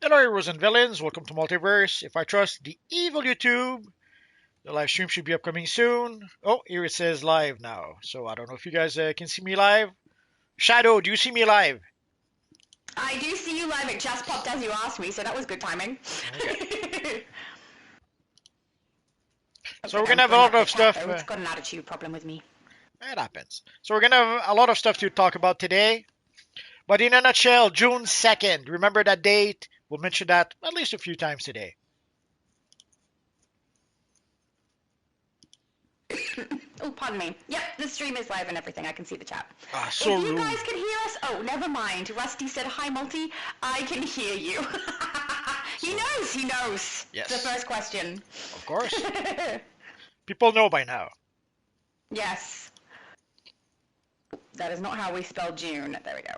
Hello, heroes and villains. Welcome to Multiverse. If I trust the evil YouTube, the live stream should be upcoming soon. Oh, here it says live now. So I don't know if you guys can see me live. Shadow, do you see me live? I do see you live. It just popped as you asked me, so that was good timing. Okay. So Okay, we're gonna have a bring lot up the of chat, stuff. though. It's got an attitude problem with me. It happens. So we're gonna have a lot of stuff to talk about today. But in a nutshell, June 2nd. Remember that date? We'll mention that at least a few times today. Oh, pardon me. Yep, the stream is live and everything. I can see the chat. So If you rude. guys can hear us, oh, never mind. Rusty said, hi, Multi. I can hear you. He knows, he knows. Yes. It's the first question. Of course. People know by now. Yes. That is not how we spell June. There we go.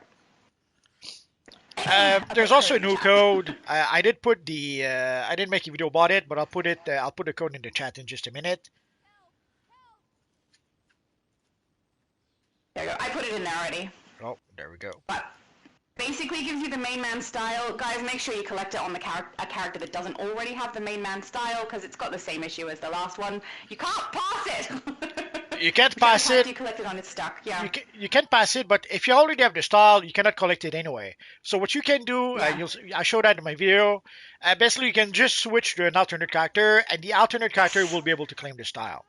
There's also a new code. I did put the. I didn't make a video about it, but I'll put it. I'll put the code in the chat in just a minute. There we go. I put it in there already. Oh, there we go. But basically gives you the main man style. Guys, make sure you collect it on the a character that doesn't already have the main man style, because it's got the same issue as the last one. You can't pass it! You can't pass it. You collect it on its stuck, yeah. You can pass it, but if you already have the style, you cannot collect it anyway. So what you can do, Yeah. I showed that in my video. Basically, you can just switch to an alternate character, and the alternate character will be able to claim the style.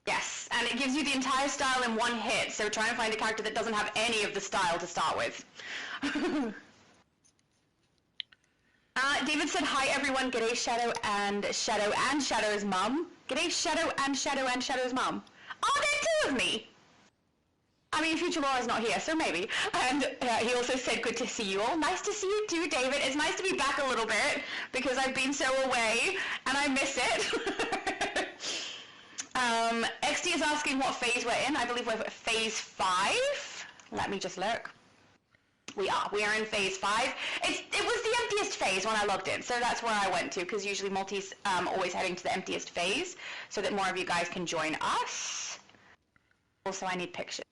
Yes, and it gives you the entire style in one hit, so try and find a character that doesn't have any of the style to start with. David said, hi everyone, g'day Shadow and Shadow's mum. G'day Shadow and Shadow's mum. Oh, there are two of me! I mean, Future Laura's not here, so maybe. And he also said, good to see you all. Nice to see you too, David. It's nice to be back a little bit, because I've been so away, and I miss it. XD is asking what phase we're in. I believe we're at phase 5. Let me just look. We are in phase 5. It was the emptiest phase when I logged in, so that's where I went to, because usually Multi's always heading to the emptiest phase, so that more of you guys can join us. Also, I need pictures.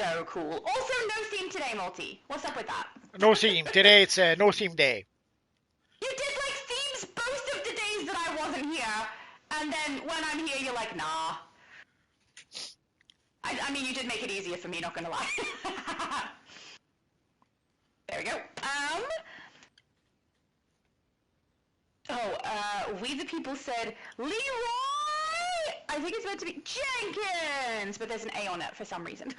So cool. Also, no theme today, Multi. What's up with that? No theme. Today it's a no theme day. You did like themes both of the days that I wasn't here, and then when I'm here, you're like, nah. I mean, you did make it easier for me, not gonna lie. There we go. We the people said, Leroy! I think it's meant to be Jenkins, but there's an A on it for some reason.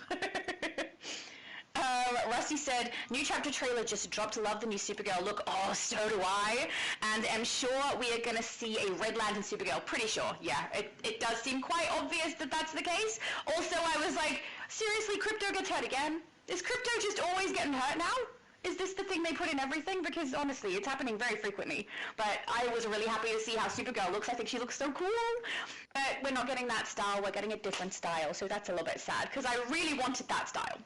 Rusty said, new chapter trailer just dropped. Love the new Supergirl look. Oh, so do I. And I'm sure we are going to see a Red Lantern Supergirl. Pretty sure, yeah. It does seem quite obvious that that's the case. Also, I was like, seriously, Crypto gets hurt again? Is Crypto just always getting hurt now? Is this the thing they put in everything? Because honestly, it's happening very frequently. But I was really happy to see how Supergirl looks. I think she looks so cool. But we're not getting that style. We're getting a different style. So that's a little bit sad, because I really wanted that style.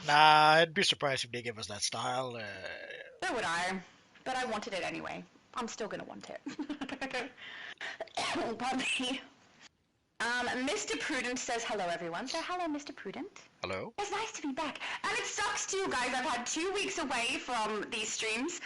Nah, I'd be surprised if they give us that style. So would I. But I wanted it anyway. I'm still gonna want it. Pardon me. Mr. Prudent says hello, everyone. So hello, Mr. Prudent. Hello. It's nice to be back. And it sucks too, guys. I've had 2 weeks away from these streams,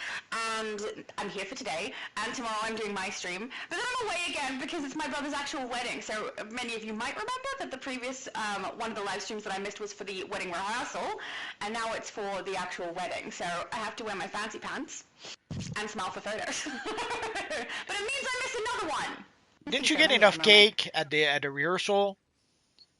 and I'm here for today, and tomorrow I'm doing my stream. But then I'm away again because it's my brother's actual wedding. So many of you might remember that the previous, one of the live streams that I missed was for the wedding rehearsal, and now it's for the actual wedding. So I have to wear my fancy pants and smile for photos. But it means I miss another one. Didn't you get enough cake at the rehearsal?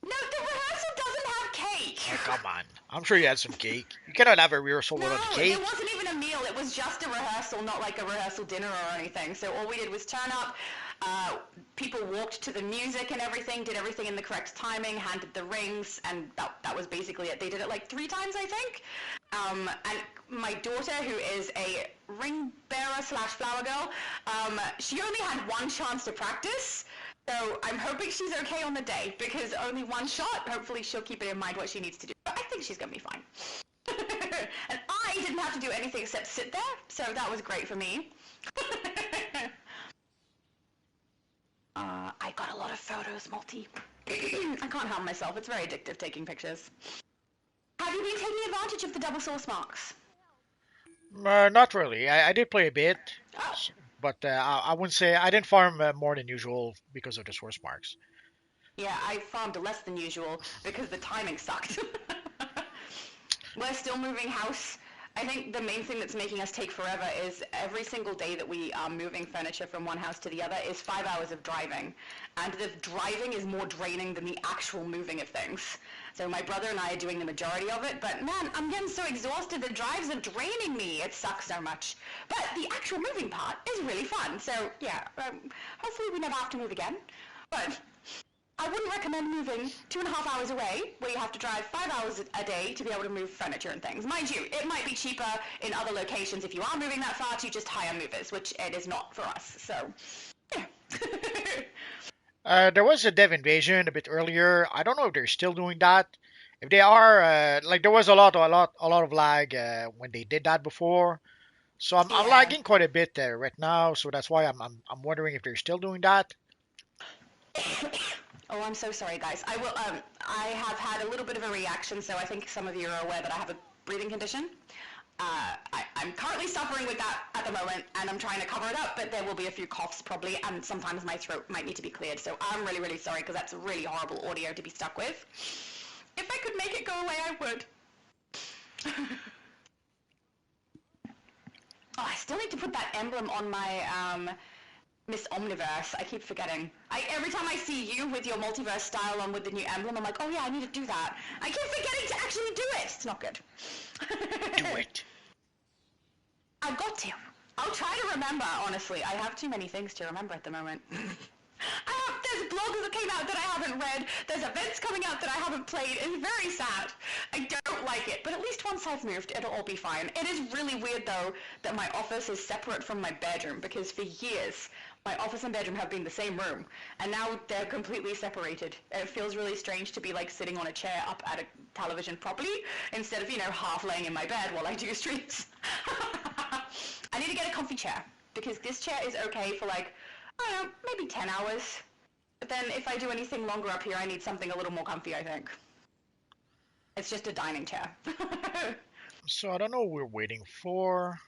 No, the rehearsal doesn't have cake. Oh, come on. I'm sure you had some cake. You cannot have a rehearsal without cake. No, it wasn't even a meal. It was just a rehearsal, not like a rehearsal dinner or anything. So all we did was turn up. People walked to the music and everything, did everything in the correct timing, handed the rings, and that was basically it. They did it like 3 times, I think. And my daughter, who is a ring bearer / flower girl, she only had 1 chance to practice. So I'm hoping she's okay on the day, because only 1 shot. Hopefully she'll keep it in mind what she needs to do. But I think she's going to be fine. And I didn't have to do anything except sit there, so that was great for me. I got a lot of photos, Multi. I can't help myself. It's very addictive taking pictures. Have you been taking advantage of the double source marks? Not really. I did play a bit, Oh, but I wouldn't say I didn't farm more than usual because of the source marks. yeah, I farmed less than usual because the timing sucked. We're still moving house. I think the main thing that's making us take forever is every single day that we are moving furniture from one house to the other is 5 hours of driving. And the driving is more draining than the actual moving of things. So my brother and I are doing the majority of it, but man, I'm getting so exhausted. The drives are draining me. It sucks so much. But the actual moving part is really fun. So yeah, hopefully we never have to move again. But I wouldn't recommend moving 2.5 hours away, where you have to drive 5 hours a day to be able to move furniture and things. Mind you, it might be cheaper in other locations if you are moving that far to just hire movers, which it is not for us. So, yeah. There was a dev invasion a bit earlier. I don't know if they're still doing that. If they are, like there was a lot of lag when they did that before. So I'm Yeah. lagging quite a bit there right now. So that's why I'm wondering if they're still doing that. Oh, I'm so sorry, guys. I have had a little bit of a reaction, so I think some of you are aware that I have a breathing condition. I'm currently suffering with that at the moment, and I'm trying to cover it up, but there will be a few coughs probably, and sometimes my throat might need to be cleared. So I'm really, really sorry because that's really horrible audio to be stuck with. If I could make it go away, I would. Oh, I still need to put that emblem on my Miss Omniverse. I keep forgetting. Every time I see you with your multiverse style on with the new emblem, I'm like, oh yeah, I need to do that. I keep forgetting to actually do it. It's not good. Do it. I've got to. I'll try to remember, honestly. I have too many things to remember at the moment. There's blogs that came out that I haven't read. There's events coming out that I haven't played. It's very sad. I don't like it, but at least once I've moved, it'll all be fine. It is really weird, though, that my office is separate from my bedroom, because for years, my office and bedroom have been the same room, and now they're completely separated. It feels really strange to be, like, sitting on a chair up at a television properly, instead of, half laying in my bed while I do streams. I need to get a comfy chair, because this chair is okay for, like, I don't know, maybe 10 hours. But then if I do anything longer up here, I need something a little more comfy, I think. It's just a dining chair. So I don't know what we're waiting for.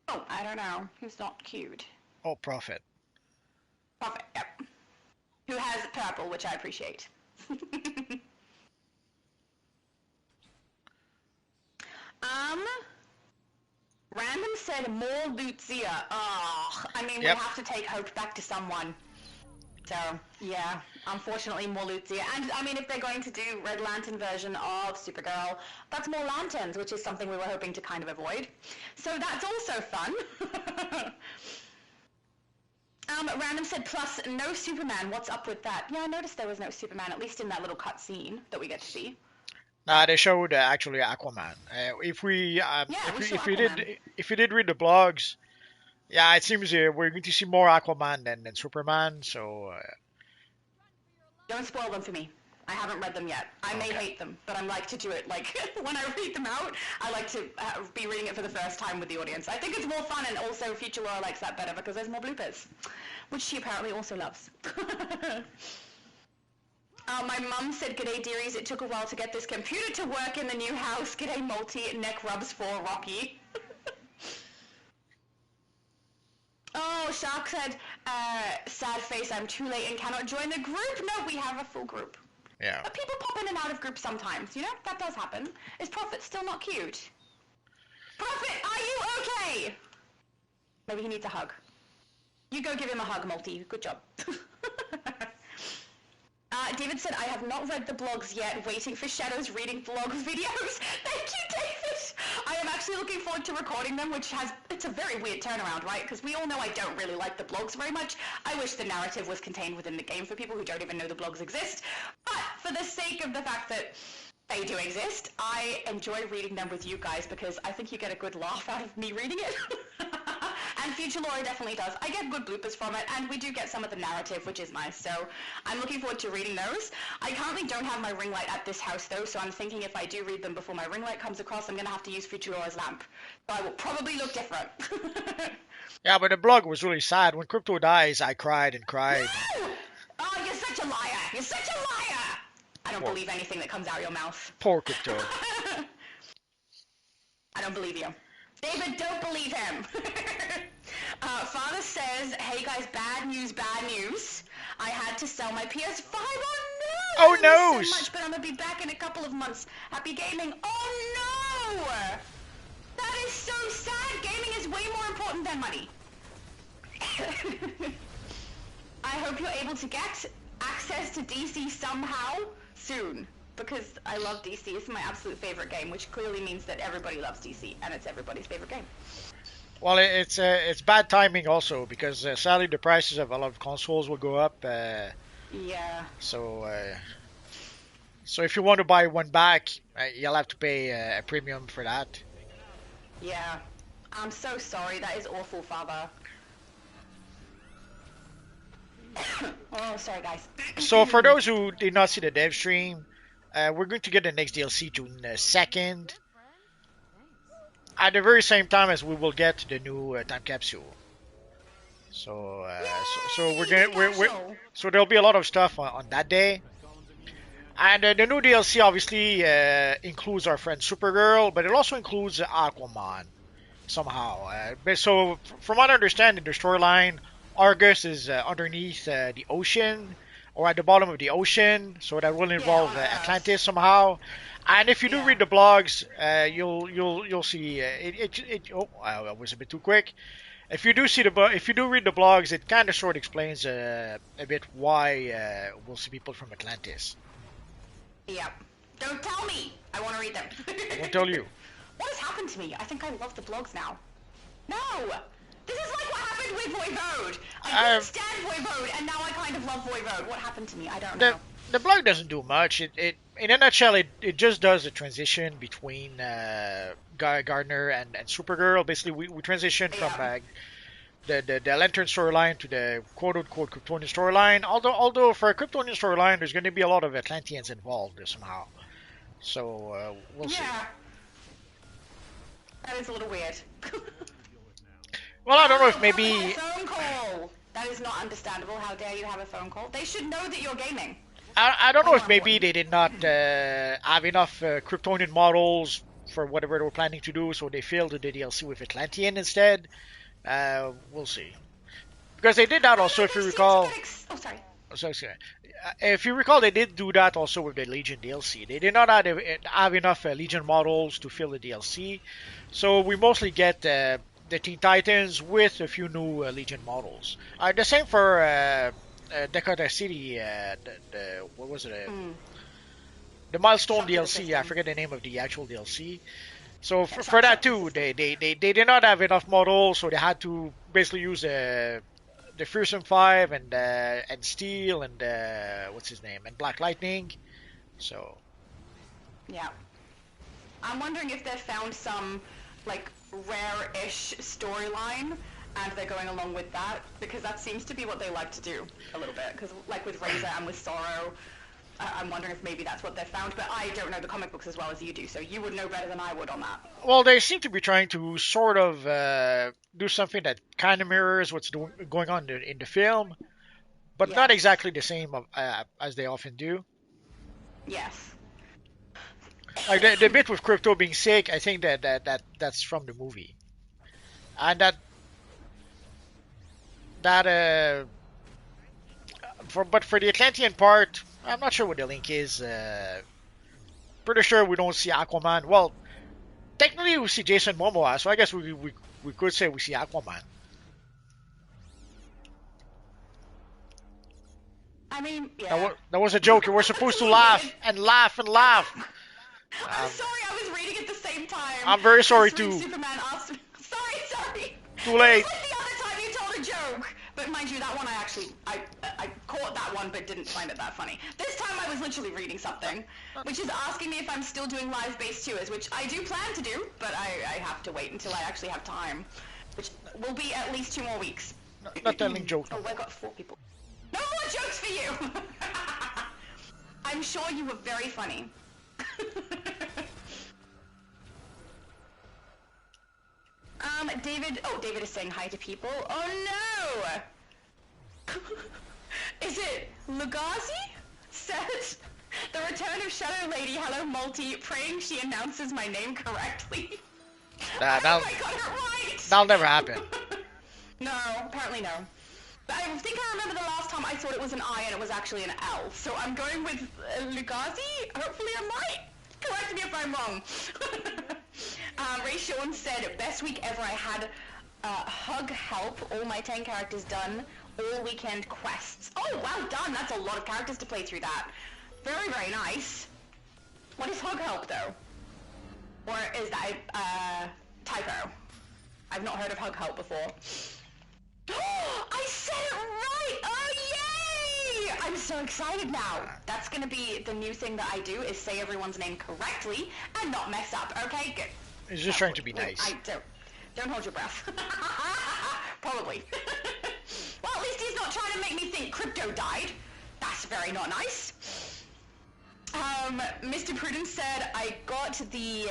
Oh, I don't know. Who's not cute? Oh, Prophet. Prophet, yep. Who has purple, which I appreciate. um, Random said more Lucia. Oh, I mean, we Yep. have to take hope back to someone. So, yeah, unfortunately more Lucia. And, I mean, if they're going to do Red Lantern version of Supergirl, that's more lanterns, which is something we were hoping to kind of avoid. So that's also fun. Random said, plus, no Superman. What's up with that? Yeah, I noticed there was no Superman, at least in that little cut scene that we get to see. Nah, they showed actually Aquaman. Yeah, we saw If we Aquaman. did read the blogs, yeah, it seems we're going to see more Aquaman than Superman. So Don't spoil them for me. I haven't read them yet. I may okay. hate them, but I like to do it, like, when I read them out, I like to be reading it for the first time with the audience. I think it's more fun, and also Future Laura likes that better because there's more bloopers, which she apparently also loves. My mum said, "G'day dearies, it took a while to get this computer to work in the new house. G'day multi, neck rubs for Rocky." Oh, Shark said, sad face, I'm too late and cannot join the group. No, we have a full group. Yeah. But people pop in and out of groups sometimes, That does happen. Is Prophet still not cute? Prophet, are you okay? Maybe he needs a hug. You go give him a hug, Multi. Good job. David said, I have not read the blogs yet, waiting for Shadow's reading vlog videos. Thank you, David! I am actually looking forward to recording them, it's a very weird turnaround, right? Because we all know I don't really like the blogs very much. I wish the narrative was contained within the game for people who don't even know the blogs exist. But for the sake of the fact that they do exist, I enjoy reading them with you guys because I think you get a good laugh out of me reading it. And Future Laura definitely does. I get good bloopers from it, and we do get some of the narrative, which is nice. So I'm looking forward to reading those. I currently don't have my ring light at this house, though, so I'm thinking if I do read them before my ring light comes across, I'm going to have to use Future Laura's lamp. So I will probably look different. Yeah, but the blog was really sad. When Crypto dies, I cried and cried. Oh, you're such a liar! You're such a liar! I don't Poor, believe anything that comes out of your mouth. poor Crypto. I don't believe you. David, don't believe him. Father says, hey guys, bad news, bad news. I had to sell my PS5. Oh no! Oh I no! miss so much, but I'm gonna be back in a couple of months. Happy gaming. Oh no! That is so sad. Gaming is way more important than money. I hope you're able to get access to DC somehow soon, because I love DC. It's my absolute favorite game, which clearly means that everybody loves DC, and it's everybody's favorite game. Well, it's bad timing also because sadly the prices of a lot of consoles will go up. Yeah. So if you want to buy one back, you'll have to pay a premium for that. Yeah. I'm so sorry. That is awful, Father. Oh, sorry, guys. So for those who did not see the dev stream, we're going to get the next DLC June 2nd. At the very same time as we will get the new time capsule. So so there'll be a lot of stuff on that day. And the new DLC obviously includes our friend Supergirl, but it also includes Aquaman somehow. So from what I understand in the storyline, Argus is underneath the ocean or at the bottom of the ocean, so that will involve Atlantis somehow. And if you do read the blogs, you'll see Oh, I was a bit too quick. If you do read the blogs, it kind of sort of explains a bit why we'll see people from Atlantis. Yep. Don't tell me. I want to read them. I won't tell you. What has happened to me? I think I love the blogs now. No. This is like what happened with Voivode. I didn't stand Voivode, and now I kind of love Voivode. What happened to me? I don't know. The blog doesn't do much. It in a nutshell, it just does a transition between Gardner and Supergirl. Basically, we transition from the Lantern storyline to the quote-unquote Kryptonian storyline. Although for a Kryptonian storyline, there's going to be a lot of Atlanteans involved somehow. So we'll see. Yeah. That is a little weird. Well, I don't know if maybe... A phone call! That is not understandable. How dare you have a phone call? They should know that you're gaming. I don't know if maybe they did not have enough Kryptonian models for whatever they were planning to do, so they filled the DLC with Atlantean instead. We'll see. Because they did that also, if you recall... Oh, sorry. If you recall, they did do that also with the Legion DLC. They did not have enough Legion models to fill the DLC, so we mostly get the Teen Titans with a few new Legion models. The same for Dakota City. What was it? The Milestone DLC. I forget the name of the actual DLC. So for that too, they did not have enough models, so they had to basically use the Fearsome 5 and Steel and what's his name and Black Lightning. So yeah, I'm wondering if they found some like rare-ish storyline and they're going along with that, because that seems to be what they like to do a little bit. Because like with Razor and with Sorrow, I'm wondering if maybe that's what they found, but I don't know the comic books as well as you do, so you would know better than I would on that. Well, they seem to be trying to sort of do something that kind of mirrors what's going on in the film, but not exactly the same as they often do. Yes. Like the bit with Crypto being sick, I think that's from the movie, and but for the Atlantean part, I'm not sure what the link is. Pretty sure we don't see Aquaman. Well, technically we see Jason Momoa, so I guess we could say we see Aquaman. I mean, yeah. That was a joke. You were supposed to laugh and laugh and laugh. I'm sorry, I was reading at the same time. I'm very sorry too. Superman asked me. Sorry. Too late. It was like the other time you told a joke. But mind you, that one I caught that one but didn't find it that funny. This time I was literally reading something, which is asking me if I'm still doing live-based tours, which I do plan to do, but I have to wait until I actually have time, which will be at least 2 more weeks. Not telling jokes. Oh, I got 4 people. No more jokes for you! I'm sure you were very funny. David is saying hi to people. Oh no! Is it Lugazi? Says, the return of Shadow Lady, hello Multi, praying she announces my name correctly. That, I that'll, hope I got it that'll never right. happen. No, apparently no. But I think I remember the last time I thought it was an I and it was actually an L. So I'm going with Lugazi. Hopefully I'm right. Correct me if I'm wrong. Ray Sean said, best week ever. I had hug help, all my 10 characters done, all weekend quests. Oh, well done. That's a lot of characters to play through that. Very, very nice. What is hug help though? Or is that typo? I've not heard of hug help before. I said it right! Oh, yay! I'm so excited now. That's going to be the new thing that I do, is say everyone's name correctly and not mess up. Okay, good. He's just trying to be nice. Don't hold your breath. Probably. Well, at least he's not trying to make me think crypto died. That's very not nice. Mr. Prudence said, I got the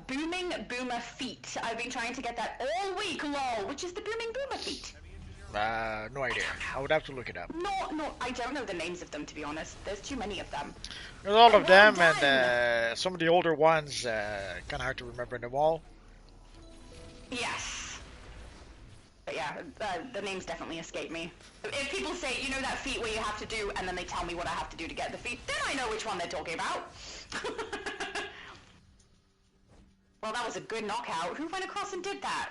Booming Boomer Feat. I've been trying to get that all week, lol. Which is the Booming Boomer Feat? No idea. I would have to look it up. No, I don't know the names of them, to be honest. There's too many of them. There's all of them, done. and some of the older ones, kind of hard to remember them all. Yes. But yeah, the names definitely escape me. If people say, you know that feat where you have to do, and then they tell me what I have to do to get the feat, then I know which one they're talking about. Well, that was a good knockout. Who went across and did that?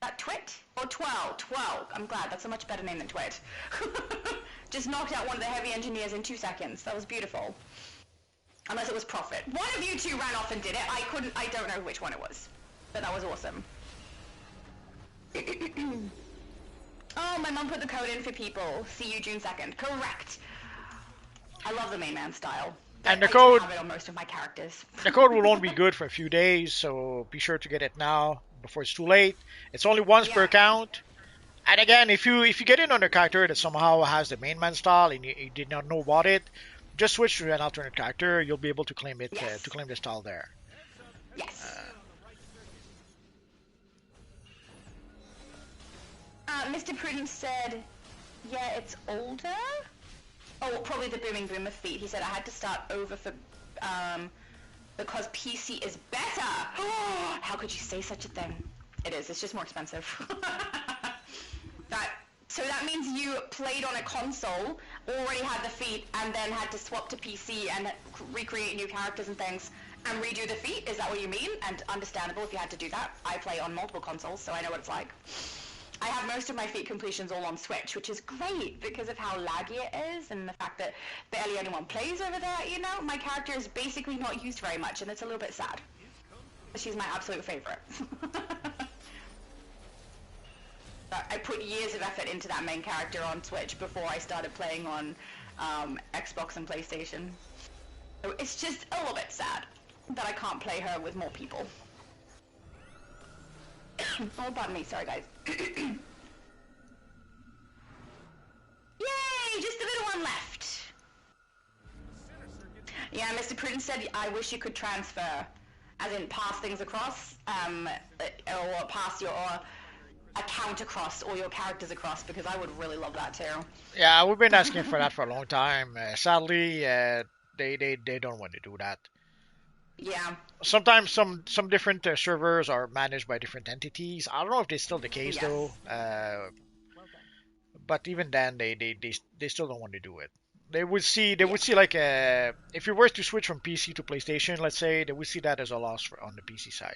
That Twit? Or Twirl? Twirl. I'm glad. That's a much better name than Twit. Just knocked out one of the heavy engineers in 2 seconds. That was beautiful. Unless it was Profit. One of you two ran off and did it. I don't know which one it was. But that was awesome. Oh, my mum put the code in for people. See you June 2nd. Correct. I love the main man style. And the I code, have it on most of my characters. the code will only be good for a few days, so be sure to get it now before it's too late. It's only once per account. And again, if you get in on a character that somehow has the main man style and you did not know about it, just switch to an alternate character. You'll be able to claim it to claim the style there. Yes. Mr. Prudence said, yeah, it's older. Oh, probably the Booming Boomer feat. He said I had to start over for because PC is better. How could you say such a thing? It is. It's just more expensive. So that means you played on a console, already had the feat, and then had to swap to PC and recreate new characters and things and redo the feat. Is that what you mean? And understandable if you had to do that. I play on multiple consoles, so I know what it's like. I have most of my feat completions all on Switch, which is great because of how laggy it is and the fact that barely anyone plays over there, you know? My character is basically not used very much, and it's a little bit sad. She's my absolute favorite. I put years of effort into that main character on Switch before I started playing on Xbox and PlayStation. So it's just a little bit sad that I can't play her with more people. Oh, pardon me. Sorry, guys. Yay! Just a little one left. Yeah, Mr. Prudence said, I wish you could transfer, as in pass things across, or pass your account across, or your characters across, because I would really love that too. Yeah, we've been asking for that for a long time. Sadly, they don't want to do that. Yeah. Sometimes some different servers are managed by different entities. I don't know if it's still the case though. But even then, they still don't want to do it. They would see like if you were to switch from PC to PlayStation, let's say, they would see that as a loss on the PC side.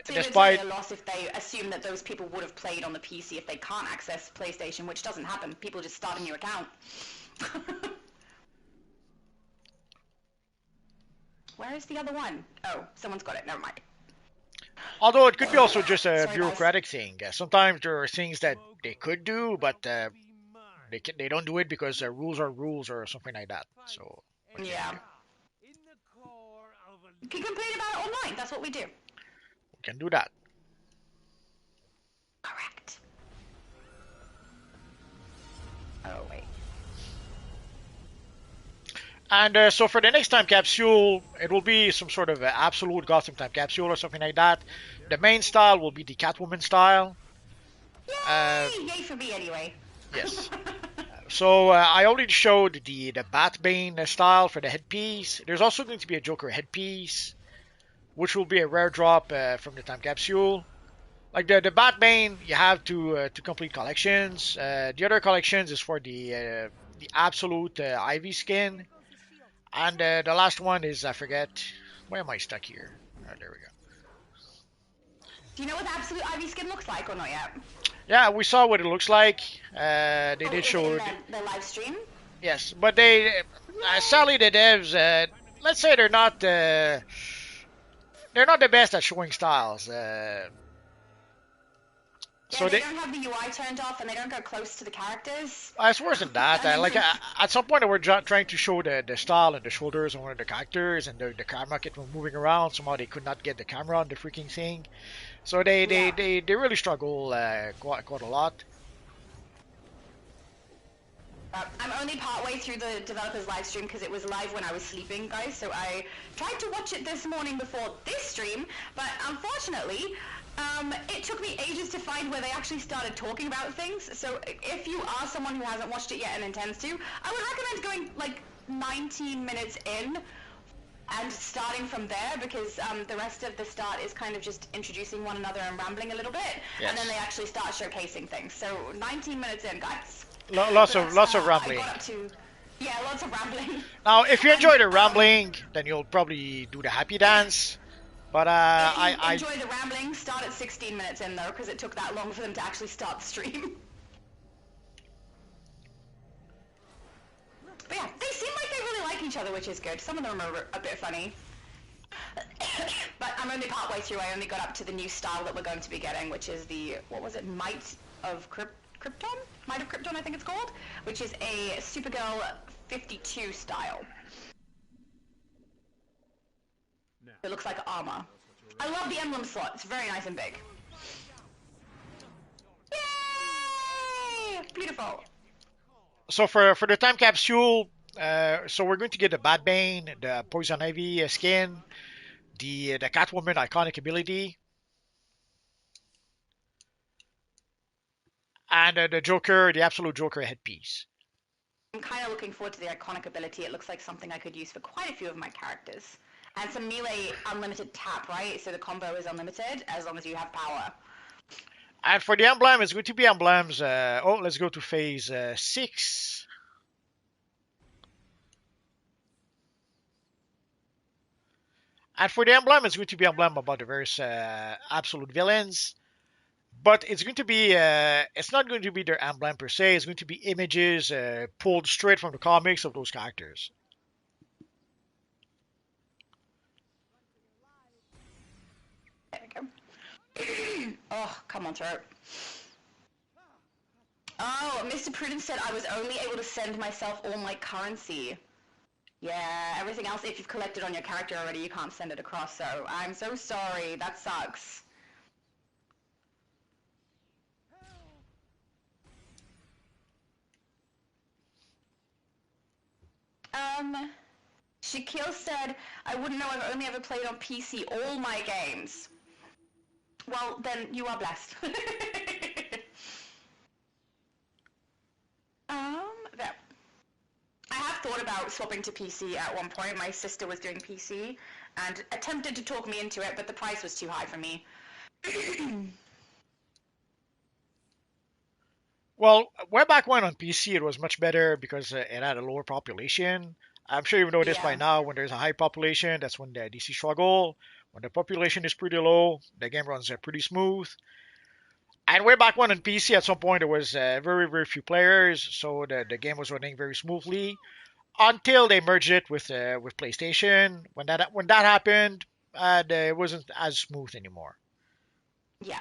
So Despite it's really a loss if they assume that those people would have played on the PC if they can't access PlayStation, which doesn't happen. People just start a new account. Where is the other one? Oh, someone's got it. Never mind. although it could be also just a Sorry, bureaucratic thing. Sometimes there are things that they could do, but they don't do it because rules are rules or something like that. So Yeah. You can complain about it online. That's what we do. we can do that. Correct. Oh, wait. And so for the next time capsule, it will be some sort of absolute Gotham time capsule or something like that. The main style will be the Catwoman style. Yay! Yay for me, anyway. Yes. So I already showed the Batbane style for the headpiece. There's also going to be a Joker headpiece. which will be a rare drop from the time capsule. Like the Batbane, you have to complete collections. The other collections is for the absolute Ivy skin, and the last one is I forget. Why am I stuck here? There we go. Do you know what the Absolute Ivy skin looks like or not yet? Yeah, we saw what it looks like. They Oh, did is it in show. the live stream? Yes, but they sadly the devs. Let's say they're not the best at showing styles. Yeah, So they they don't have the UI turned off and they don't go close to the characters. it's worse than that. I mean, Like at some point, they were trying to show the style and the shoulders of one of the characters, and the camera kept moving around. Somehow they could not get the camera on the freaking thing. So yeah. they really struggle quite a lot. I'm only partway through the developers live stream because it was live when I was sleeping, guys. So I tried to watch it this morning before this stream, but unfortunately, it took me ages to find where they actually started talking about things. So if you are someone who hasn't watched it yet and intends to, I would recommend going like 19 minutes in and starting from there, because the rest of the start is kind of just introducing one another and rambling a little bit, Yes. and then they actually start showcasing things. So 19 minutes in, guys. Lots of I rambling. got up to, yeah, lots of rambling. Now, if you enjoy the rambling, then you'll probably do the happy dance. But If you I enjoy the rambling, start at 16 minutes in though, because it took that long for them to actually start the stream. But yeah, they seem like they really like each other, which is good. Some of them are a bit funny. But I'm only part way through. I only got up to the new style that we're going to be getting, which is the, what was it, Might of Krypton? Might of Krypton, I think it's called, which is a Supergirl 52 style. It looks like armor. I love the emblem slot. It's very nice and big. Yay! Beautiful. so for the time capsule, so we're going to get the Batbane, the Poison Ivy skin, the Catwoman iconic ability, and the Joker, the absolute Joker headpiece. I'm kind of looking forward to the iconic ability. It looks like something I could use for quite a few of my characters. And some melee unlimited tap, right? So the combo is unlimited as long as you have power. And for the emblem, it's going to be emblems. Let's go to phase 6. And for the emblem, it's going to be emblem about the various absolute villains. But it's going to be, it's not going to be their emblem per se. It's going to be images pulled straight from the comics of those characters. There we go. Oh, come on, throat. Oh, Mr. Prudence said I was only able to send myself all my currency. Yeah, everything else, if you've collected on your character already, you can't send it across, so I'm so sorry. That sucks. Shaquille said, I wouldn't know, I've only ever played on PC all my games. Well, then you are blessed. There. I have thought about swapping to PC at one point. My sister was doing PC and attempted to talk me into it, but the price was too high for me. Well, way back when on PC, it was much better because it had a lower population. I'm sure you know this by Yeah. now. When there's a high population, that's when the DC struggle. When the population is pretty low, the game runs pretty smooth. And way back when on PC, at some point, there was very few players, so the game was running very smoothly until they merged it with PlayStation. When that happened, it wasn't as smooth anymore. Yeah.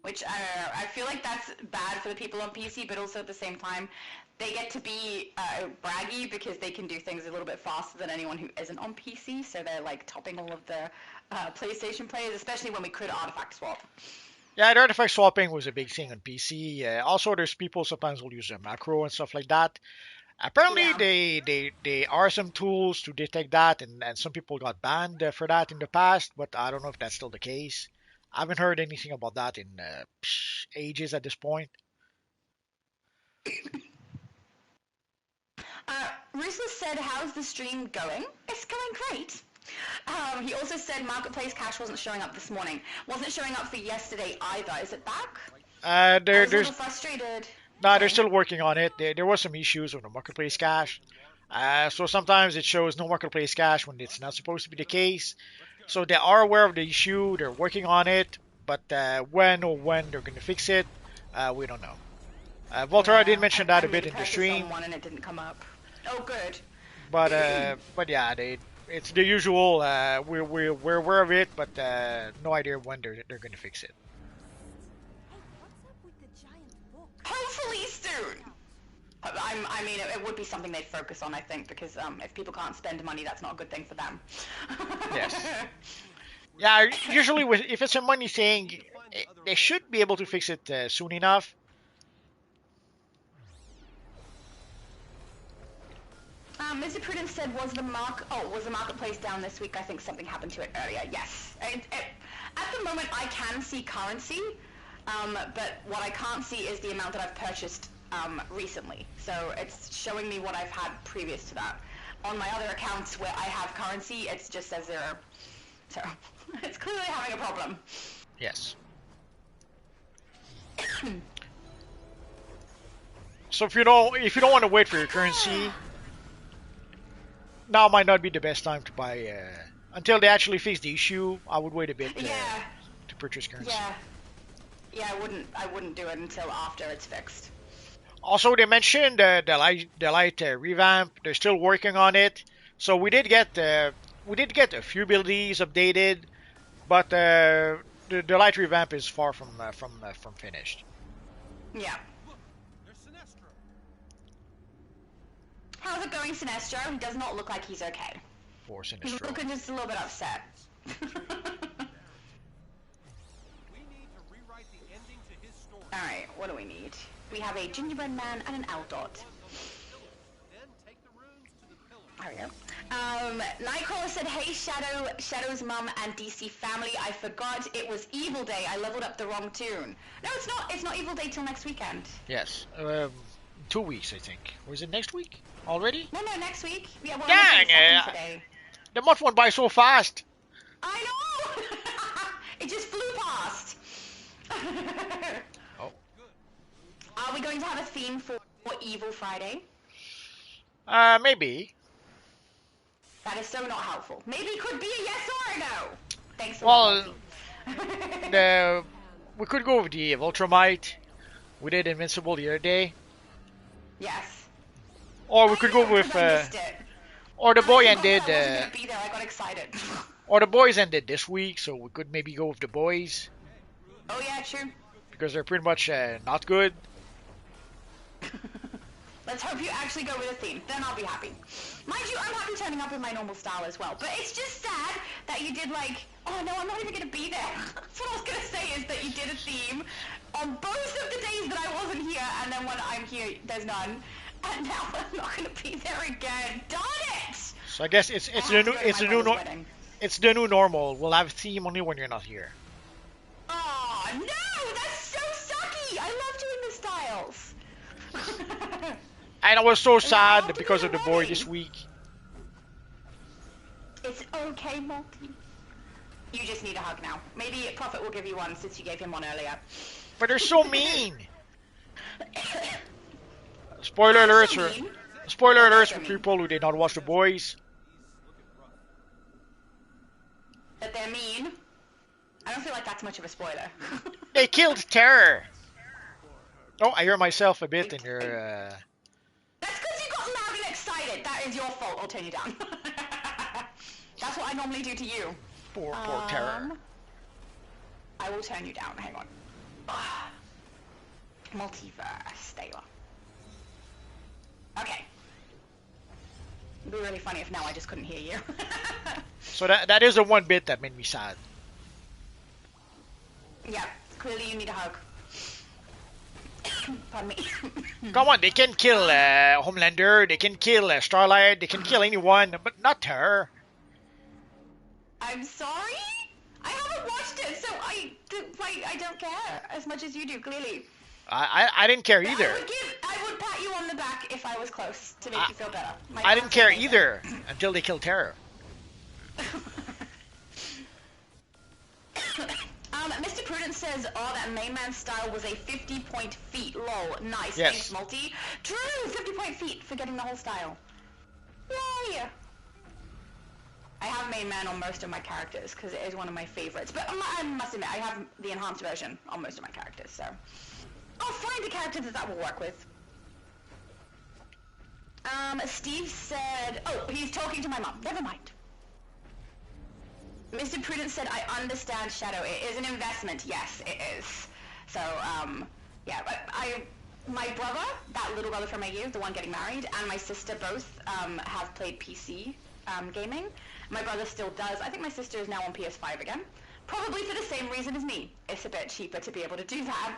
Which, I don't know, I feel like that's bad for the people on PC, but also at the same time, they get to be braggy because they can do things a little bit faster than anyone who isn't on PC, so they're like topping all of the PlayStation players, especially when we could artifact swap. Yeah, the artifact swapping was a big thing on PC. Also, there's people sometimes will use a macro and stuff like that. Apparently, Yeah. they are some tools to detect that, and some people got banned for that in the past, but I don't know if that's still the case. I haven't heard anything about that in ages at this point. Ruthless said, how's the stream going? It's going great. He also said Marketplace Cash wasn't showing up this morning. Wasn't showing up for yesterday either. Is it back? I was a There's little frustrated. no, they're Sorry. still working on it. There was some issues with the marketplace cache. So sometimes it shows no marketplace cache when it's not supposed to be the case. So they are aware of the issue. They're working on it, but when they're going to fix it, we don't know. Volterra did Yeah, mention that I a bit maybe in the pressed stream, someone and it didn't come up. Oh, good. but yeah, it's the usual. We're aware of it, but no idea when they're going to fix it. Hopefully soon. I mean, it would be something they'd focus on, I think, because if people can't spend money, that's not a good thing for them. Yes. Yeah, usually if it's a money thing, they should be able to fix it soon enough. Mr. Prudence said, was the marketplace down this week? I think something happened to it earlier. Yes. At the moment, I can see currency, but what I can't see is the amount that I've purchased recently. So it's showing me what I've had previous to that. On my other accounts where I have currency, it just says 0. So it's clearly having a problem. Yes. So if you don't want to wait for your currency, now might not be the best time to buy. Until they actually fix the issue, I would wait a bit Yeah. to purchase currency. Yeah, I wouldn't do it until after it's fixed. Also, they mentioned the light revamp. They're still working on it. So we did get a few abilities updated, but the light revamp is far from finished. Yeah. How's it going, Sinestro? He does not look like he's okay. For He's Sinestro. looking just a little bit upset. Alright, what do we need? We have a gingerbread man and an owl dot. There we go. Nightcrawler said, hey Shadow's mum and DC family, I forgot it was Evil Day. I leveled up the wrong tune. No, it's not. It's not Evil Day till next weekend. Yes. 2 weeks, I think. Or is it next week already? No, next week. Yeah, well, Dang! today. The month went by so fast. I know! It just flew past. Oh. Are we going to have a theme for Evil Friday? Maybe. That is so not helpful. Maybe it could be a yes or a no. Thanks for Well, we could go with the Ultramite. We did Invincible the other day. Yes. Or we could go with or the boy ended I wasn't gonna be there. I got excited. or the boys ended this week, so we could maybe go with the boys Oh yeah, true. because they're pretty much not good. Let's hope you actually go with a theme. Then I'll be happy. Mind you, I'm happy turning up in my normal style as well. But it's just sad that you did like, oh no, I'm not even gonna be there. That's what I was gonna say is that you did a theme on both of the days that I wasn't here, and then when I'm here, there's none. And now I'm not gonna be there again. Darn it! So I guess it's the new normal. We'll have a theme only when you're not here. Oh no, that's so sucky. I love doing the styles. And I was so I'll sad do because it of the boy already. this week. It's okay, Multi. You just need a hug now. Maybe Prophet will give you one since you gave him one earlier. But they're so mean. Spoiler alerts for people who did not watch the boys. That they're mean? I don't feel like that's much of a spoiler. They killed Terror. Oh, I hear myself a bit in your. That's because you got loud and excited. That is your fault. I'll turn you down. That's what I normally do to you. Poor Terror. I will turn you down. Hang on. Multiverse. There you are. Okay. It'd be really funny if now I just couldn't hear you. So that is the one bit that made me sad. Yeah, clearly you need a hug. Pardon me. Come on, they can kill Homelander, they can kill Starlight, they can kill anyone, but not Terror. I'm sorry? I haven't watched it, so I don't care as much as you do, clearly. I didn't care either. I would pat you on the back if I was close to make I, you feel better. My I didn't pats are care amazing. either until they killed Terror. Mr. Prudence says, oh, that main man style was a 50-point feat. Lol. Nice. Yes. Thanks, Multi. True! 50-point feat for getting the whole style. Yay! I have main man on most of my characters because it is one of my favorites. But I must admit, I have the enhanced version on most of my characters, so I'll find a character that will work with. Steve said, oh, he's talking to my mom. Never mind. Mr. Prudence said, I understand, Shadow. It is an investment. Yes, it is. So, yeah, but my brother, that little brother from AU, the one getting married, and my sister both have played PC gaming. My brother still does. I think my sister is now on PS5 again. Probably for the same reason as me. It's a bit cheaper to be able to do that.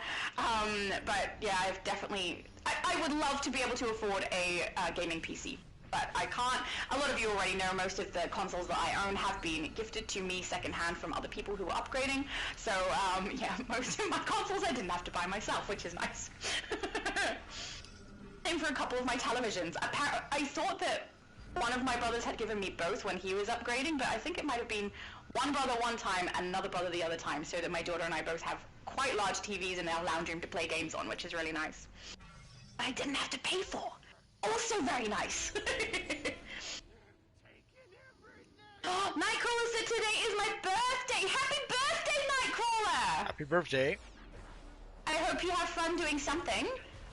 But yeah, I've definitely... I would love to be able to afford a gaming PC. But I can't. A lot of you already know most of the consoles that I own have been gifted to me secondhand from other people who are upgrading. So, yeah, most of my consoles I didn't have to buy myself, which is nice. Same for a couple of my televisions. I thought that one of my brothers had given me both when he was upgrading, but I think it might have been one brother one time and another brother the other time, so that my daughter and I both have quite large TVs in our lounge room to play games on, which is really nice. I didn't have to pay for. Also very nice. Nightcrawler said today is my birthday. Happy birthday, Nightcrawler! Happy birthday. I hope you have fun doing something,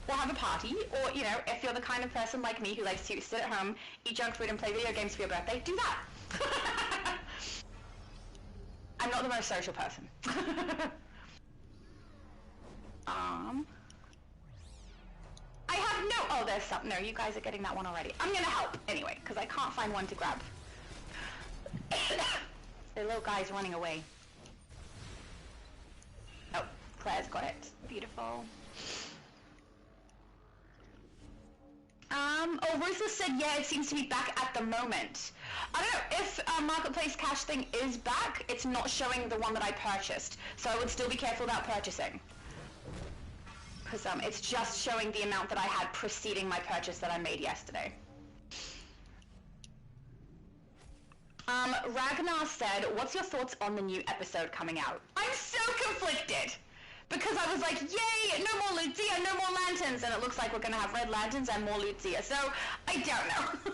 or have a party, or, you know, if you're the kind of person like me who likes to sit at home, eat junk food, and play video games for your birthday, do that. I'm not the most social person. I have no... Oh, there's some... No, you guys are getting that one already. I'm gonna help, anyway, because I can't find one to grab. The little guy's running away. Oh, Claire's got it. Beautiful. Oh, Ruthless said, yeah, it seems to be back at the moment. I don't know, if Marketplace Cash thing is back, it's not showing the one that I purchased, so I would still be careful about purchasing. Because it's just showing the amount that I had preceding my purchase that I made yesterday. Ragnar said, what's your thoughts on the new episode coming out? I'm so conflicted! Because I was like, yay, no more Lucia, no more lanterns, and it looks like we're going to have red lanterns and more Lucia, so I don't know.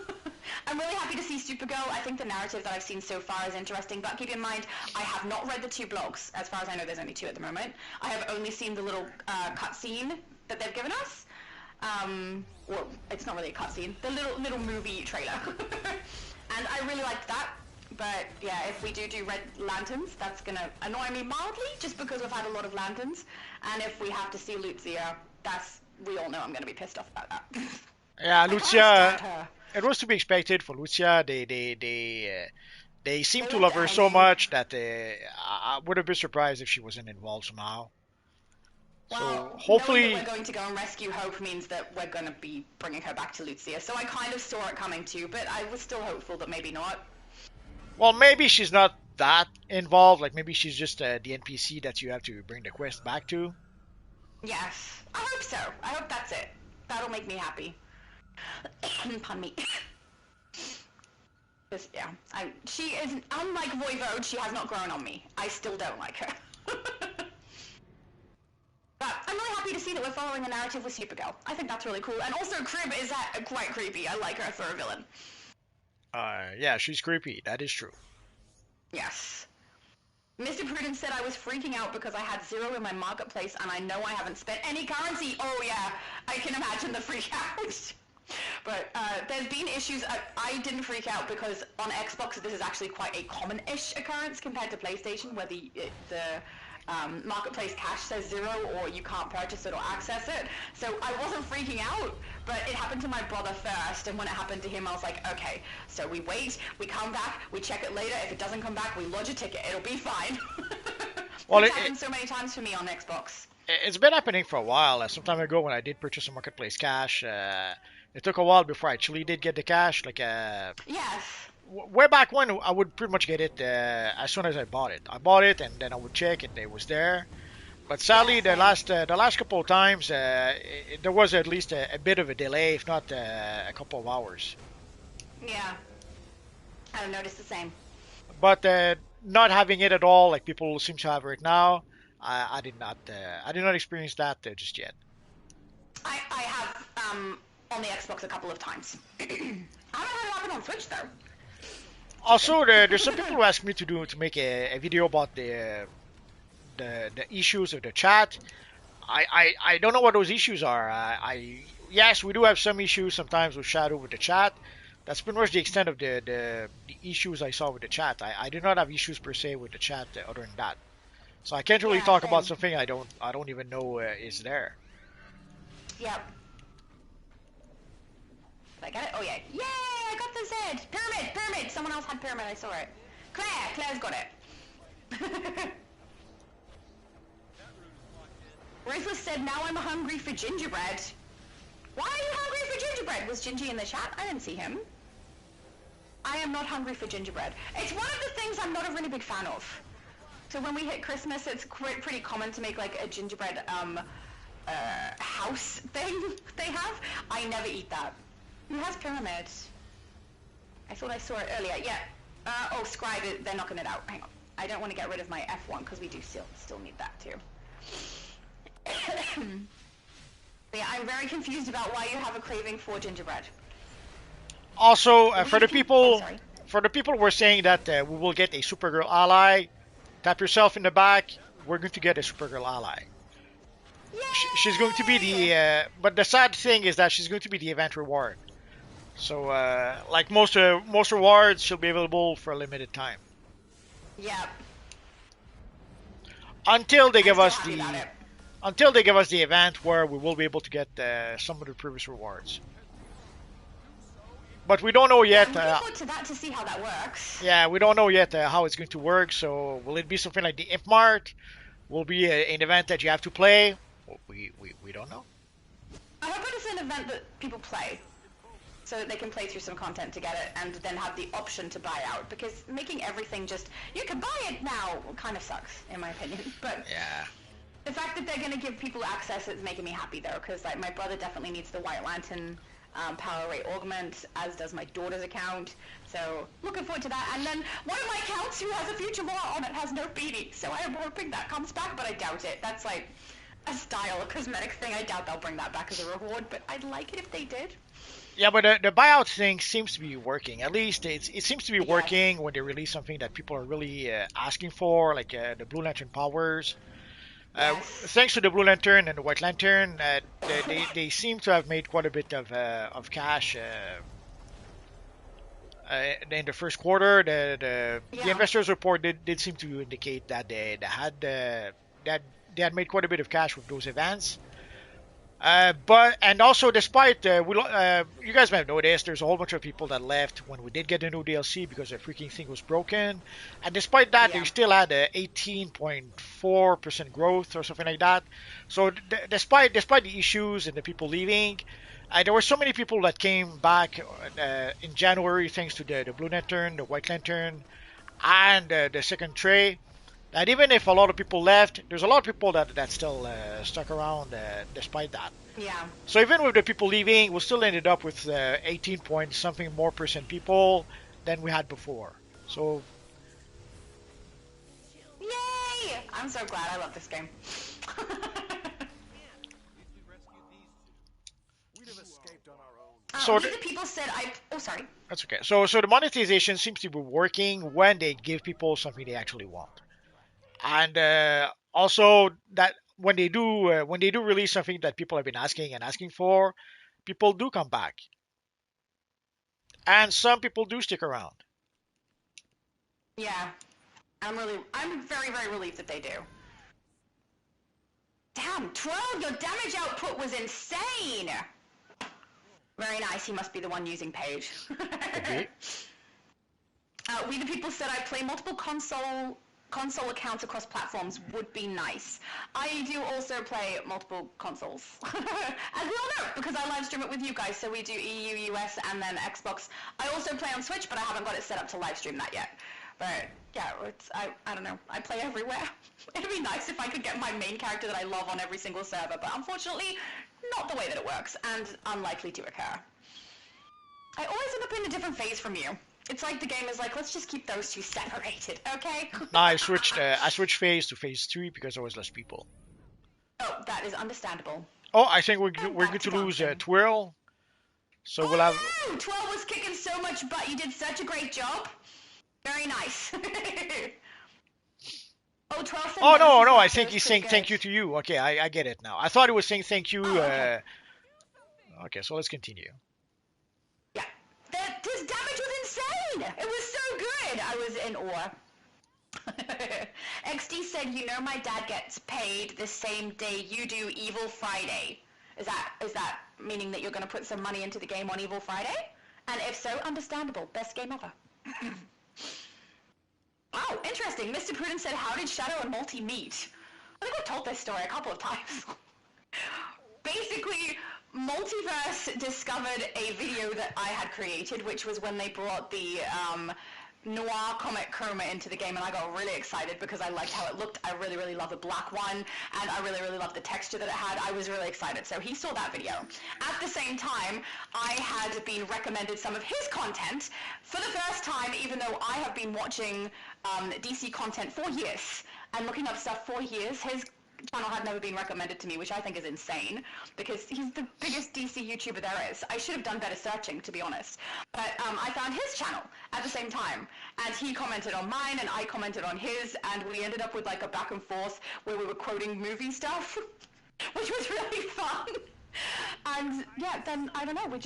I'm really happy to see Supergirl. I think the narrative that I've seen so far is interesting, but keep in mind, I have not read the 2 blogs. As far as I know, there's only 2 at the moment. I have only seen the little cutscene that they've given us. Well, it's not really a cutscene, the little movie trailer. And I really liked that. But yeah, if we do red lanterns, that's gonna annoy me mildly, just because we've had a lot of lanterns. And if we have to see Lucia, we all know I'm gonna be pissed off about that. Yeah, Lucia. It was to be expected for Lucia. They seem to love her so much that I would have been surprised if she wasn't involved somehow. Well, so hopefully knowing that we're going to go and rescue Hope means that we're going to be bringing her back to Lucia. So I kind of saw it coming too, but I was still hopeful that maybe not. Well, maybe she's not that involved. Like maybe she's just the NPC that you have to bring the quest back to. Yes, I hope so. I hope that's it. That'll make me happy. Pardon me. Just, yeah, she is, unlike Voivode, she has not grown on me. I still don't like her. But I'm really happy to see that we're following a narrative with Supergirl. I think that's really cool. And also, Crib is quite creepy. I like her for a villain. Yeah, she's creepy. That is true. Yes. Mr. Prudence said I was freaking out because I had 0 in my marketplace and I know I haven't spent any currency. Oh yeah, I can imagine the freak out. But there's been issues. I didn't freak out because on Xbox this is actually quite a common-ish occurrence compared to PlayStation, where the marketplace cash says 0 or you can't purchase it or access it. So I wasn't freaking out, but it happened to my brother first, and when it happened to him I was like, okay, so we wait, we come back, we check it later. If it doesn't come back, we lodge a ticket. It'll be fine. Well, it's happened so many times for me on Xbox. It's been happening for a while. Some time ago when I did purchase a marketplace cash, it took a while before I actually did get the cash. Like yes. Way back when, I would pretty much get it as soon as I bought it. I bought it and then I would check and it was there. But Yeah, sadly, same. the last couple of times, there was at least a bit of a delay, if not a couple of hours. Yeah, I've noticed the same. But not having it at all, like people seem to have right now, I did not experience that just yet. I have on the Xbox a couple of times. I haven't had it happen on Switch though. Interesting. Also, there's some people who ask me to make a video about the issues of the chat. I don't know what those issues are. Yes, we do have some issues sometimes with Shadow with the chat. That's pretty much the extent of the issues I saw with the chat. I do not have issues per se with the chat other than that. So I can't really Yeah, talk about same. something I don't even know is there. Yep. Did I get it? Oh yeah. Yay! I got the Z. Pyramid. Pyramid. Someone else had pyramid. I saw it. Claire. Claire's got it. Ruthless said, "Now I'm hungry for gingerbread." Why are you hungry for gingerbread? Was Gingy in the chat? I didn't see him. I am not hungry for gingerbread. It's one of the things I'm not a really big fan of. So when we hit Christmas, it's pretty common to make like a gingerbread house thing they have. I never eat that. Who has pyramids? I thought I saw it earlier. Yeah. Oh, Scribe, they're knocking it out. Hang on. I don't want to get rid of my F1 because we do still need that too. Yeah, I'm very confused about why you have a craving for gingerbread. Also, Oh, sorry. for the people who were saying that we will get a Supergirl ally, tap yourself in the back. We're going to get a Supergirl ally. She's going to be Yay! but the sad thing is that she's going to be the event reward. So, like most rewards, she'll be available for a limited time Yep. until they I'm give still us happy about it. the event where we will be able to get some of the previous rewards. But we don't know Yeah, I'm yet. looking forward to that to see how that works. Yeah, we don't know yet how it's going to work. So, will it be something like the Imp Mart? Will it be an event that you have to play? We don't know. I hope it is an event that people play, so that they can play through some content to get it, and then have the option to buy out. Because making everything just you can buy it now kind of sucks, in my opinion. But Yeah. the fact that they're going to give people access is making me happy though, because like my brother definitely needs the White Lantern power rate augment, as does my daughter's account. So looking forward to that. And then one of my accounts who has a future law on it has no beanie, so I am hoping that comes back, but I doubt it. That's like a style, a cosmetic thing. I doubt they'll bring that back as a reward, but I'd like it if they did. Yeah, but the buyout thing seems to be working. At least it seems to be Yes. working when they release something that people are really asking for, like the Blue Lantern powers. Yes. Thanks to the Blue Lantern and the White Lantern, they seem to have made quite a bit of cash in the first quarter. The Yeah. investors report did seem to indicate that that they had made quite a bit of cash with those events. But and also, despite you guys might have noticed, there's a whole bunch of people that left when we did get the new DLC because the freaking thing was broken. And despite that, they Yeah. still had a 18.4% growth or something like that. So despite the issues and the people leaving, there were so many people that came back in January thanks to the Blue Lantern, the White Lantern, and the second tray. And even if a lot of people left, there's a lot of people that still stuck around despite that. Yeah. So even with the people leaving, we still ended up with 18 point something more percent people than we had before. So Yay! I'm so glad. I love this game. so These are people said I. Oh, sorry. that's okay. So the monetization seems to be working when they give people something they actually want, and also that when they do release something that people have been asking for, people do come back, and some people do stick around. Yeah. I'm very, very relieved that they do. Damn, 12, your damage output was insane! Very nice, he must be the one using Page. Could be. We the people said I play multiple console accounts across platforms would be nice. I do also play multiple consoles. As we all know, because I live stream it with you guys, so we do EU, US, and then Xbox. I also play on Switch, but I haven't got it set up to live stream that yet. But yeah, I don't know. I play everywhere. It'd be nice if I could get my main character that I love on every single server, but unfortunately, not the way that it works, and unlikely to occur. I always end up in a different phase from you. It's like the game is like, let's just keep those two separated, okay? Now I switched phase to phase 3 because there was less people. Oh, that is understandable. Oh, I think we're And we're back going to to lose dancing. Twirl. So we'll have. Oh, 12 was kicking so much butt. You did such a great job. Very nice. Oh, 12 said Oh no, Nemesis no, I Master think is he's pretty saying thank good. you to you. Okay, I get it now. I thought he was saying thank you. Oh, okay. Okay, so let's continue. Yeah. His damage was insane. It was so good. I was in awe. XD said, you know my dad gets paid the same day you do Evil Friday. Is that meaning that you're going to put some money into the game on Evil Friday? And if so, understandable. Best game ever. Oh, interesting. Mr. Prudence said, how did Shadow and Multi meet? I think I've told this story a couple of times. Basically, Multiverse discovered a video that I had created, which was when they brought the Noir Comet Chroma into the game, and I got really excited because I liked how it looked. I really, really love the black one, and I really, really loved the texture that it had. I was really excited. So he saw that video. At the same time, I had been recommended some of his content for the first time, even though I have been watching DC content for years and looking up stuff for years. His channel had never been recommended to me, which I think is insane because he's the biggest DC YouTuber there is. I should have done better searching, to be honest. But I found his channel at the same time, and he commented on mine, and I commented on his, and we ended up with like a back and forth where we were quoting movie stuff, which was really fun. And yeah, then I don't know,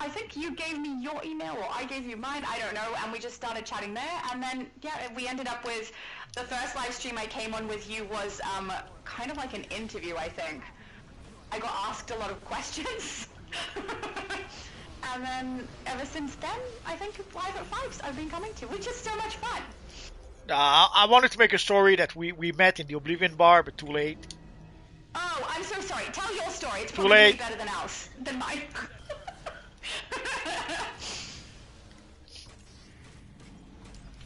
I think you gave me your email or I gave you mine, I don't know, and we just started chatting there, and then yeah, we ended up with the first live stream I came on with you was kind of like an interview, I think. I got asked a lot of questions. And then ever since then, I think Live at Fives I've been coming to, which is so much fun. I wanted to make a story that we met in the Oblivion bar, but too late. Oh, I'm so sorry. Tell your story. It's Too probably going to late. be better than mine.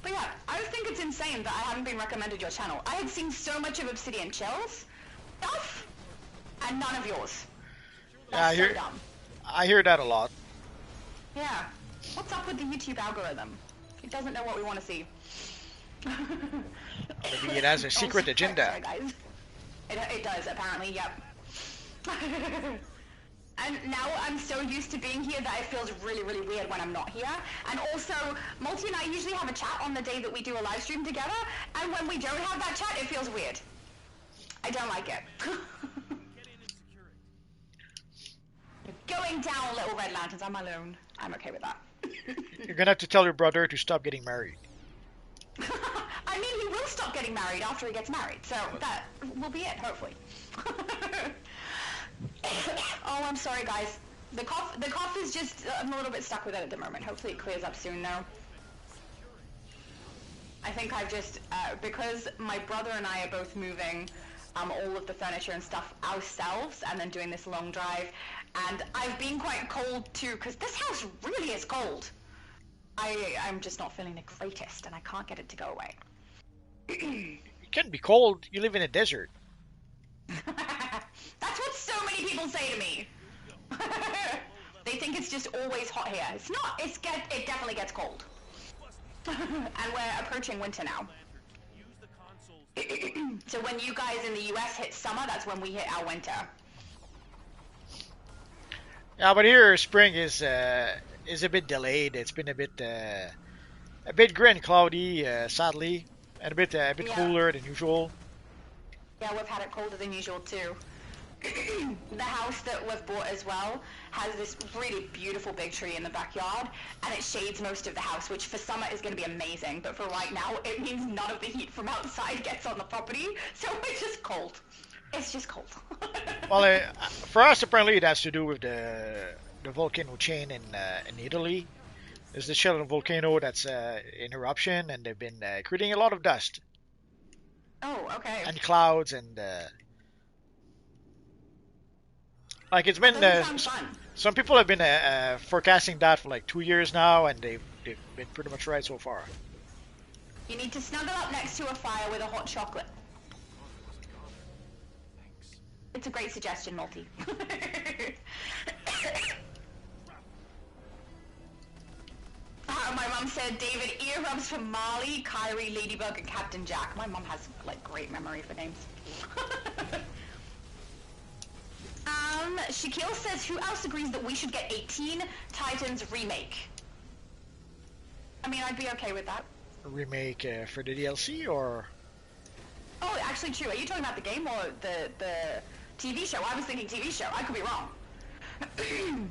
But yeah, I think it's insane that I haven't been recommended your channel. I had seen so much of Obsidian Chill's stuff, and none of yours. That's so dumb. I hear that a lot. Yeah. What's up with the YouTube algorithm? It doesn't know what we want to see. Maybe it has a secret Oh, agenda. sorry, guys. It does, apparently, yep. And now I'm so used to being here that it feels really, really weird when I'm not here. And also, Multi and I usually have a chat on the day that we do a live stream together, and when we don't have that chat, it feels weird. I don't like it. Going down, little red lanterns. I'm alone. I'm okay with that. You're gonna have to tell your brother to stop getting married. I mean, he will stop getting married after he gets married, so that will be it, hopefully. Oh, I'm sorry, guys. The cough is just, I'm a little bit stuck with it at the moment. Hopefully it clears up soon, though. I think I've just, because my brother and I are both moving all of the furniture and stuff ourselves and then doing this long drive, and I've been quite cold too, because this house really is cold. I'm just not feeling the greatest, and I can't get it to go away. It can be cold. You live in a desert. That's what so many people say to me. They think it's just always hot here. It's not. It definitely gets cold. And we're approaching winter now. So when you guys in the US hit summer, that's when we hit our winter. Yeah, but here spring is a bit delayed. It's been a bit gray and cloudy, sadly, and a bit Yeah. cooler than usual. Yeah, we've had it colder than usual too. The house that we've bought as well has this really beautiful big tree in the backyard, and it shades most of the house, which for summer is going to be amazing, but for right now it means none of the heat from outside gets on the property, so it's just cold. It's just cold. Well, for us, apparently it has to do with the volcano chain in Italy. There's the Shelton volcano that's in eruption, and they've been creating a lot of dust. Oh, okay. And clouds, and like it's been some people have been forecasting that for like 2 years now, and they've been pretty much right so far. You need to snuggle up next to a fire with a hot chocolate. It's a great suggestion, Multi. My mom said, David, earrubs for Marley, Kyrie, Ladybug, and Captain Jack. My mom has, like, great memory for names. Shaquille says, who else agrees that we should get a Teen Titans remake? I mean, I'd be okay with that. A remake for the DLC, or? Oh, actually true. Are you talking about the game or the TV show? I was thinking TV show. I could be wrong.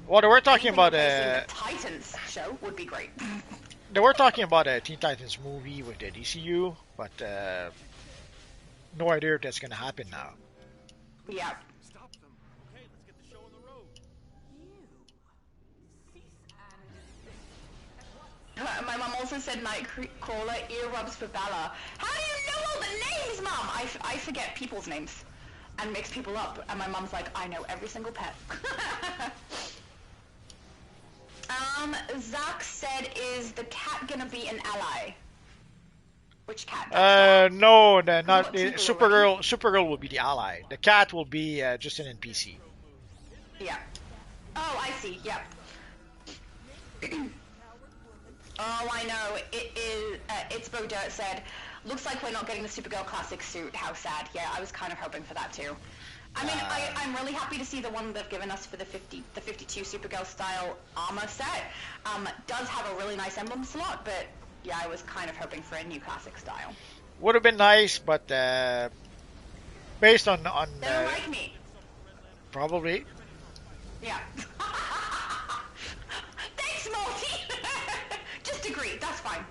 Well, they were talking about the Titans show would be great. They were talking about a Teen Titans movie with the DCU, but no idea if that's gonna happen now. Yeah. My mom also said Nightcrawler, earrubs for Bella. How do you know all the names, Mom? I forget people's names and mix people up, and my mom's like, I know every single pet. Zach said, is the cat gonna be an ally? Which cat? No, not Supergirl. Supergirl will be the ally. The cat will be just an NPC. Yeah. Oh, I see. Yep. Oh, I know. It is. It's Bo Dirt said, looks like we're not getting the Supergirl classic suit. How sad. Yeah, I was kind of hoping for that too. I mean, I'm really happy to see the one they've given us for the 52 Supergirl style armor set. Does have a really nice emblem slot, but yeah, I was kind of hoping for a new classic style. Would have been nice, but based on they don't like me. Probably. Yeah. Thanks, Multi. Just agree. That's fine.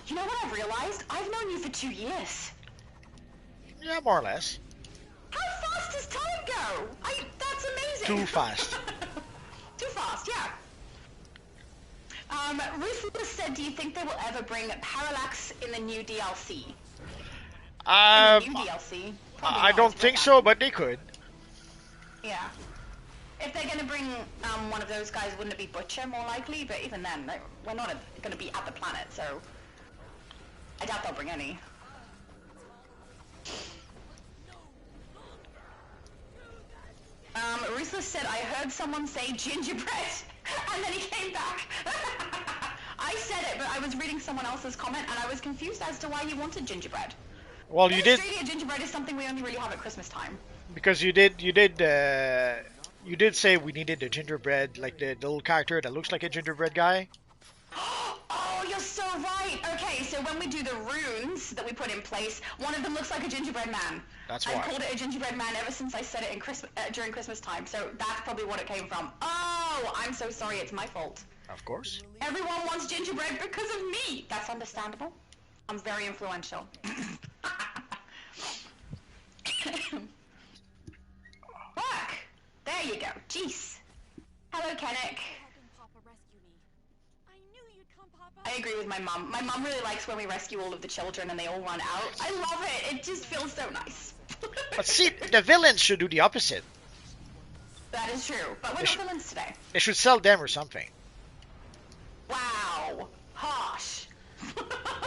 You know what I've realized? I've known you for 2 years. Yeah, more or less. How fast does time go? That's amazing. Too fast. Too fast, yeah. Ruthless said, do you think they will ever bring Parallax in the new DLC? In the new DLC? I don't think so, but they could. Yeah. If they're going to bring one of those guys, wouldn't it be Butcher more likely? But even then, we're not going to be at the planet, so I doubt they'll bring any. Ruthless said, I heard someone say gingerbread, and then he came back. I said it, but I was reading someone else's comment, and I was confused as to why you wanted gingerbread. Well, in you did. Australia, gingerbread is something we only really have at Christmas time. Because you did say we needed the gingerbread, like the little character that looks like a gingerbread guy. Oh, you're so right. Okay, so when we do the runes that we put in place, one of them looks like a gingerbread man. That's why. I've called it a gingerbread man ever since I said it in during Christmas time, so that's probably what it came from. Oh, I'm so sorry. It's my fault. Of course. Everyone wants gingerbread because of me. That's understandable. I'm very influential. Look! There you go. Jeez. Hello, Kennick. I agree with my mom. My mom really likes when we rescue all of the children and they all run out. I love it. It just feels so nice. But see, the villains should do the opposite. That is true. But we're not villains today. They should sell them or something. Wow. Harsh.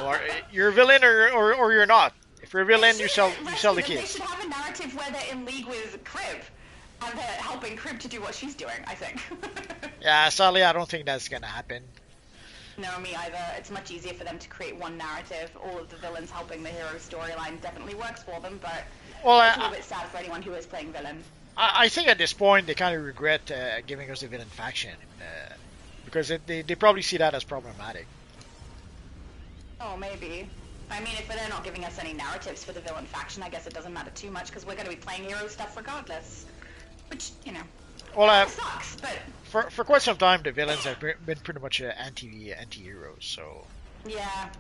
Or you're a villain or you're not. If you're a villain, you sell the kids. They should have a narrative where they're in league with Crib. And they're helping Crib to do what she's doing, I think. Yeah, sadly, I don't think that's gonna happen. No, me either. It's much easier for them to create one narrative. All of the villains helping the hero storyline definitely works for them, but it's a little bit sad for anyone who is playing villain. I think at this point they kind of regret giving us the villain faction because they probably see that as problematic. Oh, maybe. I mean, if they're not giving us any narratives for the villain faction, I guess it doesn't matter too much because we're going to be playing hero stuff regardless. Which, you know, sucks, but... For quite some time, the villains have been pretty much anti-heroes, so... Yeah.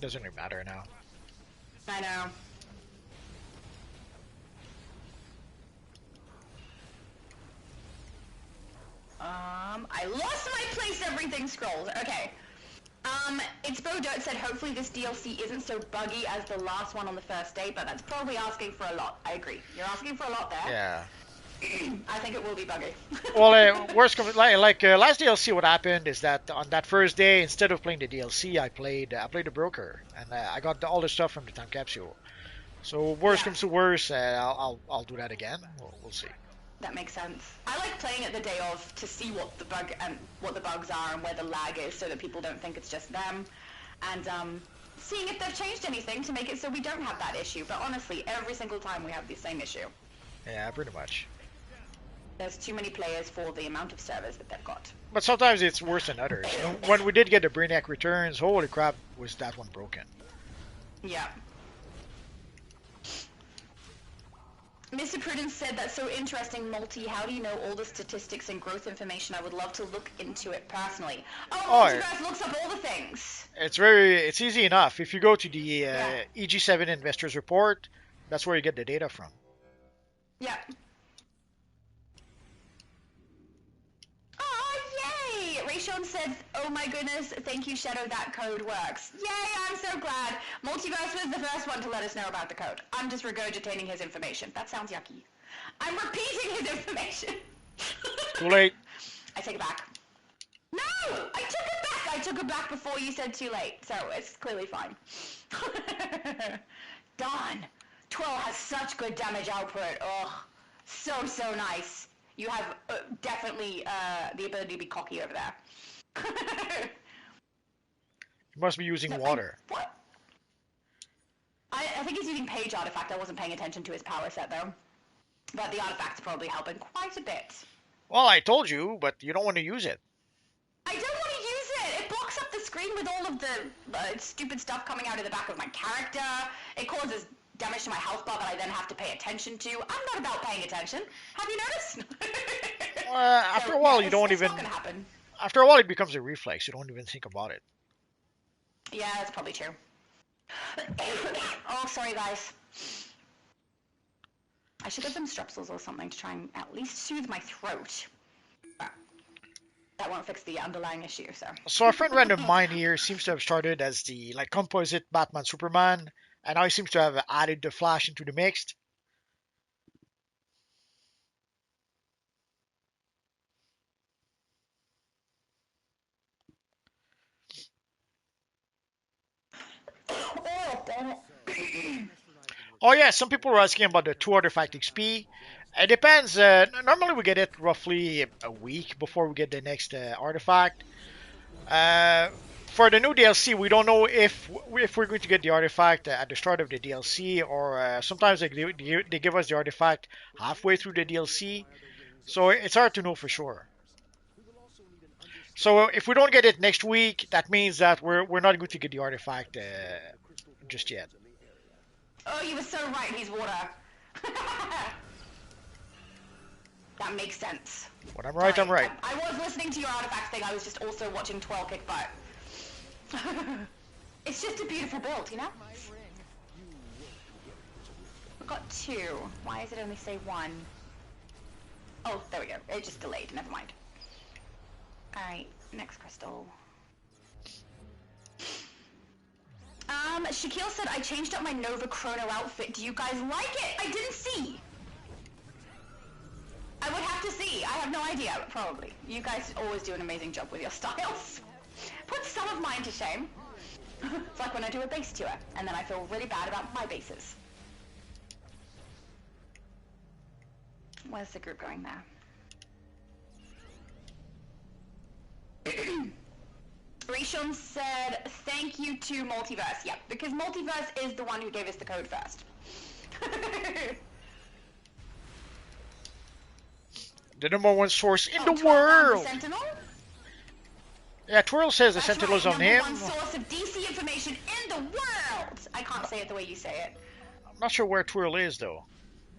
Doesn't really matter now. I know. I lost my place, everything scrolled. Okay. It's Bo Dirt said hopefully this DLC isn't so buggy as the last one on the first day, but that's probably asking for a lot. I agree. You're asking for a lot there. Yeah. I think it will be buggy. Well, worst comes last DLC, what happened is that on that first day, instead of playing the DLC, I played the broker, and I got all the stuff from the time capsule. So worst Yeah, comes to worst, I'll do that again. We'll see. that makes sense. I like playing it the day of to see what the bugs are and where the lag is, so that people don't think it's just them, and seeing if they've changed anything to make it so we don't have that issue. But honestly, every single time we have the same issue. Yeah, pretty much. There's too many players for the amount of servers that they've got. But sometimes it's worse than others. When we did get the Brainiac returns, holy crap, was that one broken? Yeah. Mr. Prudence said, that's so interesting, Multi. How do you know all the statistics and growth information? I would love to look into it personally. Oh, Oh, Multiverse looks up all the things. it's easy enough. If you go to the Yeah. EG7 Investors Report, that's where you get the data from. Yeah. Oh, yay! Rayshon said, oh my goodness, thank you, Shadow, that code works. Yay, I'm so glad. Multiverse was the first one to let us know about the code. I'm just regurgitating his information. That sounds yucky. I'm repeating his information. Too late. I take it back. No! I took it back! I took it back before you said too late, so it's clearly fine. Darn. Twirl has such good damage output. Ugh. So nice. You have definitely the ability to be cocky over there. You must be using water. What? I think he's using Page Artifact. I wasn't paying attention to his power set, though. But the artifact's probably helping quite a bit. Well, I told you, but you don't want to use it. I don't want to use it! It blocks up the screen with all of the stupid stuff coming out of the back of my character. It causes damage to my health bar that I then have to pay attention to. I'm not about paying attention. Have you noticed? After a while, you don't it's even. Not gonna happen. After a while, it becomes a reflex. You don't even think about it. Yeah, that's probably true. Oh, sorry, guys. I should get them strepsils or something to try and at least soothe my throat. That won't fix the underlying issue, so. So a friend random mine here seems to have started as the composite Batman Superman, and now he seems to have added the Flash into the mix. Oh, damn it. Oh yeah, some people were asking about the 2 artifact XP. It depends. Normally we get it roughly a week before we get the next artifact. For the new DLC, we don't know if we're going to get the artifact at the start of the DLC, or sometimes they give us the artifact halfway through the DLC. So it's hard to know for sure. So if we don't get it next week, that means that we're not going to get the artifact just yet. Oh, you were so right, he's water. That makes sense. When I'm right, I'm right. I was listening to your artifact thing, I was just also watching Twirl kick butt. It's just a beautiful build, you know? We've got 2. Why does it only say 1? Oh, there we go. It just delayed. Never mind. Alright, next crystal. Shaquille said, I changed up my Nova Chrono outfit. Do you guys like it? I didn't see. I would have to see. I have no idea, but probably. You guys always do an amazing job with your styles. Put some of mine to shame. It's like when I do a base tour, and then I feel really bad about my bases. Where's the group going there? Rishon said, thank you to Multiverse. Yep, because Multiverse is the one who gave us the code first. The #1 source in the world. The Sentinel? Yeah, Twirl says the That's Sentinel's right, on him. #1 source of DC information in the world. I can't say it the way you say it. I'm not sure where Twirl is though.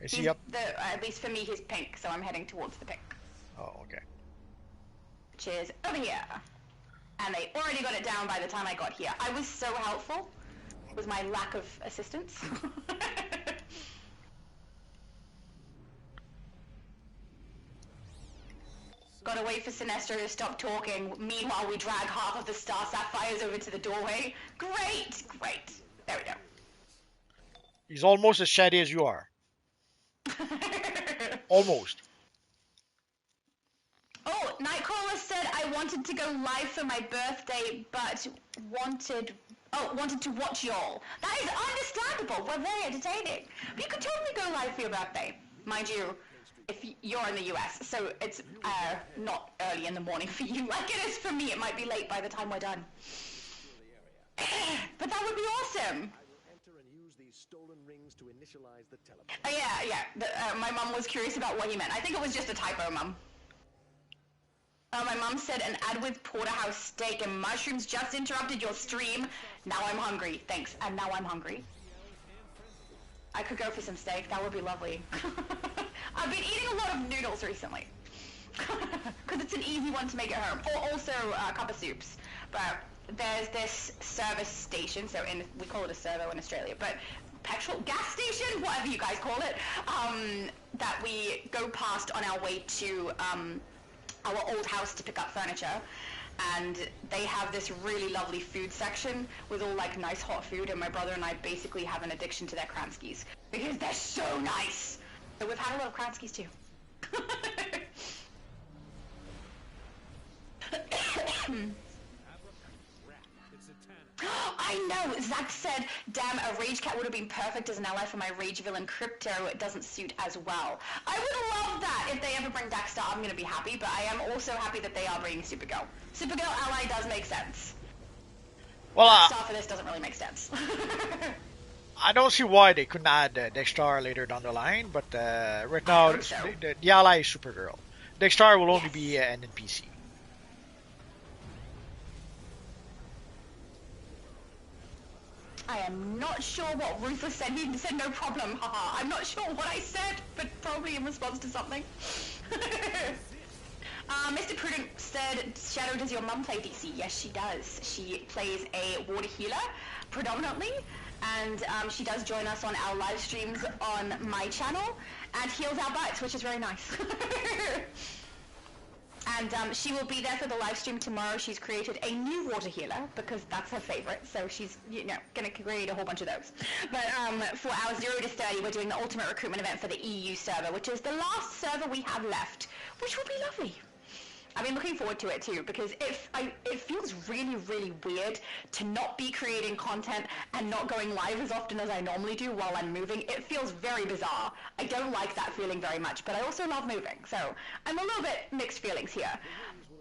Is he up? At least for me, he's pink, so I'm heading towards the pink. Oh, okay. Which is over here. And they already got it down by the time I got here. I was so helpful with my lack of assistance. Gotta wait for Sinestro to stop talking. Meanwhile, we drag half of the Star Sapphires over to the doorway. Great, great. There we go. He's almost as shady as you are. Almost. Nightcrawler said I wanted to go live for my birthday, but wanted to watch y'all. That is understandable. We're very entertaining. But you could totally go live for your birthday, mind you. If you're in the US, so it's not early in the morning for you like it is for me. It might be late by the time we're done. But that would be awesome. Yeah. My mom was curious about what he meant. I think it was just a typo, Mom. My mom said an ad with porterhouse steak and mushrooms just interrupted your stream. Now I'm hungry. Thanks. And now I'm hungry. I could go for some steak. That would be lovely. I've been eating a lot of noodles recently. Because it's an easy one to make at home. Or also a cup of soups. But there's this service station, so we call it a servo in Australia, but gas station, whatever you guys call it, that we go past on our way to our old house to pick up furniture. And they have this really lovely food section with all like nice hot food, and my brother and I basically have an addiction to their Kranskis because they're so nice. So we've had a lot of Kranskis too. I know, Zach said, damn, a Rage Cat would have been perfect as an ally for my Rage Villain Crypto. It doesn't suit as well. I would love that. If they ever bring Daxter, I'm going to be happy, but I am also happy that they are bringing Supergirl. Supergirl ally does make sense. Well, Daxter for this doesn't really make sense. I don't see why they couldn't add Dexter later down the line, but right now the ally is Supergirl. Dexter will only be an NPC. I am not sure what Ruthless said. He said no problem, haha. I'm not sure what I said, but probably in response to something. Mr. Prudent said, Shadow, does your mum play DC? Yes, she does. She plays a water healer, predominantly, and she does join us on our live streams on my channel, and heals our butts, which is very nice. And she will be there for the live stream tomorrow. She's created a new water healer because that's her favorite. So she's, going to create a whole bunch of those. But for our 0 to 30, we're doing the ultimate recruitment event for the EU server, which is the last server we have left, which will be lovely. I've been looking forward to it too, because it feels really, really weird to not be creating content and not going live as often as I normally do while I'm moving. It feels very bizarre. I don't like that feeling very much, but I also love moving, so I'm a little bit mixed feelings here.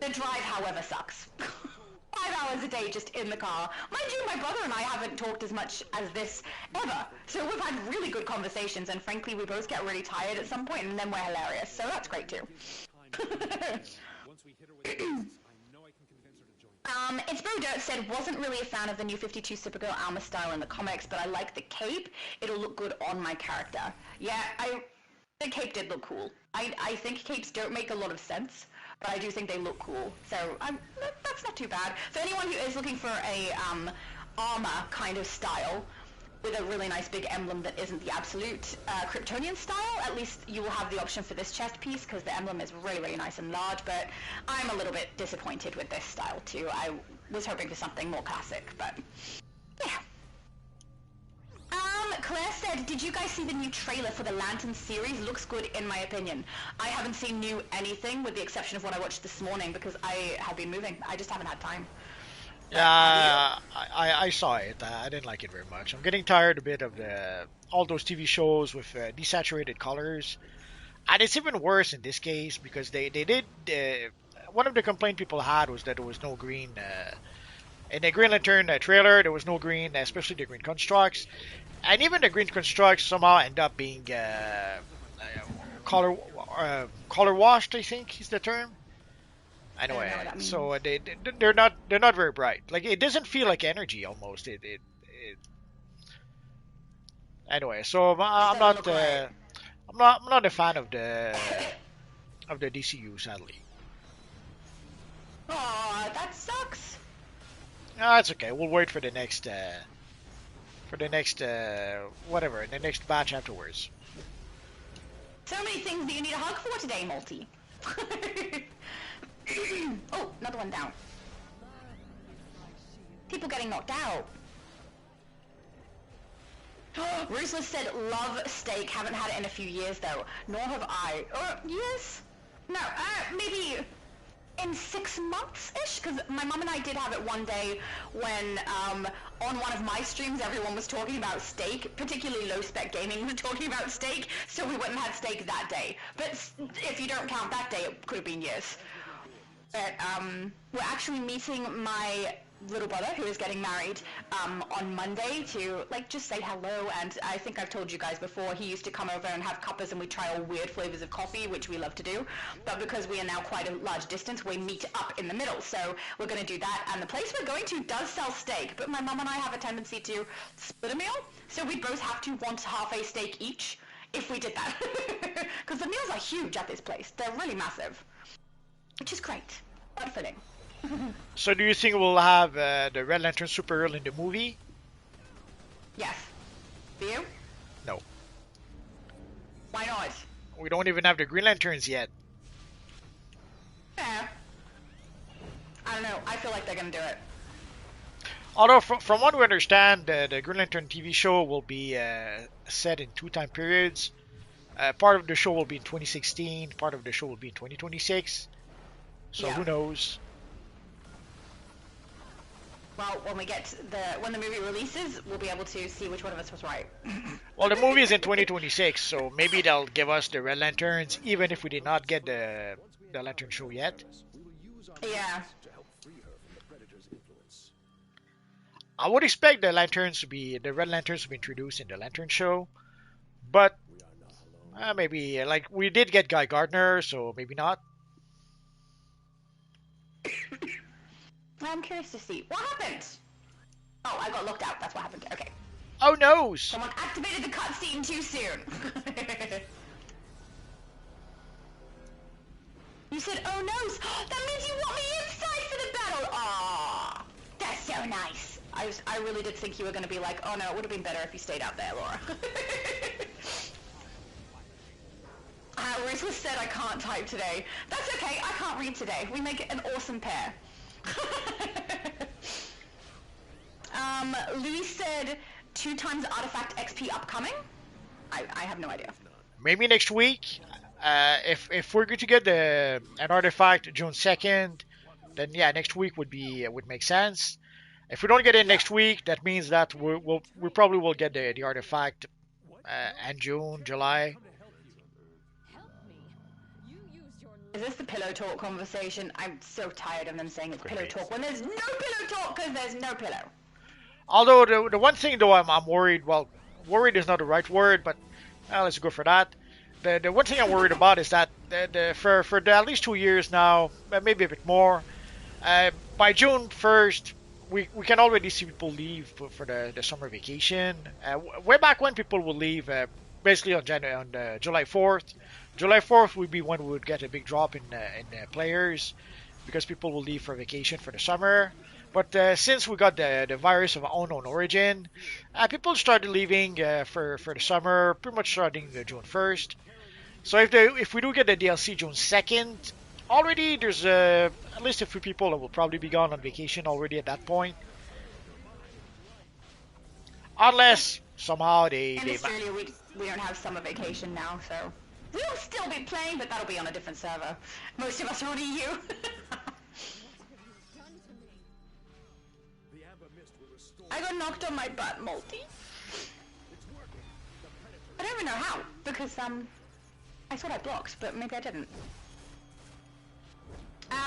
The drive, however, sucks. 5 hours a day just in the car. Mind you, my brother and I haven't talked as much as this ever, so we've had really good conversations, and frankly, we both get really tired at some point, and then we're hilarious, so that's great too. It's Bro Dirt said, wasn't really a fan of the new 52 Supergirl armor style in the comics, but I like the cape. It'll look good on my character. Yeah, the cape did look cool. I think capes don't make a lot of sense, but I do think they look cool. So that's not too bad. For anyone who is looking for a armor kind of style, with a really nice big emblem that isn't the absolute Kryptonian style, at least you will have the option for this chest piece, because the emblem is really, really nice and large, but I'm a little bit disappointed with this style too. I was hoping for something more classic, but yeah. Claire said, did you guys see the new trailer for the Lantern series? Looks good in my opinion. I haven't seen anything with the exception of what I watched this morning because I have been moving. I just haven't had time. Yeah, I saw it. I didn't like it very much. I'm getting tired a bit of all those TV shows with desaturated colors. And it's even worse in this case because they did... one of the complaints people had was that there was no green... in the Green Lantern trailer, there was no green, especially the green constructs. And even the green constructs somehow end up being color washed, I think is the term. Anyway, so they're not very bright. Like it doesn't feel like energy almost. Anyway, so I'm not a fan of the DCU, sadly. Oh, that sucks. No, it's okay. We'll wait for the next whatever, the next batch afterwards. So many things that you need a hug for today, Multi. Oh, another one down. People getting knocked out. Ruthless said, love steak. Haven't had it in a few years, though. Nor have I. Years? No, maybe in 6 months-ish, because my mom and I did have it one day when on one of my streams everyone was talking about steak, particularly Low Spec Gaming was talking about steak, so we went and had steak that day. But if you don't count that day, it could have been years. But we're actually meeting my little brother who is getting married on Monday to like just say hello, and I think I've told you guys before, he used to come over and have cuppas and we try all weird flavors of coffee, which we love to do, but because we are now quite a large distance, we meet up in the middle, so we're going to do that. And the place we're going to does sell steak, but my mom and I have a tendency to split a meal, so we both have to want half a steak each if we did that, because the meals are huge at this place. They're really massive, which is great. Quite filling. So do you think we'll have the Red Lantern Supergirl in the movie? Yes. Do you? No. Why not? We don't even have the Green Lanterns yet. Yeah. I don't know. I feel like they're going to do it. Although, from what we understand, the Green Lantern TV show will be set in 2 time periods. Part of the show will be in 2016, part of the show will be in 2026. So who knows? Well, when the movie releases, we'll be able to see which one of us was right. Well, the movie is in 2026, so maybe they'll give us the Red Lanterns, even if we did not get the Lantern show yet. Yeah. I would expect the Red Lanterns to be introduced in the Lantern show, but maybe like we did get Guy Gardner, so maybe not. I'm curious to see. What happened? Oh, I got locked out. That's what happened. Okay. Oh no! Someone activated the cutscene too soon. You said, oh no! That means you want me inside for the battle! Aww! That's so nice! I really did think you were going to be like, oh no, it would have been better if you stayed out there, Laura. Rachel said I can't type today. That's okay, I can't read today. We make an awesome pair. Louis said 2 times Artifact XP upcoming. I have no idea. Maybe next week. If we're going to get an Artifact June 2nd, then yeah, next week would make sense. If we don't get it next week, that means that we probably will get the Artifact in June, July. Is this the pillow talk conversation? I'm so tired of them saying it's pillow talk when there's no pillow talk because there's no pillow. Although the one thing though I'm worried, well, worried is not the right word, but let's go for that. The one thing I'm worried about is that for at least 2 years now, maybe a bit more, by June 1st, we can already see people leave for the summer vacation. Way back when people would leave, basically on July 4th. July 4th would be when we would get a big drop in players because people will leave for vacation for the summer. But since we got the virus of unknown origin, people started leaving for the summer, pretty much starting June 1st. So if we do get the DLC June 2nd, already there's at least a few people that will probably be gone on vacation already at that point. Unless somehow they... And Australia, we don't have summer vacation now, so... We'll still be playing, but that'll be on a different server. Most of us are on EU. I got knocked on my butt, Multi. I don't even know how, because, I thought I blocked, but maybe I didn't.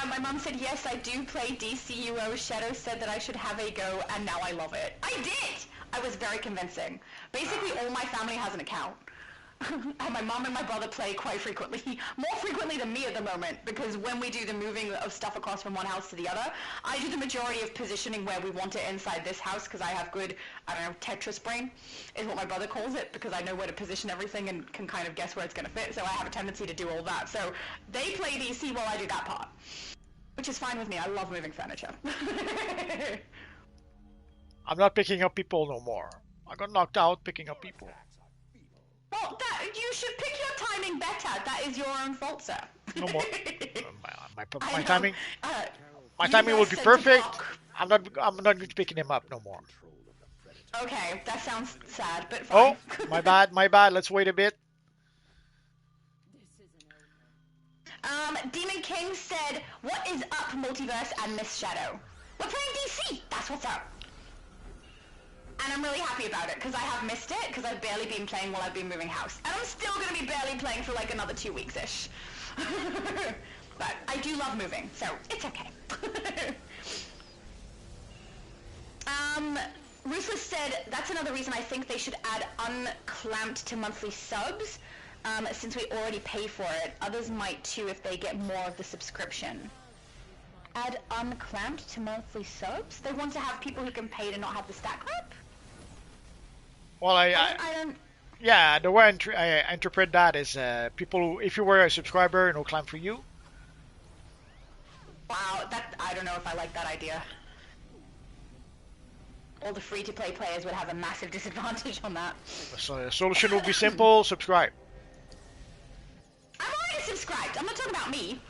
My mom said, yes, I do play DCUO. Shadow said that I should have a go, and now I love it. I did! I was very convincing. Basically, all my family has an account. And my mom and my brother play quite frequently, more frequently than me at the moment, because when we do the moving of stuff across from one house to the other, I do the majority of positioning where we want it inside this house, because I have good, I don't know, Tetris brain, is what my brother calls it, because I know where to position everything and can kind of guess where it's going to fit, so I have a tendency to do all that. So they play DC while I do that part, which is fine with me. I love moving furniture. I'm not picking up people no more. I got knocked out picking up people. Well, you should pick your timing better. That is your own fault, sir. No more. My timing. My timing will be perfect. I'm not going to picking him up no more. Okay, that sounds sad, but fine. Oh, my bad. Let's wait a bit. Demon King said, "What is up, Multiverse and Miss Shadow? We're playing DC. That's what's up." And I'm really happy about it because I have missed it because I've barely been playing while I've been moving house, and I'm still gonna be barely playing for like another 2 weeks ish. But I do love moving, so it's okay. Ruthless said, "That's another reason I think they should add unclamped to monthly subs, since we already pay for it. Others might too if they get more of the subscription." Add unclamped to monthly subs? They want to have people who can pay to not have the stat clamp? Well, I don't... yeah, the way I interpret that is people who, if you were a subscriber, no climb for you. Wow, I don't know if I like that idea. All the free-to-play players would have a massive disadvantage on that. So the solution would be simple: subscribe. I'm already subscribed. I'm not talking about me.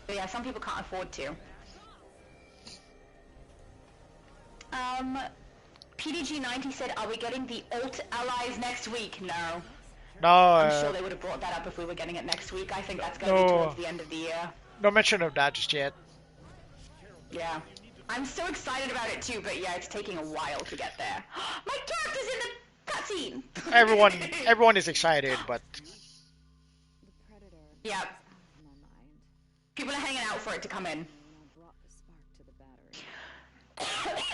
But yeah, some people can't afford to. PDG90 said, "Are we getting the alt allies next week?" No. No. I'm sure they would have brought that up if we were getting it next week. I think that's going to be towards the end of the year. No mention of that just yet. Yeah. I'm so excited about it too, but yeah, it's taking a while to get there. My character's in the cutscene! Everyone is excited, but... Yeah. People are hanging out for it to come in.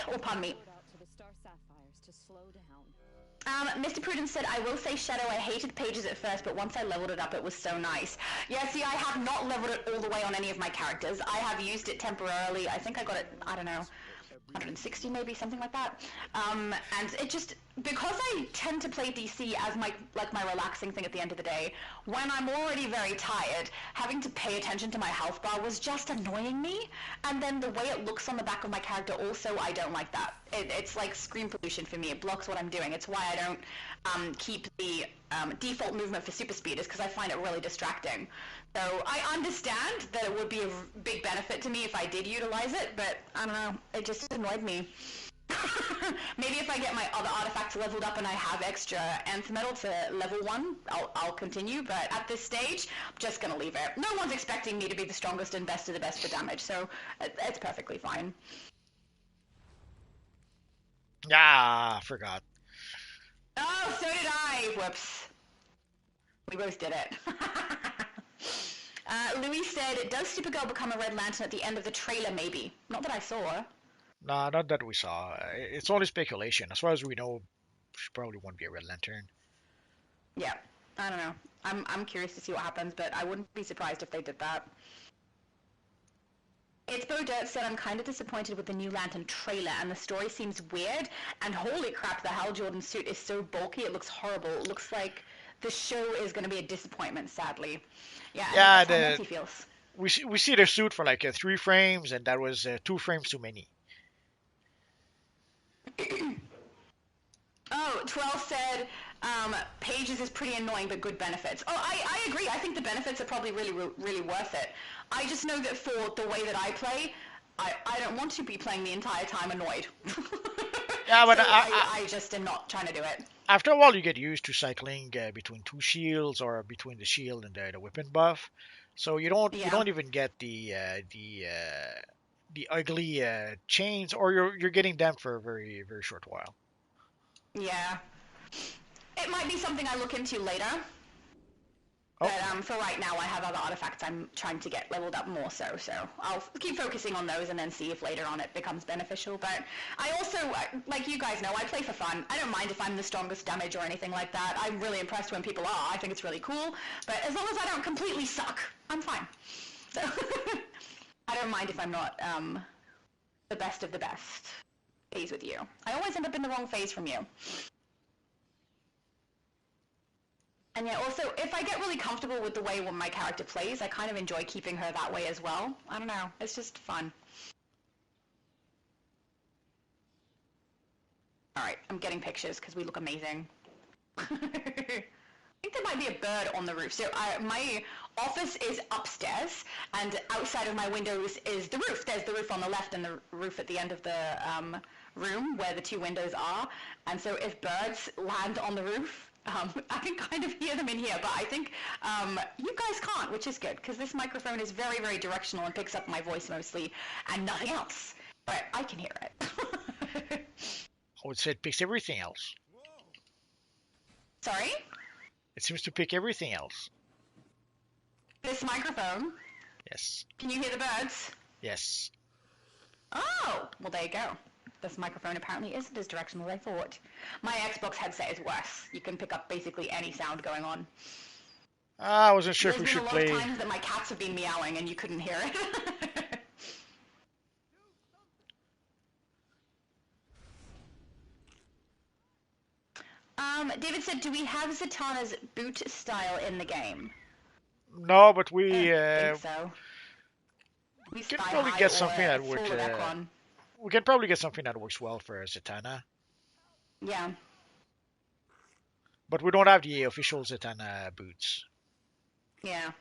Oh, pardon me. Mr. Prudence said, "I will say, Shadow, I hated pages at first, but once I leveled it up, it was so nice." Yeah, see, I have not leveled it all the way on any of my characters. I have used it temporarily. I think I got it, I don't know, 160 maybe, something like that. And it just, because I tend to play DC as my relaxing thing at the end of the day, when I'm already very tired, having to pay attention to my health bar was just annoying me. And then the way it looks on the back of my character also, I don't like that. It's like screen pollution for me. It blocks what I'm doing. It's why I don't keep the default movement for super speed, is because I find it really distracting. So I understand that it would be a big benefit to me if I did utilize it, but I don't know, it just annoyed me. Maybe if I get my other artifacts leveled up and I have extra Nth metal to level 1, I'll continue, but at this stage, I'm just gonna leave it. No one's expecting me to be the strongest and best of the best for damage, so it's perfectly fine. Yeah, I forgot. Oh, so did I! Whoops. We both did it. Louis said, "Does Supergirl become a Red Lantern at the end of the trailer, maybe?" Not that I saw. Nah, not that we saw. It's only speculation. As far as we know, she probably won't be a Red Lantern. Yeah, I don't know. I'm curious to see what happens, but I wouldn't be surprised if they did that. It's Bo Dirt said, "I'm kind of disappointed with the new Lantern trailer, and the story seems weird, and holy crap, the Hal Jordan suit is so bulky, it looks horrible. It looks like the show is going to be a disappointment, sadly." Yeah, that's how Nancy feels. We see their suit for like 3 frames, and that was 2 frames too many. Oh, 12 said, "Pages is pretty annoying, but good benefits." Oh, I agree. I think the benefits are probably really worth it. I just know that for the way that I play, I don't want to be playing the entire time annoyed. Yeah, but so I just am not trying to do it. After a while, you get used to cycling between 2 shields or between the shield and the weapon buff, so you don't even get the ugly chains, or you're getting them for a very very short while. Yeah, it might be something I look into later. Oh. But for right now, I have other artifacts I'm trying to get leveled up more so I'll keep focusing on those and then see if later on it becomes beneficial. But I also, like you guys know, I play for fun. I don't mind if I'm the strongest damage or anything like that. I'm really impressed when people are. I think it's really cool. But as long as I don't completely suck, I'm fine. So I don't mind if I'm not the best of the best phase with you. I always end up in the wrong phase from you. And yeah, also, if I get really comfortable with the way my character plays, I kind of enjoy keeping her that way as well. I don't know, it's just fun. Alright, I'm getting pictures because we look amazing. I think there might be a bird on the roof. So my office is upstairs, and outside of my windows is the roof. There's the roof on the left and the roof at the end of the room where the 2 windows are. And so if birds land on the roof, I can kind of hear them in here, but I think you guys can't, which is good, because this microphone is very, very directional and picks up my voice mostly, and nothing else. But I can hear it. I would say it picks everything else. Sorry? It seems to pick everything else. This microphone? Yes. Can you hear the birds? Yes. Oh! Well, there you go. This microphone apparently isn't as directional as I thought. My Xbox headset is worse. You can pick up basically any sound going on. I wasn't sure if we There's should been a play. lot of times that my cats have been meowing and you couldn't hear it. David said, do we have Zatanna's boot style in the game? No, but we I think so. We can probably get something that would. Ekron. We can probably get something that works well for Zatanna. Yeah. But we don't have the official Zatanna boots. Yeah.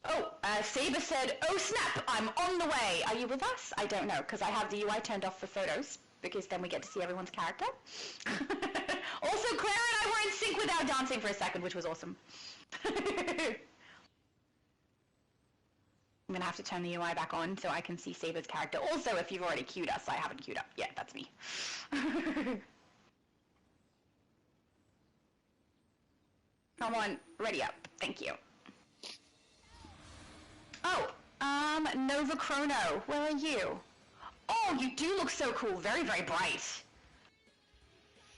Oh, Saber said, oh snap, I'm on the way. Are you with us? I don't know, because I have the UI turned off for photos, because then we get to see everyone's character. Also, Claire and I were in sync without dancing for a second, which was awesome. I'm going to have to turn the UI back on so I can see Saber's character. Also, if you've already queued us, I haven't queued up yet. That's me. Come on, ready up. Thank you. Oh, Nova Chrono, where are you? Oh, you do look so cool. Very, very bright.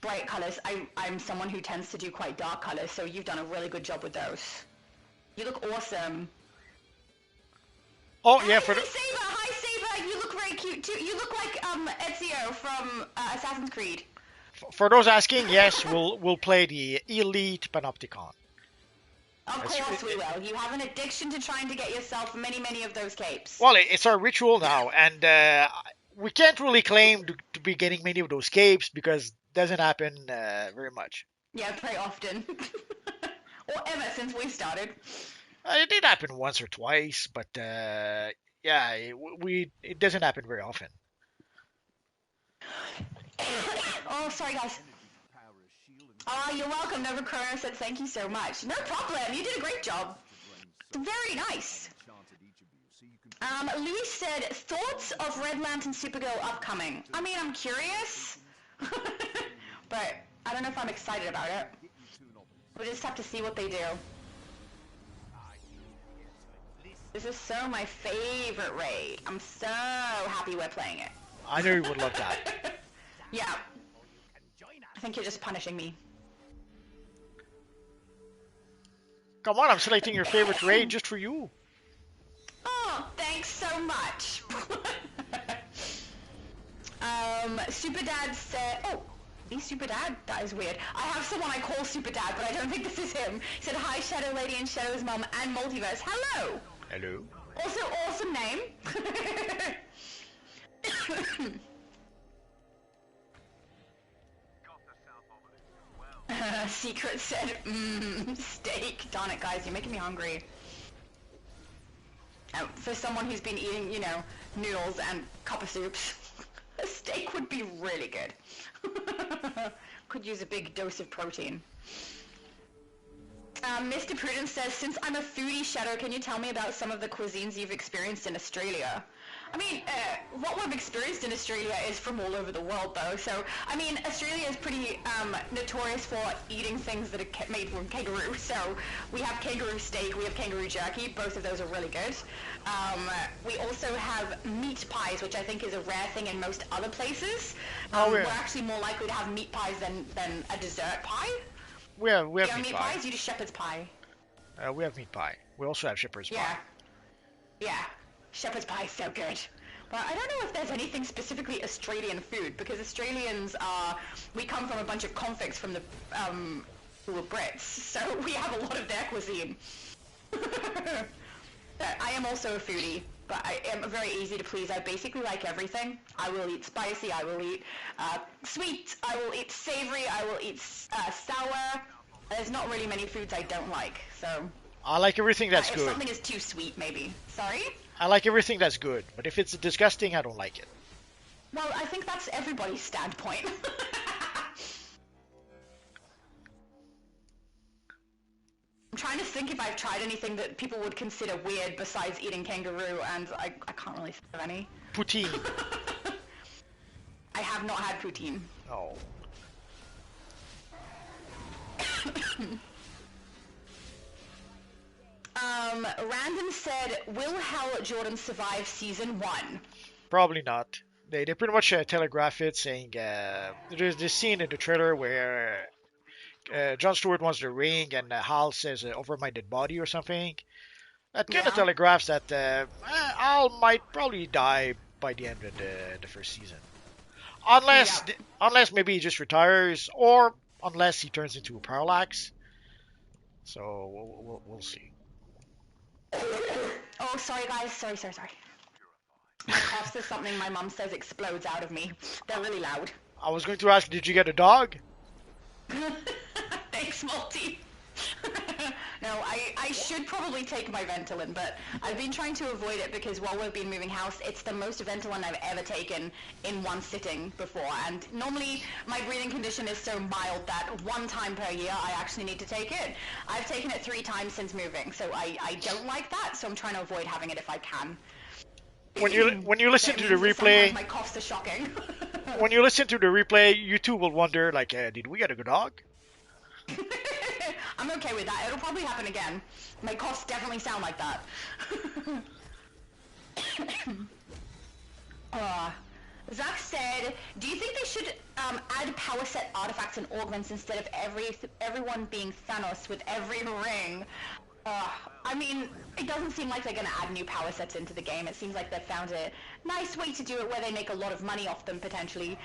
Bright colors. I'm someone who tends to do quite dark colors, so you've done a really good job with those. You look awesome. Oh yeah, for Hi, the. Saber! Hi, Saber! You look very cute too. You look like Ezio from Assassin's Creed. For those asking, yes, we'll play the Elite Panopticon. Of course we will. You have an addiction to trying to get yourself many, many of those capes. Well, it's our ritual now, and we can't really claim to be getting many of those capes because it doesn't happen very much. Yeah, very often. Or ever since we started. It did happen once or twice, but yeah, it doesn't happen very often. Oh, sorry guys. Oh, you're welcome. Nova Chrono said thank you so much. No problem. You did a great job. Very nice. Louis said, thoughts of Red Lantern Supergirl upcoming? I mean, I'm curious, but I don't know if I'm excited about it. We'll just have to see what they do. This is so my favorite raid. I'm so happy we're playing it. I know you would love that. Yeah. I think you're just punishing me. Come on, I'm selecting your favorite raid just for you. Oh, thanks so much. Super Dad said, oh, he's Super Dad? That is weird. I have someone I call Super Dad, but I don't think this is him. He said, hi, Shadow Lady and Shadow's mom and Multiverse. Hello. Hello. Also, awesome name. Secret said, steak. Darn it, guys, you're making me hungry. For someone who's been eating, you know, noodles and copper soups, a steak would be really good. Could use a big dose of protein. Mr. Prudence says, since I'm a foodie, Shadow, can you tell me about some of the cuisines you've experienced in Australia? I mean, what we've experienced in Australia is from all over the world, though. So, I mean, Australia is pretty notorious for eating things that are made from kangaroo. So, we have kangaroo steak, we have kangaroo jerky. Both of those are really good. We also have meat pies, which I think is a rare thing in most other places. We're actually more likely to have meat pies than a dessert pie. We have meat pie. pies? You do shepherd's pie. We have meat pie. We also have shepherd's pie. Yeah. Shepherd's pie is so good. But I don't know if there's anything specifically Australian food, because Australians we come from a bunch of convicts from the, who were Brits, so we have a lot of their cuisine. I am also a foodie, but I am very easy to please. I basically like everything. I will eat spicy, I will eat sweet, I will eat savory, I will eat sour. There's not really many foods I don't like, so... I like everything that's if good. Something is too sweet, maybe. Sorry? I like everything that's good, but if it's disgusting, I don't like it. Well, I think that's everybody's standpoint. I'm trying to think if I've tried anything that people would consider weird besides eating kangaroo, and I can't really think of any. Poutine. I have not had poutine. Oh. Random said, will Hal Jordan survive season 1? Probably not. They pretty much telegraph it, saying there's this scene in the trailer where Jon Stewart wants the ring, and Hal says over my dead body or something. That kind of Yeah. telegraphs that Al might probably die by the end of the first season, unless Yep. unless maybe he just retires, or unless he turns into a parallax. So we'll see. Oh, sorry guys. Sorry. My coughs is something my mum says explodes out of me. They're really loud. I was going to ask, did you get a dog? Thanks, Multi. No, I should probably take my Ventolin, but I've been trying to avoid it because while we've been moving house, it's the most Ventolin I've ever taken in one sitting before. And normally my breathing condition is so mild that one time per year I actually need to take it. I've taken it 3 times since moving, so I don't like that, so I'm trying to avoid having it if I can. When you listen to the Means that sometimes replay, my coughs are shocking. when you listen to the replay, you too will wonder, like, did we get a good dog? I'm okay with that. It'll probably happen again. My coughs definitely sound like that. Zach said, do you think they should add power set artifacts and augments instead of everyone being Thanos with every ring? I mean, it doesn't seem like they're going to add new power sets into the game. It seems like they've found a nice way to do it where they make a lot of money off them, potentially,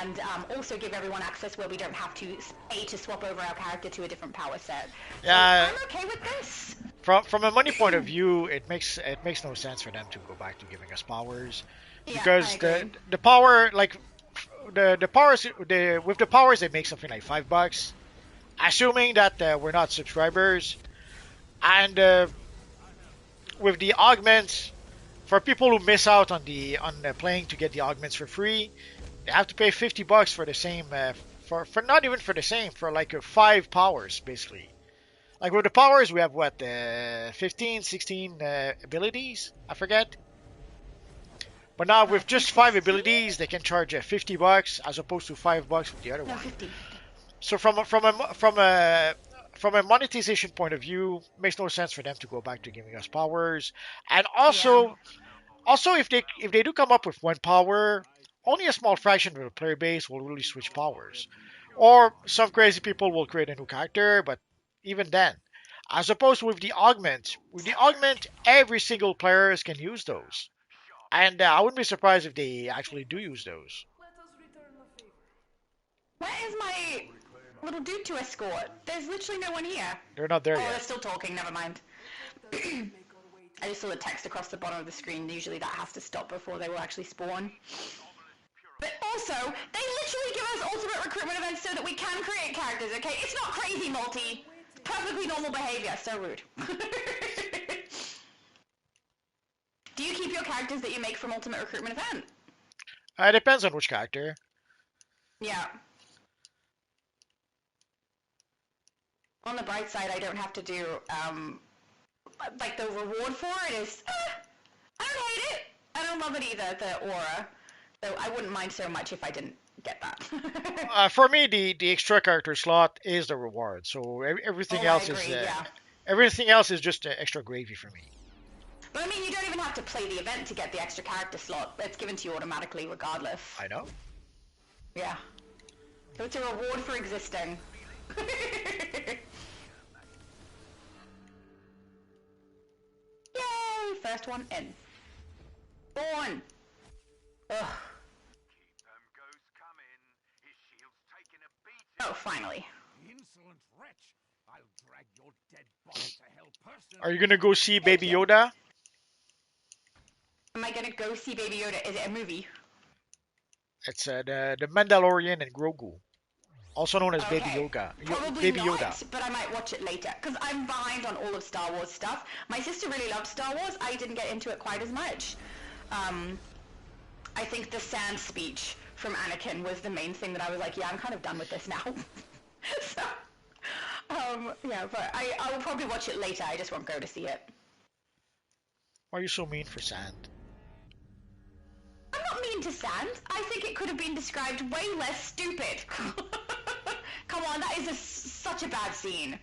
and also give everyone access where we don't have to pay to swap over our character to a different power set. Yeah. So I'm okay with this. From a money point of view, it makes no sense for them to go back to giving us powers, because the power, like the powers, with the powers they make something like $5, assuming that we're not subscribers. And with the augments, for people who miss out on playing to get the augments for free, they have to pay $50 for the same for not even for the same, for like 5 powers basically. Like with the powers, we have what 15, 16 abilities, I forget. But now with just 5 abilities, they can charge $50 as opposed to $5 with the other one. 50. So from a monetization point of view, makes no sense for them to go back to giving us powers. And also if they do come up with one power, only a small fraction of the player base will really switch powers. Or some crazy people will create a new character, but even then, as opposed with the augment, every single player can use those. And I wouldn't be surprised if they actually do use those. Where is my little dude to escort? There's literally no one here. They're not there Oh, yet. they're still talking. Never mind. I just saw the text across the bottom of the screen. Usually that has to stop before they will actually spawn. But also, they literally give us ultimate recruitment events so that we can create characters, okay? It's not crazy, Multi. It's perfectly normal behavior. So rude. Do you keep your characters that you make from ultimate recruitment event? It depends on which character. Yeah. On the bright side, I don't have to do, like, the reward for it is, I don't hate it. I don't love it either, the aura. So I wouldn't mind so much if I didn't get that. For me, the extra character slot is the reward. So everything else I agree, is yeah. everything else is just extra gravy for me. But I mean, you don't even have to play the event to get the extra character slot. It's given to you automatically regardless. I know. Yeah. So it's a reward for existing. Yay! First one in. Born! Ugh. Oh, finally. Insolent wretch! I'll drag your dead body to hell personally. Are you gonna go see Baby Yoda? Am I gonna go see Baby Yoda? Is it a movie? It's the Mandalorian and Grogu, also known as Baby Okay. Yoda. Probably Baby not, Yoda. but I might watch it later because I'm behind on all of Star Wars stuff. My sister really loved Star Wars. I didn't get into it quite as much. I think the sand speech from Anakin was the main thing that I was like, yeah, I'm kind of done with this now. So, Yeah, but I will probably watch it later. I just won't go to see it. Why are you so mean for Sand? I'm not mean to Sand. I think it could have been described way less stupid. Come on, that is such a bad scene.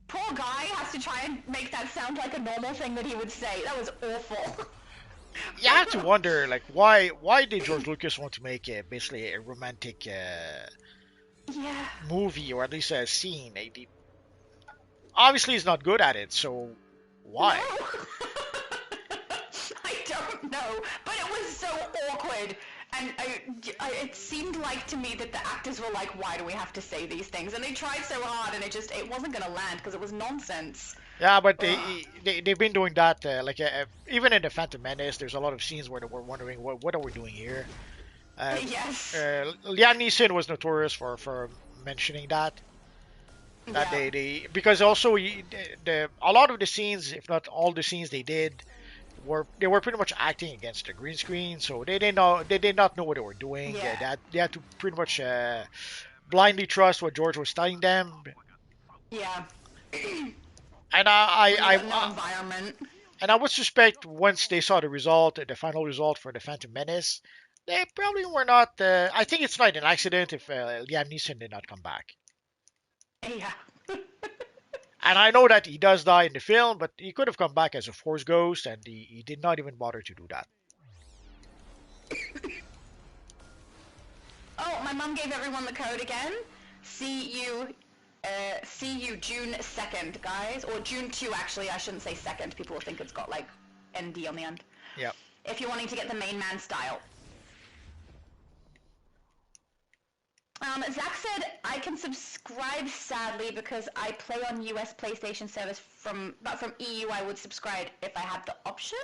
Poor guy has to try and make that sound like a normal thing that he would say. That was awful. You have to wonder, like, why did George Lucas want to make basically a romantic Yeah. movie, or at least a scene? Obviously, he's not good at it, so why? No. I don't know, but it was so awkward. And it seemed like to me that the actors were like, why do we have to say these things? And they tried so hard, and it wasn't going to land because it was nonsense. Yeah, but they've been doing that. Even in the Phantom Menace, there's a lot of scenes where we're wondering what are we doing here. Yes. Liam Neeson was notorious for mentioning that. That Yeah. they because also a lot of the scenes, if not all the scenes they did, they were pretty much acting against the green screen, so they did not know what they were doing. Yeah. They had to pretty much blindly trust what George was telling them. Yeah. And No environment. I would suspect once they saw the result, the final result for the Phantom Menace, they probably were not. I think it's not an accident if Liam Neeson did not come back. Yeah. And I know that he does die in the film, but he could have come back as a Force ghost, and he did not even bother to do that. Oh, my mum gave everyone the code again. See you June 2nd, guys. Or June 2, actually. I shouldn't say 2nd. People will think it's got, like, ND on the end. Yep. If you're wanting to get the main man style. Zach said, I can subscribe sadly because I play on US PlayStation service but from EU I would subscribe if I had the option.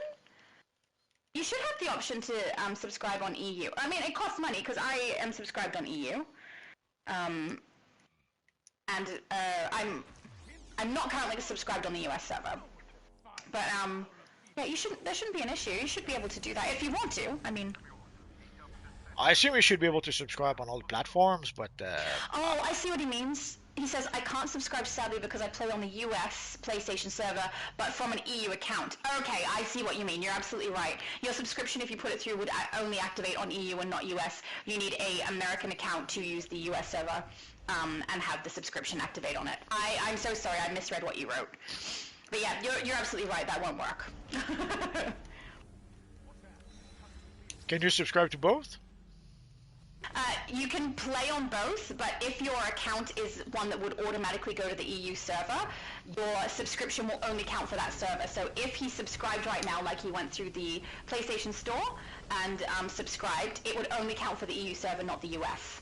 You should have the option to subscribe on EU. I mean, it costs money because I am subscribed on EU. And I'm not currently subscribed on the US server. But yeah, there shouldn't be an issue. You should be able to do that if you want to. I mean, I assume you should be able to subscribe on all the platforms, but oh, I see what he means. He says, I can't subscribe sadly because I play on the US PlayStation server, but from an EU account. Okay, I see what you mean. You're absolutely right. Your subscription, if you put it through, would only activate on EU and not US. You need a American account to use the US server and have the subscription activate on it. I'm so sorry. I misread what you wrote. But yeah, you're absolutely right. That won't work. can you subscribe to both? You can play on both, but if your account is one that would automatically go to the EU server, your subscription will only count for that server. So if he subscribed right now, like he went through the PlayStation Store and subscribed, it would only count for the EU server, not the US.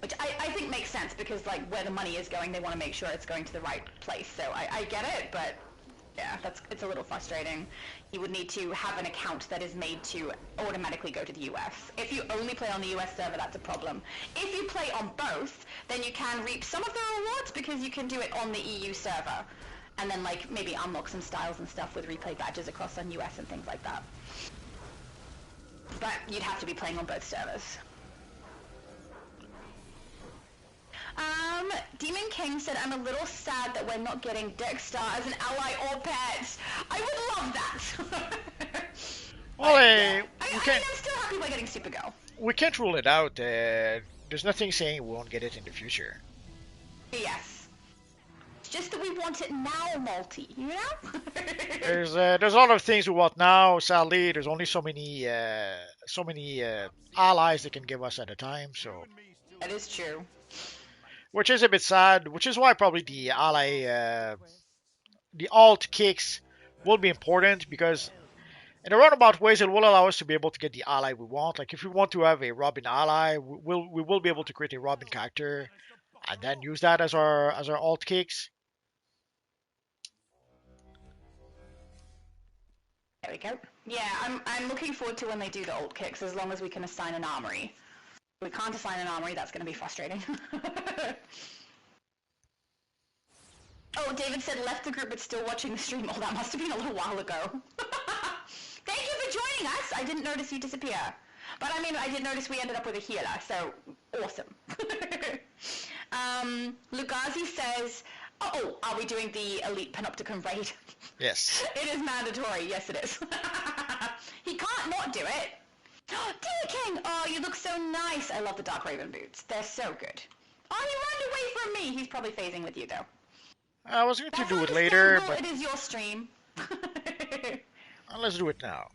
Which I think makes sense because like where the money is going, they want to make sure it's going to the right place. So I get it, but yeah, it's a little frustrating. You would need to have an account that is made to automatically go to the US. If you only play on the US server, that's a problem. If you play on both, then you can reap some of the rewards because you can do it on the EU server. And then like maybe unlock some styles and stuff with replay badges across on US and things like that. But you'd have to be playing on both servers. Demon King said, I'm a little sad that we're not getting Dexter as an ally or pet. I would love that. Well, yeah. I'm still happy we're getting Supergirl. we can't rule it out. There's nothing saying we won't get it in the future. Yes. It's just that we want it now, Multi, you know? There's a lot of things we want now. Sadly, there's only so many allies they can give us at a time. So That is true. which is a bit sad, which is why probably the the alt kicks will be important because in a roundabout ways it will allow us to be able to get the ally we want. Like if we want to have a Robin ally, we will be able to create a Robin character and then use that as our alt kicks. There we go. Yeah, I'm looking forward to when they do the alt kicks as long as we can assign an armory. If we can't assign an armory, that's going to be frustrating. Oh, David said left the group but still watching the stream. Oh, that must have been a little while ago. Thank you for joining us. I didn't notice you disappear. But I mean, I did notice we ended up with a healer, so awesome. Lugazi says, oh, are we doing the Elite Panopticon raid? Yes. It is mandatory. Yes, it is. He can't not do it. Dear King, oh, you look so nice. I love the Dark Raven boots. They're so good. Oh, he ran away from me. He's probably phasing with you, though. I was going to That's do it later, understandable. but It is your stream. let's do it now.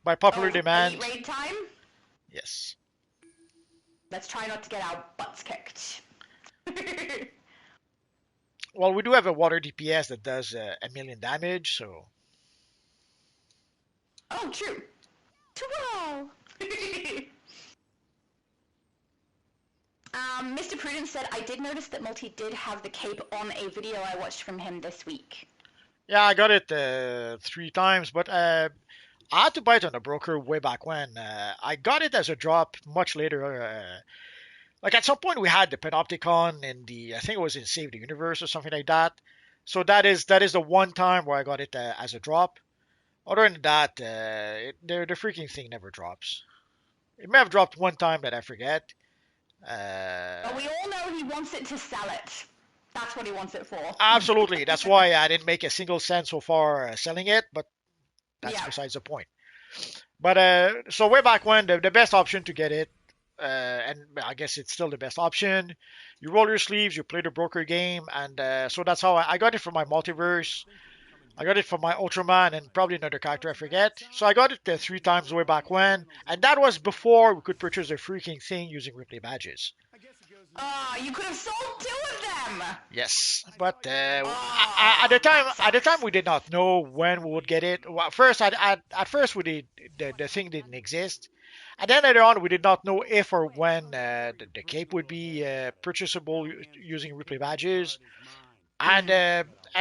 By popular demand. Elite raid time? Yes. Let's try not to get our butts kicked. Well, we do have a water DPS that does 1,000,000 damage, so. Oh, true. Wow. Mr. Prudence said, I did notice that Multi did have the cape on a video I watched from him this week. Yeah, I got it 3 times, but I had to buy it on a broker way back when. I got it as a drop much later. Like at some point we had the Panopticon in I think it was in Save the Universe or something like that. So that is the one time where I got it as a drop. Other than that, the freaking thing never drops. It may have dropped one time that I forget. But we all know he wants it to sell it. That's what he wants it for. Absolutely. That's why I didn't make a single cent so far selling it, but that's besides the point. But so way back when, the best option to get it, and I guess it's still the best option, you roll your sleeves, you play the broker game, and so that's how I got it for my multiverse. I got it for my Ultraman and probably another character I forget. So I got it 3 times way back when, and that was before we could purchase the freaking thing using replay badges. You could have sold 2 of them. Yes, but at the time we did not know when we would get it. Well, at first we did the thing didn't exist, and then later on we did not know if or when the cape would be purchasable using replay badges, and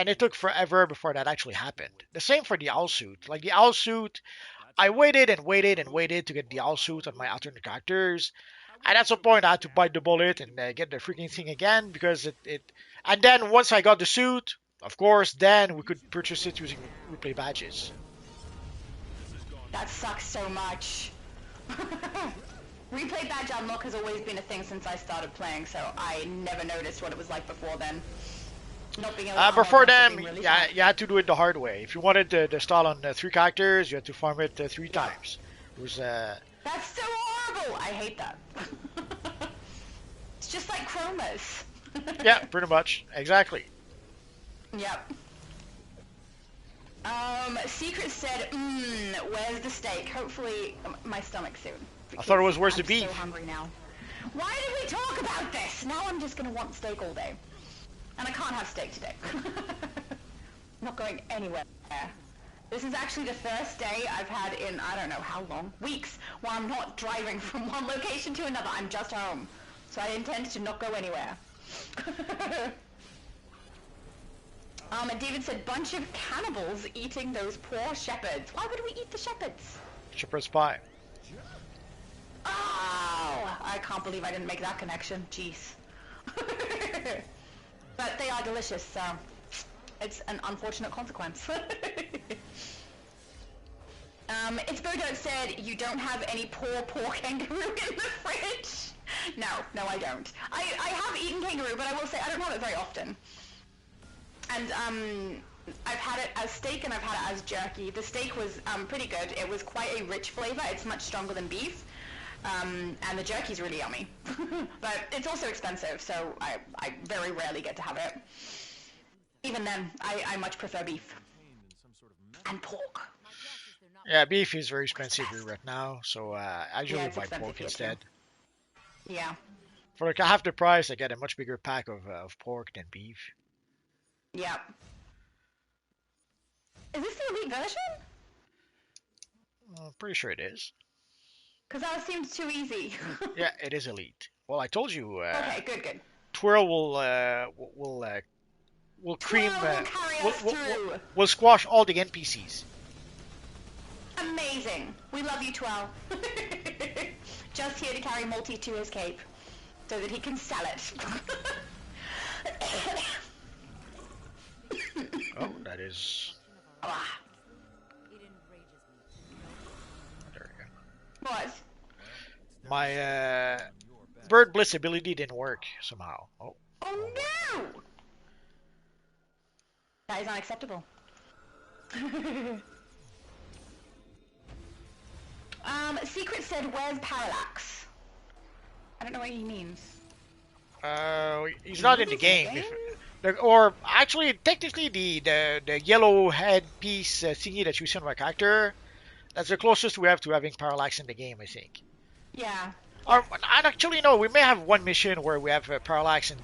it took forever before that actually happened. The same for the owl suit. Like the owl suit, I waited and waited and waited to get the owl suit on my alternate characters. And at some point, I had to bite the bullet and get the freaking thing again because it. And then once I got the suit, of course, then we could purchase it using replay badges. That sucks so much. Replay badge unlock has always been a thing since I started playing, so I never noticed what it was like before then. Not being able to before then, really you had to do it the hard way. If you wanted the style on 3 characters, you had to farm it 3 times. It was. That's so horrible! I hate that. It's just like chromas. Yeah, pretty much. Exactly. Yep. Secret said, where's the steak? Hopefully my stomach soon. I thought it was where's the beef? I'm so hungry now. Why did we talk about this? Now I'm just gonna want steak all day. And I can't have steak today. Not going anywhere. This is actually the first day I've had in, I don't know how long, weeks, where I'm not driving from one location to another. I'm just home. So I intend to not go anywhere. And David said, bunch of cannibals eating those poor shepherds. Why would we eat the shepherds? Shepherd's pie. Oh, I can't believe I didn't make that connection. Jeez. But they are delicious, so it's an unfortunate consequence. It's Bodot said, you don't have any poor kangaroo in the fridge? No, I don't. I have eaten kangaroo, but I will say I don't have it very often. And I've had it as steak and I've had it as jerky. The steak was pretty good. It was quite a rich flavor. It's much stronger than beef. And the jerky's really yummy. But it's also expensive, so I very rarely get to have it. Even then, I much prefer beef. And pork. Yeah, beef is very expensive here right now, so I usually buy pork instead. Yeah. For like half the price, I get a much bigger pack of pork than beef. Yeah. Is this the elite version? I'm pretty sure it is. Because that seemed too easy. Yeah, it is elite. Well, I told you. Okay, good. Twirl will cream. Will squash all the NPCs. Amazing. We love you, Twirl. Just here to carry Multi to his cape, so that he can sell it. Oh, that is. Ah. There we go. What? My Bird Blitz ability didn't work somehow. Oh, Oh no! That is unacceptable. Secret said, where's Parallax? I don't know what he means. he's not in the game. Or actually, technically, the yellow headpiece thingy that you see on my character, that's the closest we have to having parallax in the game, I think. Yeah. Or actually, no, we may have one mission where we have parallax in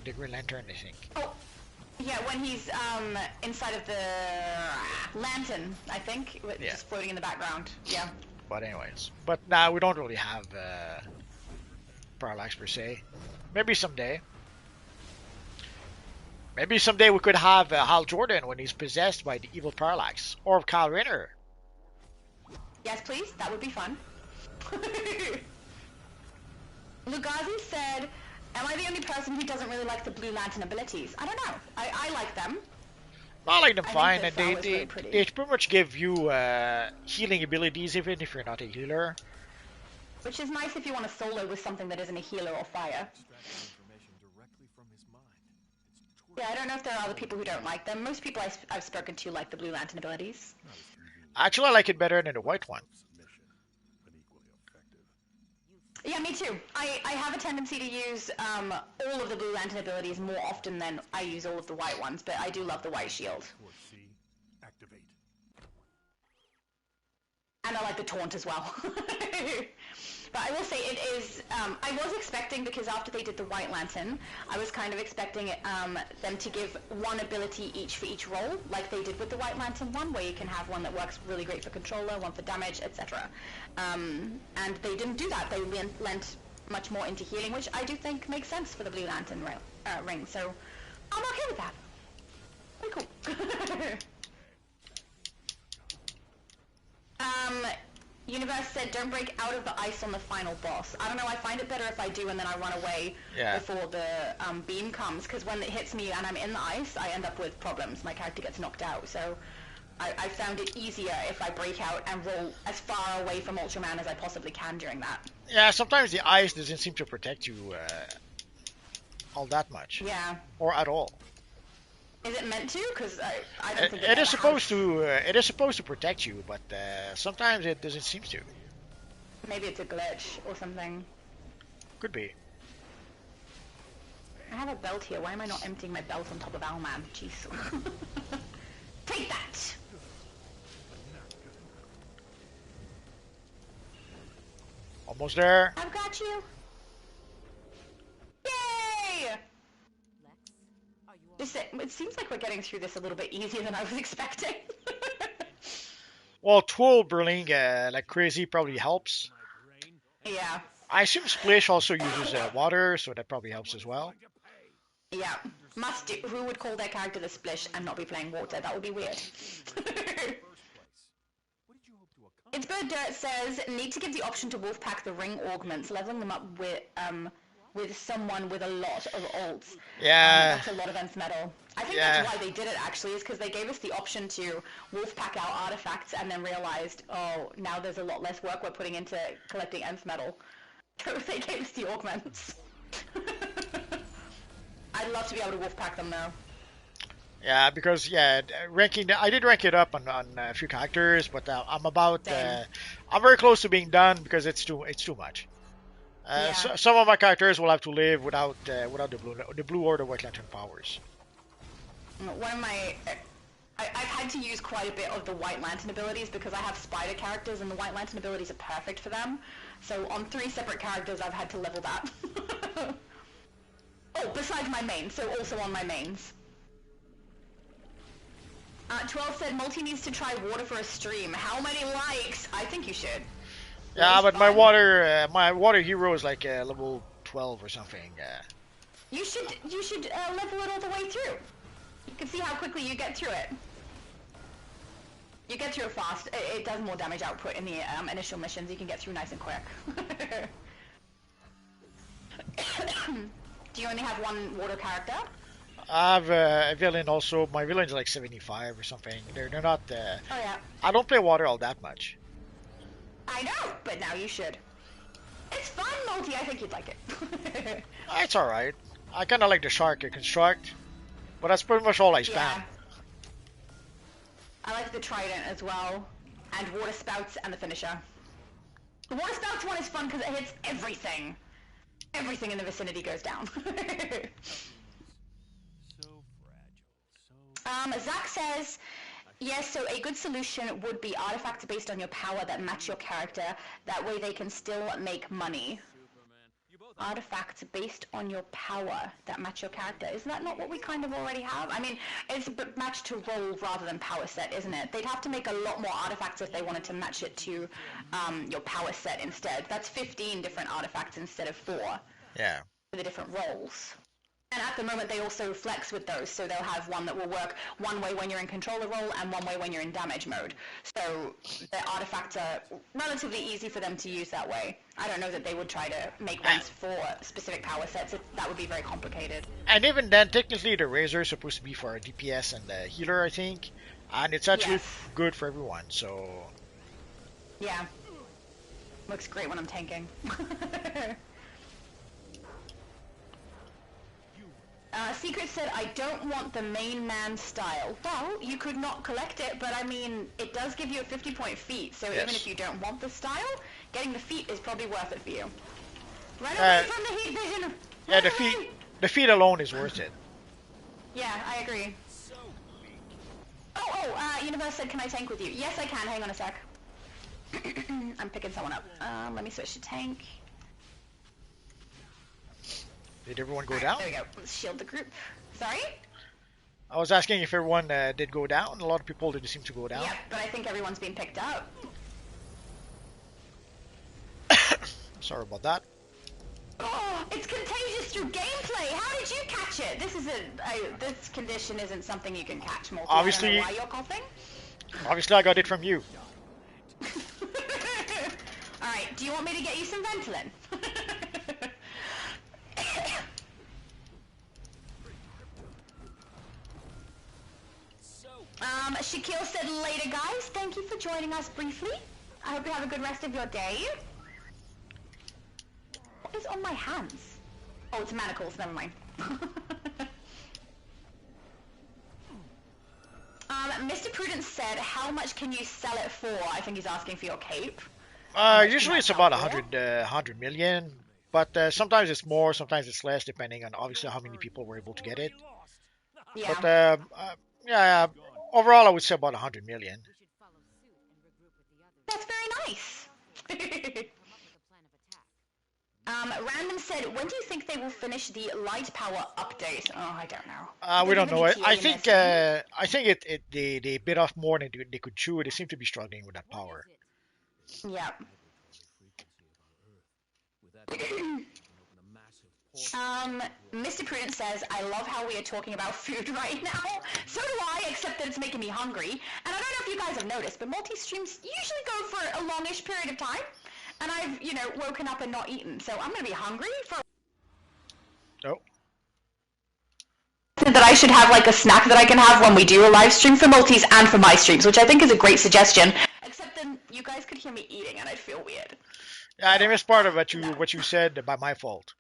the Green Lantern, I think. Oh, yeah, when he's inside of the lantern, I think, just floating in the background. Yeah. But anyways, but now we don't really have parallax per se. Maybe someday. Maybe someday we could have Hal Jordan when he's possessed by the evil parallax, or Kyle Rayner. Yes, please. That would be fun. Lugazi said, am I the only person who doesn't really like the Blue Lantern abilities? I don't know. I like them. I like them fine, and they pretty much give you healing abilities even if you're not a healer. Which is nice if you want to solo with something that isn't a healer or fire. Yeah, I don't know if there are other people who don't like them. Most people I've spoken to like the Blue Lantern abilities. Actually, I like it better than the white one. Yeah, me too. I have a tendency to use all of the Blue Lantern abilities more often than I use all of the white ones, but I do love the white shield. And I like the taunt as well. But I will say it is, I was expecting, because after they did the White Lantern, I was kind of expecting them to give one ability each for each role, like they did with the White Lantern one, where you can have one that works really great for controller, one for damage, etc. And they didn't do that. They lent much more into healing, which I do think makes sense for the Blue Lantern ring, so I'm okay with that. Very cool. Universe said, don't break out of the ice on the final boss. I don't know, I find it better if I do and then I run away before the beam comes, because when it hits me and I'm in the ice, I end up with problems. My character gets knocked out, so I found it easier if I break out and roll as far away from Ultraman as I possibly can during that. Yeah, sometimes the ice doesn't seem to protect you all that much. Yeah. Or at all. Is it meant to? Because I don't think it is supposed to. It is supposed to protect you, but sometimes it doesn't seem to. Maybe it's a glitch or something. Could be. I have a belt here. Why am I not emptying my belt on top of Owlman? Jeez. Take that! Almost there. I've got you. Yay! It seems like we're getting through this a little bit easier than I was expecting. Well, twirling like crazy probably helps. Yeah. I assume Splish also uses water, so that probably helps as well. Yeah. Must do. Who would call their character the Splish and not be playing water? That would be weird. It's Bird Dirt says, need to give the option to Wolfpack the ring augments, leveling them up with someone with a lot of ults. Yeah. That's a lot of nth metal. I think that's why they did it, actually, is because they gave us the option to Wolfpack our artifacts and then realized, oh, now there's a lot less work we're putting into collecting nth metal. So they gave us the augments. I'd love to be able to Wolfpack them, though. Yeah, because ranking. I did rank it up on a few characters, but I'm about. I'm very close to being done because it's too much. So, some of my characters will have to live without the blue or the white lantern powers. One of my, I've had to use quite a bit of the White Lantern abilities because I have spider characters and the White Lantern abilities are perfect for them. So on 3 separate characters, I've had to level that. Oh, besides my main, so also on my mains. 12 said, Multi needs to try water for a stream. How many likes? I think you should. Yeah, but my water hero is like level 12 or something. You should level it all the way through. You can see how quickly you get through it. You get through it fast. It does more damage output in the initial missions. You can get through nice and quick. Do you only have one water character? I have a villain also. My villain's like 75 or something. They're not. Oh yeah. I don't play water all that much. I know, but now you should. It's fun, Multi. I think you'd like it. It's alright. I kind of like the shark construct, but that's pretty much all I spam. Yeah. I like the trident as well, and water spouts and the finisher. The water spouts one is fun because it hits everything. Everything in the vicinity goes down. Zach says, yes, so a good solution would be artifacts based on your power that match your character. That way they can still make money. Artifacts based on your power that match your character. Isn't that not what we kind of already have? I mean, it's matched to role rather than power set, isn't it? They'd have to make a lot more artifacts if they wanted to match it to your power set instead. That's 15 different artifacts instead of 4. Yeah. For the different roles. And at the moment they also flex with those, so they'll have one that will work one way when you're in controller role and one way when you're in damage mode. So the artifacts are relatively easy for them to use that way. I don't know that they would try to make ones for specific power sets. That would be very complicated. And even then, technically the Razor is supposed to be for DPS and the healer, I think. And it's actually good for everyone, so... Yeah. Looks great when I'm tanking. Secret said, I don't want the main man style. Well, you could not collect it, but I mean, it does give you a 50-point feat, so even if you don't want the style, getting the feat is probably worth it for you. Run away from the heat vision! Yeah, the feat alone is worth it. Yeah, I agree. Universe said, can I tank with you? Yes, I can. Hang on a sec. I'm picking someone up. Let me switch to tank. Did everyone go down? There we go. Let's shield the group. Sorry? I was asking if everyone did go down. A lot of people didn't seem to go down. Yeah, but I think everyone's been picked up. Sorry about that. Oh, it's contagious through gameplay. How did you catch it? This condition isn't something you can catch, Multi. Obviously, I don't know why you're coughing. Obviously, I got it from you. All right. Do you want me to get you some Ventolin? Shaquille said, later guys, thank you for joining us briefly. I hope you have a good rest of your day. What is on my hands? Oh, it's manacles, never mind. Mr. Prudence said, how much can you sell it for? I think he's asking for your cape. Usually it's about 100 million, but sometimes it's more, sometimes it's less, depending on obviously how many people were able to get it. Yeah. But yeah, overall I would say about 100 million. That's very nice. Random said, when do you think they will finish the light power update? Oh, I don't know. We don't know. I think they bit off more than they could chew. They seem to be struggling with that power. Yeah. Mr. Prudence says, I love how we are talking about food right now. So do I, except that it's making me hungry. And I don't know if you guys have noticed, but multi-streams usually go for a longish period of time. And I've, woken up and not eaten. So I'm going to be hungry for... Oh. That I should have like a snack that I can have when we do a live stream for multis and for my streams, which I think is a great suggestion. Except then you guys could hear me eating and I'd feel weird. Yeah, I missed part of what you said by my fault.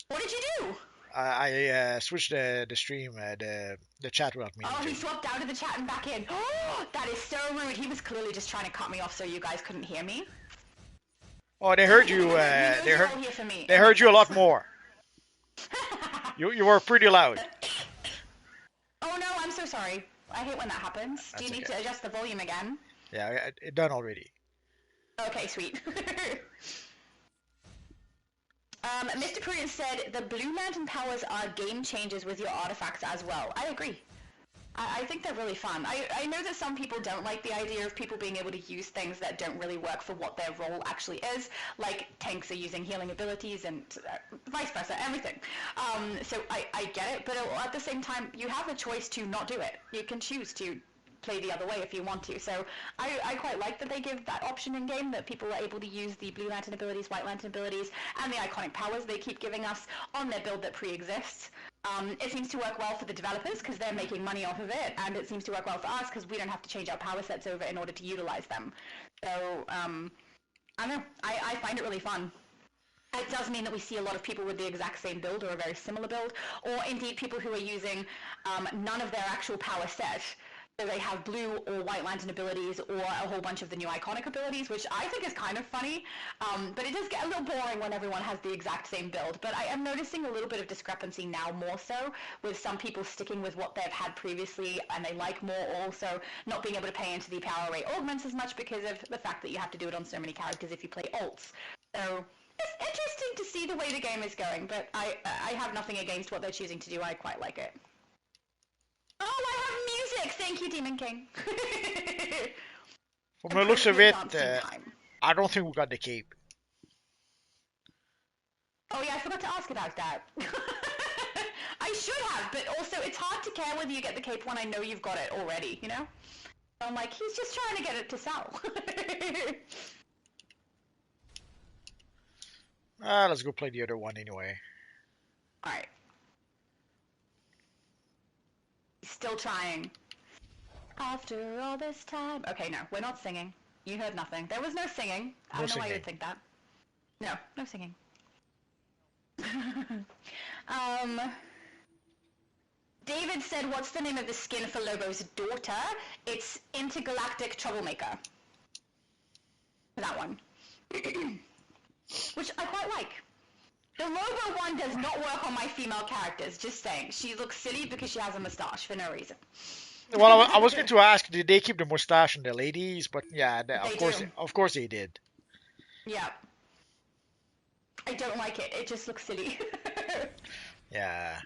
What did you do? I switched the stream, the chat without me. Oh, he swapped out of the chat and back in. Oh, that is so rude. He was clearly just trying to cut me off so you guys couldn't hear me. Oh, they heard you. They heard you a lot more. You were pretty loud. Oh no, I'm so sorry. I hate when that happens. Do you need to adjust the volume again? Yeah, it done already. Okay, sweet. Mr. Prudence said, the Blue Mountain powers are game changers with your artifacts as well. I agree. I think they're really fun. I know that some people don't like the idea of people being able to use things that don't really work for what their role actually is, like tanks are using healing abilities and vice versa, everything. So I get it, but at the same time, you have a choice to not do it. You can choose to play the other way if you want to. So I quite like that they give that option in game, that people are able to use the Blue Lantern abilities, White Lantern abilities, and the iconic powers they keep giving us on their build that pre-exists. It seems to work well for the developers because they're making money off of it, and it seems to work well for us because we don't have to change our power sets over in order to utilize them. So I quite like that they give that option in game, that people are able to use the Blue Lantern abilities, White Lantern abilities, and the iconic powers they keep giving us on their build that pre-exists. It seems to work well for the developers because they're making money off of it, and it seems to work well for us because we don't have to change our power sets over in order to utilize them. So I don't know. I find it really fun. It does mean that we see a lot of people with the exact same build or a very similar build, or indeed people who are using none of their actual power set. So they have blue or white lantern abilities or a whole bunch of the new iconic abilities, which I think is kind of funny. But it does get a little boring when everyone has the exact same build. But I am noticing a little bit of discrepancy now, more so, with some people sticking with what they've had previously and they like more, also not being able to pay into the power rate augments as much because of the fact that you have to do it on so many characters if you play alts. So it's interesting to see the way the game is going, but I have nothing against what they're choosing to do. I quite like it. Oh, I have music! Thank you, Demon King. From the looks of it, I don't think we got the cape. Oh yeah, I forgot to ask about that. I should have, but also it's hard to care whether you get the cape when I know you've got it already, you know? I'm like, he's just trying to get it to sell. Let's go play the other one anyway. Alright. Still trying. After all this time. Okay, no, we're not singing. You heard nothing. There was no singing. I don't know why you'd think that. No, no singing. David said, what's the name of the skin for Lobo's daughter? It's Intergalactic Troublemaker. That one. Which I quite like. The Lobo one does not work on my female characters, just saying. She looks silly because she has a mustache for no reason. Well, I was going to ask, did they keep the mustache on the ladies? But yeah, of course they did. Yeah. I don't like it. It just looks silly. Yeah.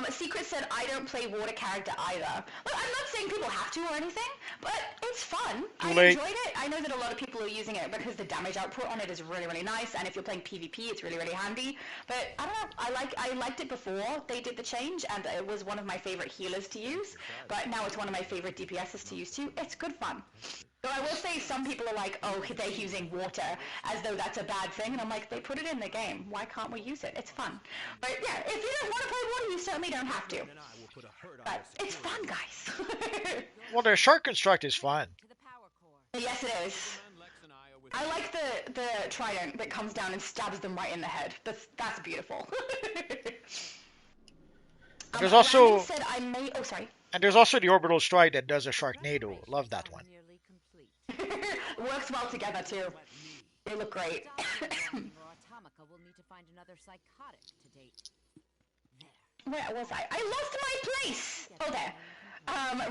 Secret said, I don't play water character either. Look, I'm not saying people have to or anything, but it's fun. I enjoyed it. I know that a lot of people are using it because the damage output on it is really, really nice, and if you're playing PvP, it's really, really handy. But I don't know, I liked it before they did the change, and it was one of my favorite healers to use, but now it's one of my favorite DPSs to use too. It's good fun. So I will say some people are like, oh, they're using water as though that's a bad thing. And I'm like, they put it in the game. Why can't we use it? It's fun. But yeah, if you don't want to play water, you certainly don't have to. But it's fun, guys. Well, the shark construct is fun. Yes, it is. I like the trident that comes down and stabs them right in the head. That's beautiful. There's also... Said I may... Oh, sorry. And there's also the orbital strike that does a Sharknado. Love that one. Works well together too. They look great. Where was I? I lost my place! Oh, there.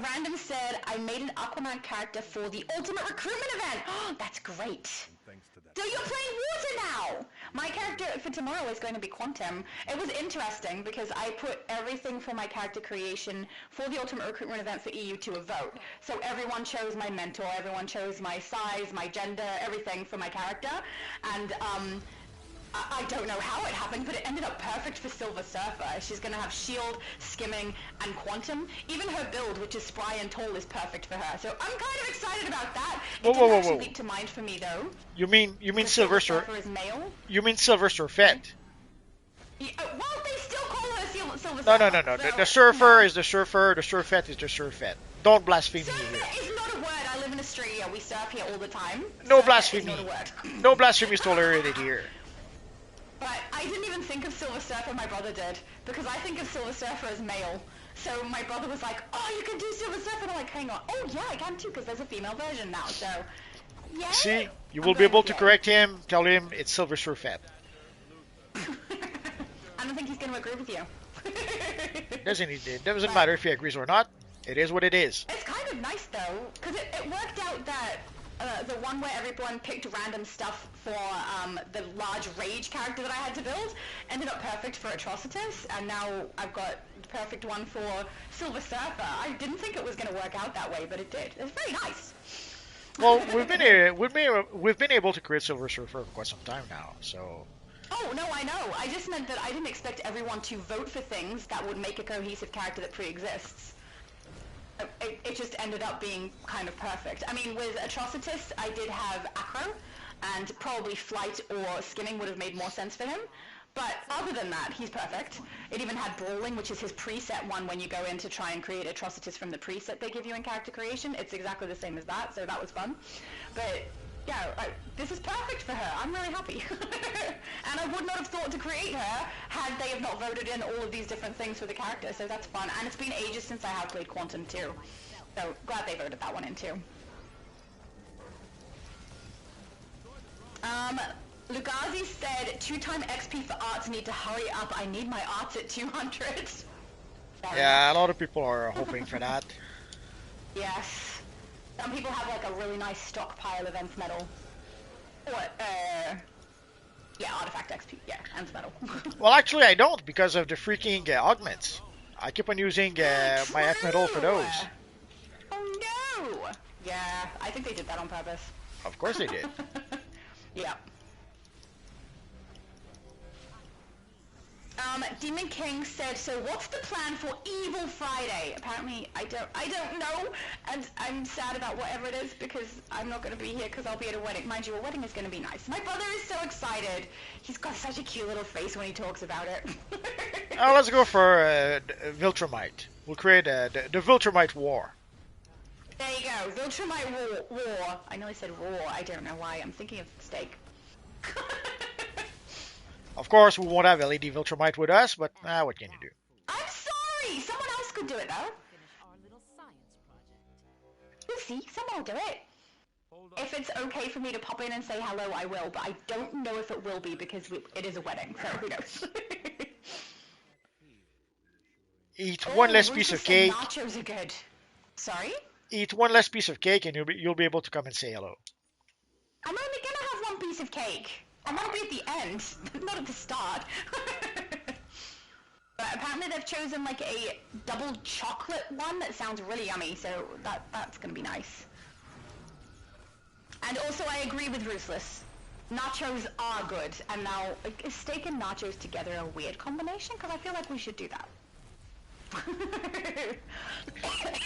Random said, I made an Aquaman character for the Ultimate Recruitment event. Oh, that's great. So you're playing water now! My character for tomorrow is going to be Quantum. It was interesting because I put everything for my character creation for the Ultimate Recruitment event for EU to a vote. So everyone chose my mentor, everyone chose my size, my gender, everything for my character. And I don't know how it happened, but it ended up perfect for Silver Surfer. She's going to have shield, skimming, and quantum. Even her build, which is spry and tall, is perfect for her. So I'm kind of excited about that. It didn't actually leap to mind for me, though. You mean Silver Surfer is male? You mean Silver Surfette? Yeah, well, they still call her Silver Surfer. No. So, the Surfer is the Surfer. The Surfette is the Surfette. Don't blaspheme me here. Surfer is not a word. I live in Australia. We surf here all the time. No blasphemy. No blasphemy is tolerated here. But I didn't even think of Silver Surfer, my brother did, because I think of Silver Surfer as male. So my brother was like, oh, you can do Silver Surfer, and I'm like, hang on. Oh, yeah, I can too, because there's a female version now, so, yeah. See, you will be able to correct him, tell him it's Silver Surfette. I don't think he's going to agree with you. It doesn't matter if he agrees or not. It is what it is. It's kind of nice, though, because it worked out that the one where everyone picked random stuff for the large rage character that I had to build ended up perfect for Atrocitus, and now I've got the perfect one for Silver Surfer. I didn't think it was going to work out that way, but it did. It's very nice. Well, we've been able to create Silver Surfer for quite some time now, so. Oh, no, I know. I just meant that I didn't expect everyone to vote for things that would make a cohesive character that pre-exists. It just ended up being kind of perfect. I mean, with Atrocitus, I did have Acro, and probably Flight or Skimming would have made more sense for him. But other than that, he's perfect. It even had brawling, which is his preset one when you go in to try and create atrocities from the preset they give you in character creation. It's exactly the same as that, so that was fun. But yeah, this is perfect for her. I'm really happy. And I would not have thought to create her had they have not voted in all of these different things for the character, so that's fun. And it's been ages since I have played Quantum too. So glad they voted that one in too. Lugazi said, 2-time XP for arts, need to hurry up. I need my arts at 200. Yeah, a lot of people are hoping for that. Yes. Some people have like a really nice stockpile of Nth metal. What, yeah, artifact XP, yeah, Nth metal. Well, actually, I don't because of the freaking augments. I keep on using my Nth metal for those. Oh no! Yeah, I think they did that on purpose. Of course they did. Yeah. Demon King said, so what's the plan for Evil Friday? Apparently, I don't know, and I'm sad about whatever it is because I'm not going to be here because I'll be at a wedding. Mind you, a wedding is going to be nice. My brother is so excited. He's got such a cute little face when he talks about it. Let's go for Viltrumite. We'll create the Viltrumite War. There you go, Viltrumite War. I know I said war, I don't know why. I'm thinking of steak. Of course, we won't have LED Viltrumite with us, but what can you do? I'm sorry! Someone else could do it, though. We'll see. Someone will do it. If it's okay for me to pop in and say hello, I will, but I don't know if it will be because it is a wedding, so who knows? Eat one less piece of cake. Nachos are good. Sorry? Eat one less piece of cake and you'll be able to come and say hello. I'm only gonna have one piece of cake. And that'll be at the end, not at the start. But apparently they've chosen like a double chocolate one that sounds really yummy, so that's gonna be nice. And also I agree with Ruthless. Nachos are good, and now is steak and nachos together a weird combination? Because I feel like we should do that.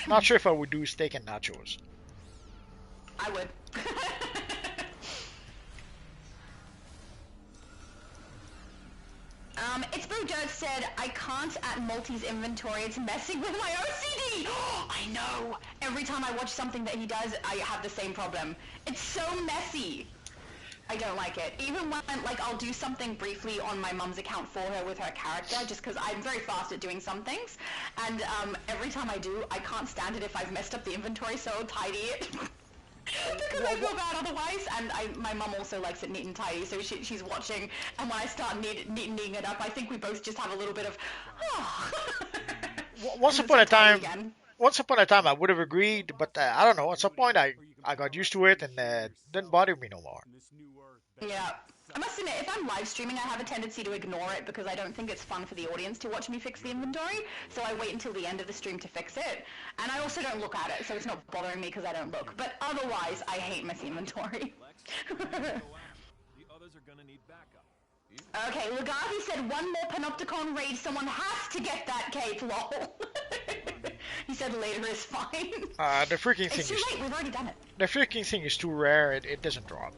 Not sure if I would do steak and nachos. I would. It's Blue Dirt said, I can't at Multi's inventory, it's messing with my OCD! I know! Every time I watch something that he does, I have the same problem. It's so messy! I don't like it. Even when, like, I'll do something briefly on my mum's account for her with her character, just because I'm very fast at doing some things, and every time I do, I can't stand it if I've messed up the inventory, so I'll tidy it. Because I feel bad otherwise, and my mum also likes it neat and tidy, so she's watching, and when I start neatening it up, I think we both just have a little bit of, Once upon a time, I would have agreed, but I don't know, at some point I got used to it and it didn't bother me no more. Yeah. I must admit, if I'm live streaming, I have a tendency to ignore it because I don't think it's fun for the audience to watch me fix the inventory, so I wait until the end of the stream to fix it. And I also don't look at it, so it's not bothering me because I don't look. But otherwise, I hate messy inventory. Okay, Lugazi said one more Panopticon raid, someone has to get that cape, lol. He said later is fine. The freaking thing it's too late, we've already done it. The freaking thing is too rare, it doesn't drop.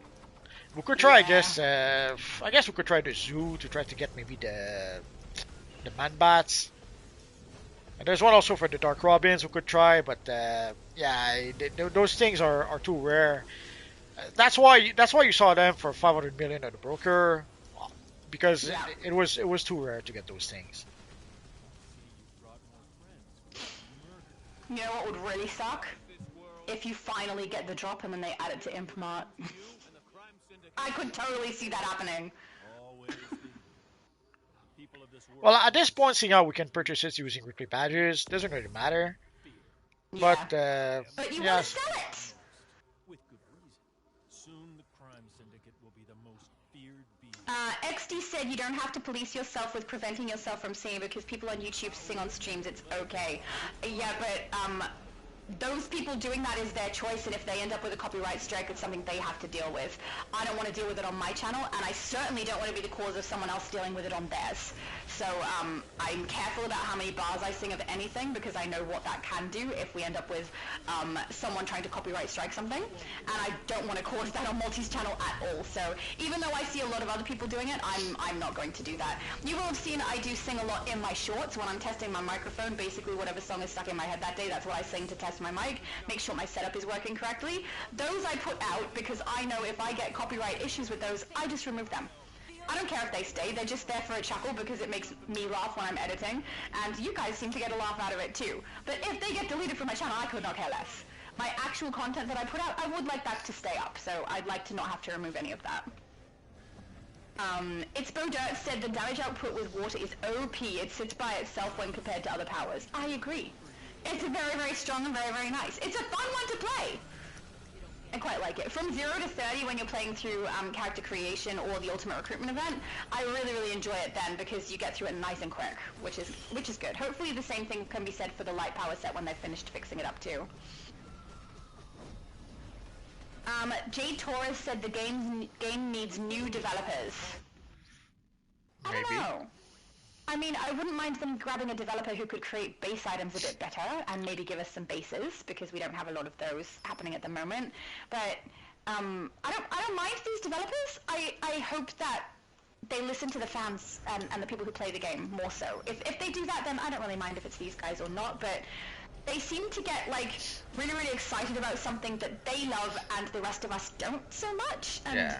We could try, I guess we could try the zoo to try to get maybe the man bats. And there's one also for the Dark Robins we could try, but yeah, those things are too rare. That's why you saw them for 500 million at the broker, because it was too rare to get those things. You know what would really suck? If you finally get the drop and then they add it to Impmart. I could totally see that happening. Well, at this point, seeing how we can purchase it using replay badges doesn't really matter. Yeah. But you yeah, want to sell it. With good reason. Soon the crime syndicate will be the most feared beast. XD said you don't have to police yourself with preventing yourself from singing because people on YouTube sing on streams. It's okay. Yeah, but those people doing that is their choice, and if they end up with a copyright strike, it's something they have to deal with. I don't want to deal with it on my channel, and I certainly don't want to be the cause of someone else dealing with it on theirs. So I'm careful about how many bars I sing of anything, because I know what that can do if we end up with someone trying to copyright strike something, and I don't want to cause that on Multi's channel at all. So even though I see a lot of other people doing it, I'm not going to do that. You will have seen I do sing a lot in my shorts when I'm testing my microphone. Basically, whatever song is stuck in my head that day, that's what I sing to test my mic, make sure my setup is working correctly. Those I put out because I know if I get copyright issues with those, I just remove them. I don't care if they stay, they're just there for a chuckle because it makes me laugh when I'm editing, and you guys seem to get a laugh out of it too. But if they get deleted from my channel, I could not care less. My actual content that I put out, I would like that to stay up, so I'd like to not have to remove any of that. It's Bo Dirt said the damage output with water is OP. It sits by itself when compared to other powers. I agree. It's very, very strong and very, very nice. It's a fun one to play. I quite like it. From 0 to 30 when you're playing through character creation or the ultimate recruitment event, I really, really enjoy it then because you get through it nice and quick, which is good. Hopefully the same thing can be said for the light power set when they've finished fixing it up too. Jade Torres said the game needs new developers. I don't know. I mean, I wouldn't mind them grabbing a developer who could create base items a bit better and maybe give us some bases, because we don't have a lot of those happening at the moment. But I don't mind these developers. I hope that they listen to the fans and the people who play the game more so. If they do that, then I don't really mind if it's these guys or not, but they seem to get like really, really excited about something that they love and the rest of us don't so much. And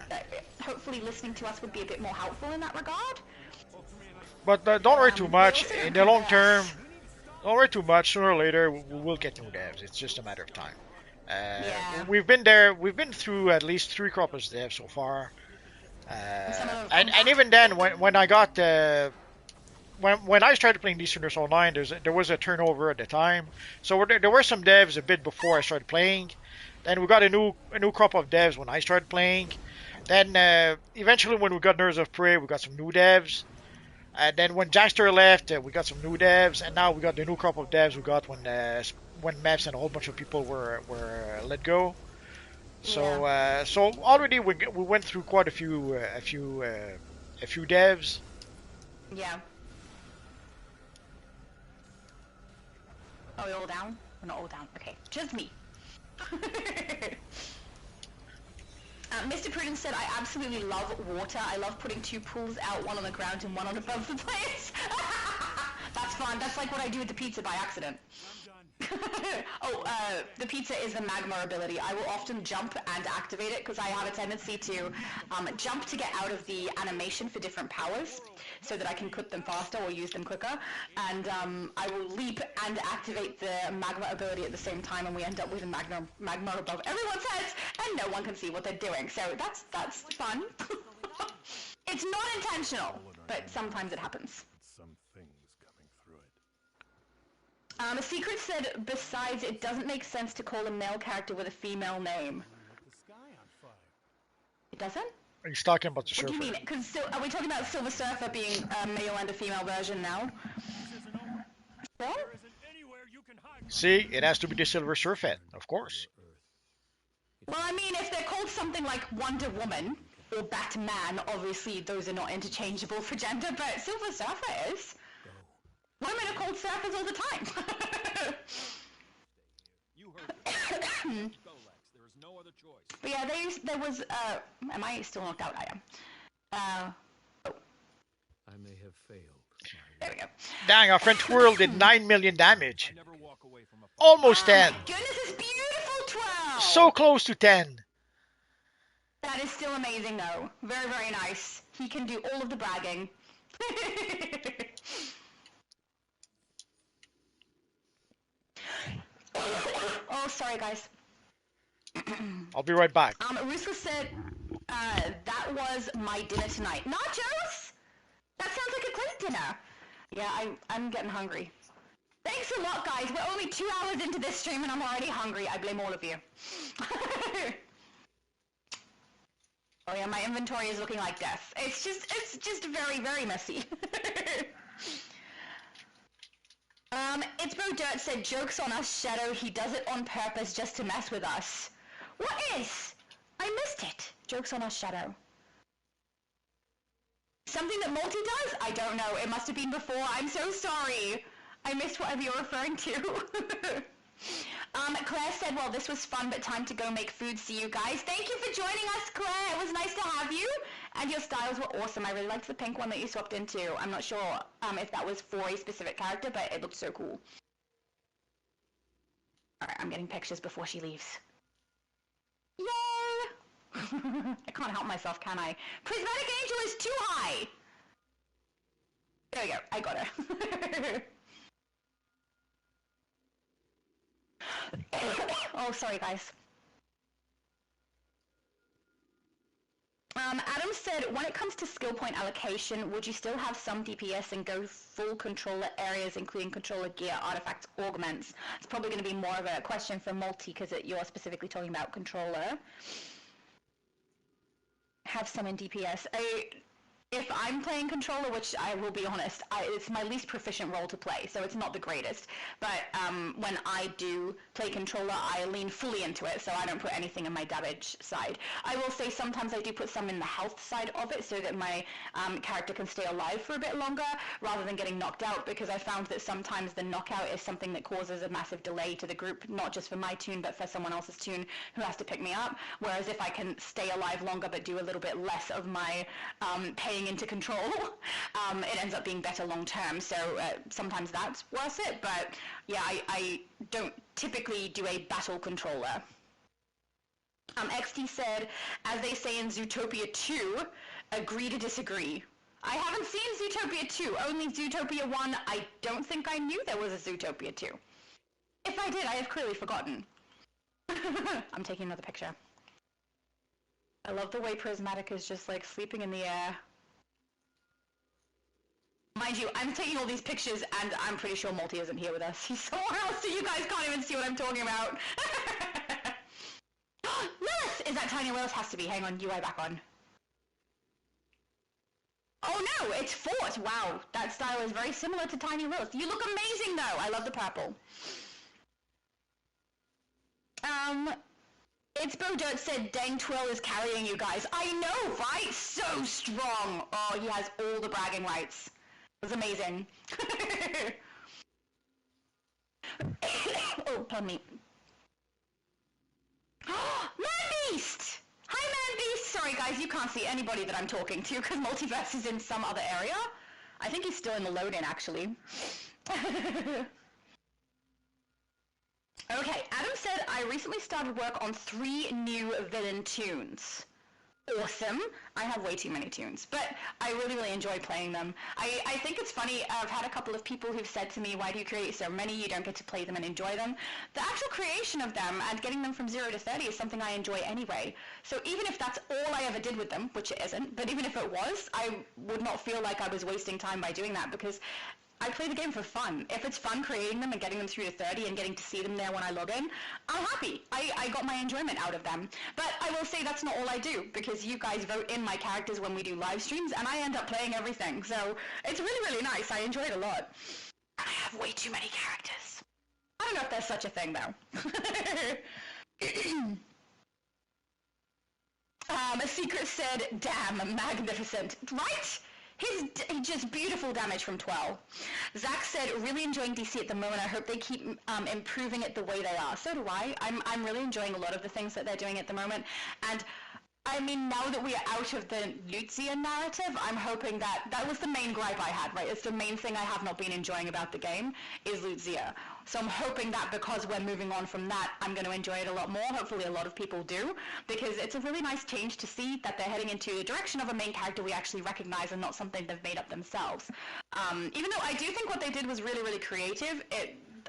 hopefully listening to us would be a bit more helpful in that regard. But don't worry too much. In the long term, don't worry too much. Sooner or later, we will get new devs. It's just a matter of time. We've been there. We've been through at least 3 Croppers devs so far. And even then, when I got when I started playing DC Online, there was a turnover at the time. So there were some devs a bit before I started playing. Then we got a new crop of devs when I started playing. Then eventually, when we got Nerves of Prey, we got some new devs. And then when Jackster left, we got some new devs, and now we got the new crop of devs we got when Maps and a whole bunch of people were let go. So so already we went through quite a few devs. Yeah. Oh, you're all down? We're not all down. Okay, just me. Mr. Prudence said, I absolutely love water. I love putting 2 pools out, one on the ground and one on above the place. That's fun. That's like what I do with the pizza by accident. The pizza is the magma ability. I will often jump and activate it because I have a tendency to jump to get out of the animation for different powers so that I can cook them faster or use them quicker. And I will leap and activate the magma ability at the same time, and we end up with a magma above everyone's heads, and no one can see what they're doing. So that's fun. It's not intentional, but sometimes it happens. Secret said, besides, it doesn't make sense to call a male character with a female name. It doesn't? He's talking about the Surfer. What do you mean? Because are we talking about Silver Surfer being a male and a female version now? What? See, it has to be the Silver Surfer, of course. Well, I mean, if they're called something like Wonder Woman or Batman, obviously those are not interchangeable for gender, but Silver Surfer is. Women are called surfers all the time. But yeah, there was, am I still knocked out? I am. I may have failed. There we go. Dang, our friend Twirl did 9 million damage. Almost 10. Goodness, it's beautiful, 12! So close to 10. That is still amazing, though. Very, very nice. He can do all of the bragging. Oh, sorry, guys. I'll be right back. Ruska said, that was my dinner tonight. Nachos? That sounds like a great dinner. Yeah, I'm getting hungry. Thanks a lot, guys. We're only 2 hours into this stream and I'm already hungry. I blame all of you. Oh yeah, my inventory is looking like death. It's just very, very messy. It's Bro Dirt said, jokes on us, Shadow. He does it on purpose just to mess with us. What is? I missed it. Jokes on us, Shadow. Something that Multi does? I don't know. It must have been before. I'm so sorry. I missed whatever you're referring to. Claire said, well, this was fun, but time to go make food. See you guys. Thank you for joining us, Claire. It was nice to have you. And your styles were awesome. I really liked the pink one that you swapped into. I'm not sure if that was for a specific character, but it looked so cool. Alright, I'm getting pictures before she leaves. Yay! I can't help myself, can I? Prismatic Angel is too high! There we go. I got her. Oh, sorry, guys. Adam said, when it comes to skill point allocation, would you still have some DPS and go full controller areas, including controller gear, artifacts, augments? It's probably going to be more of a question for Multi, because you're specifically talking about controller. Have some in DPS. If I'm playing controller, which I will be honest, it's my least proficient role to play, so it's not the greatest. But when I do play controller, I lean fully into it, so I don't put anything in my damage side. I will say sometimes I do put some in the health side of it, so that my character can stay alive for a bit longer, rather than getting knocked out, because I found that sometimes the knockout is something that causes a massive delay to the group, not just for my tune, but for someone else's tune who has to pick me up. Whereas if I can stay alive longer, but do a little bit less of my paying into control, it ends up being better long term. So sometimes that's worth it, but yeah, I don't typically do a battle controller. XT said, as they say in Zootopia 2, agree to disagree. I haven't seen Zootopia 2, only Zootopia 1. I don't think I knew there was a Zootopia 2. If I did, I have clearly forgotten. I'm taking another picture. I love the way Prismatic is just like sleeping in the air. Mind you, I'm taking all these pictures and I'm pretty sure Multi isn't here with us. He's somewhere else, so you guys can't even see what I'm talking about. Lilith! Is that Tiny Lilith? Has to be. Hang on, UI back on. Oh no, it's Fort! Wow, that style is very similar to Tiny Lilith. You look amazing though! I love the purple. It's Bo Dirt said, dang Twill is carrying you guys. I know, right? So strong! Oh, he has all the bragging rights. It was amazing. Oh, pardon me. Man-Beast! Hi, Man-Beast! Sorry, guys, you can't see anybody that I'm talking to because Multiverse is in some other area. I think he's still in the load-in, actually. Okay, Adam said, I recently started work on 3 new villain tunes. Awesome. I have way too many tunes, but I really, really enjoy playing them. I think it's funny, I've had a couple of people who've said to me, why do you create so many? You don't get to play them and enjoy them. The actual creation of them and getting them from 0 to 30 is something I enjoy anyway. So even if that's all I ever did with them, which it isn't, but even if it was, I would not feel like I was wasting time by doing that because I play the game for fun. If it's fun creating them and getting them through to 30 and getting to see them there when I log in, I'm happy. I got my enjoyment out of them. But I will say that's not all I do, because you guys vote in my characters when we do live streams, and I end up playing everything. So it's really, really nice. I enjoy it a lot. I have way too many characters. I don't know if there's such a thing, though. A Secret said, damn, magnificent. Right? His just beautiful damage from 12. Zach said, really enjoying DC at the moment. I hope they keep improving it the way they are. So do I. I'm really enjoying a lot of the things that they're doing at the moment. And I mean, now that we are out of the Lutzia narrative, I'm hoping that was the main gripe I had, right? It's the main thing I have not been enjoying about the game is Lutzia. So I'm hoping that because we're moving on from that, I'm going to enjoy it a lot more. Hopefully a lot of people do, because it's a really nice change to see that they're heading into the direction of a main character we actually recognize and not something they've made up themselves. Even though I do think what they did was really, really creative,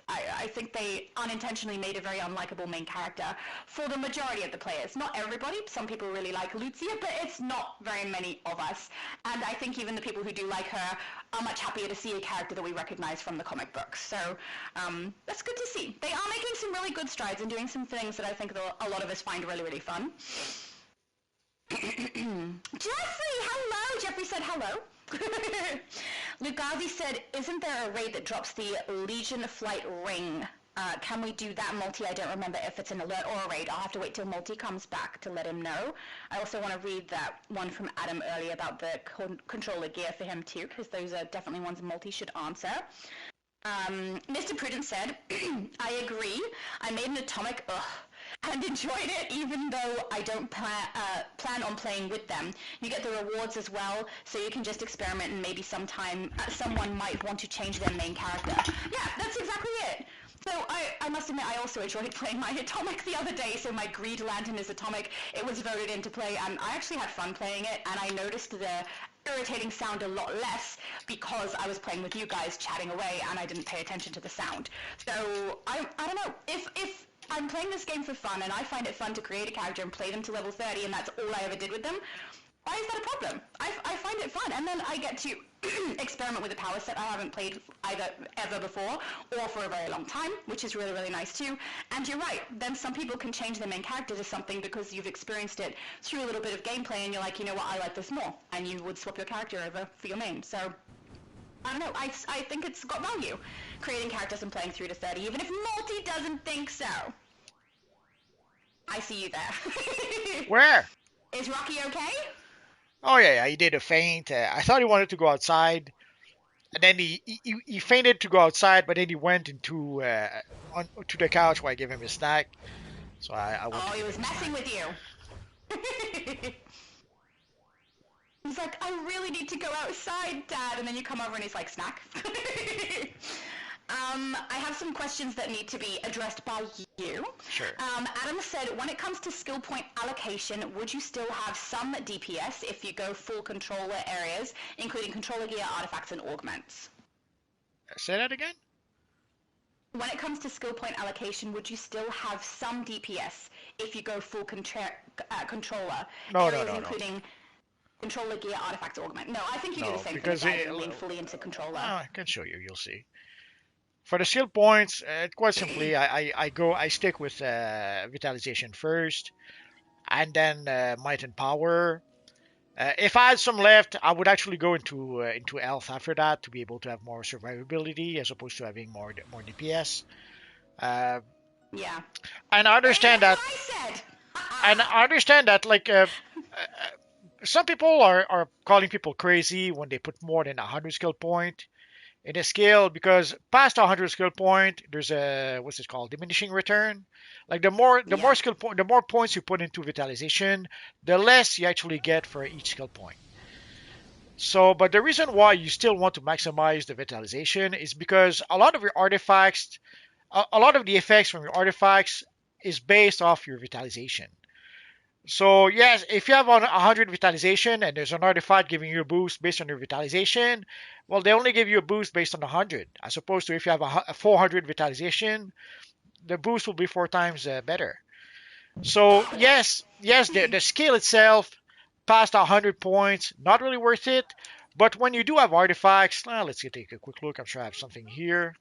I think they unintentionally made a very unlikable main character for the majority of the players. Not everybody. Some people really like Lutzia, but it's not very many of us. And I think even the people who do like her are much happier to see a character that we recognize from the comic books. So that's good to see. They are making some really good strides and doing some things that I think a lot of us find really, really fun. Jeffrey, hello! Jeffrey said hello. Lugazi said, isn't there a raid that drops the Legion Flight Ring? Can we do that multi? I don't remember if it's an alert or a raid. I'll have to wait till multi comes back to let him know. I also want to read that one from Adam earlier about the controller gear for him too, because those are definitely ones multi should answer. Mr. Prudence said, I agree. I made an atomic, and enjoyed it even though I don't plan on playing with them. You get the rewards as well, so you can just experiment and maybe sometime someone might want to change their main character. Yeah, that's exactly it. So I must admit, I also enjoyed playing my Atomic the other day. So my Greed Lantern is Atomic. It was voted into play, and I actually had fun playing it, and I noticed the irritating sound a lot less because I was playing with you guys chatting away, and I didn't pay attention to the sound. So I don't know, if I'm playing this game for fun, and I find it fun to create a character and play them to level 30, and that's all I ever did with them, why is that a problem? I find it fun, and then I get to experiment with a power set I haven't played either ever before or for a very long time, which is really, really nice too. And you're right, then some people can change their main character to something because you've experienced it through a little bit of gameplay, and you're like, you know what, I like this more, and you would swap your character over for your main. So I don't know, I think it's got value, creating characters and playing through to 30, even if Multi doesn't think so. I see you there. Where? Is Rocky okay? Oh yeah, he did a feint. I thought he wanted to go outside, and then he fainted to go outside, but then he went into to the couch where I gave him his snack. So I went. Oh, he was messing with you. He's like, I really need to go outside, Dad, and then you come over and he's like, snack. I have some questions that need to be addressed by you. Sure. Adam said, when it comes to skill point allocation, would you still have some DPS if you go full controller areas, including controller gear, artifacts, and augments? Say that again? When it comes to skill point allocation, would you still have some DPS if you go full controller areas, including controller gear, artifacts, augment? No, I think you do the same thing as I do, lean fully into controller. I can show you. You'll see. For the skill points, quite simply, I stick with Vitalization first, and then Might and Power. If I had some left, I would actually go into Health after that to be able to have more survivability as opposed to having more DPS. Yeah. And I understand that. And I understand that, like, some people are calling people crazy when they put more than 100 skill point in a skill, because past 100 skill point, there's a what's it called, diminishing return. Like the more skill point, the more points you put into Vitalization, the less you actually get for each skill point. So, but the reason why you still want to maximize the Vitalization is because a lot of your artifacts, a lot of the effects from your artifacts is based off your Vitalization. So yes, if you have 100 Vitalization and there's an artifact giving you a boost based on your Vitalization, well, they only give you a boost based on 100, as opposed to if you have a 400 Vitalization, the boost will be 4 times better. So yes, the skill itself, past 100 points, not really worth it. But when you do have artifacts, let's take a quick look. I'm sure I have something here.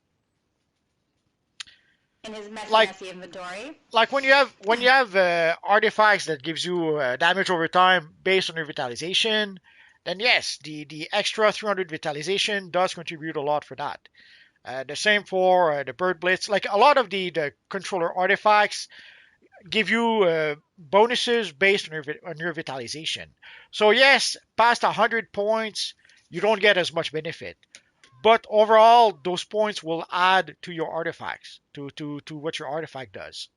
In his messy inventory. Like when you have artifacts that gives you damage over time based on your Vitalization, then yes, the extra 300 Vitalization does contribute a lot for that. The same for the Bird Blitz. Like a lot of the controller artifacts give you bonuses based on your Vitalization. So yes, past 100 points, you don't get as much benefit. But overall, those points will add to your artifacts, to what your artifact does.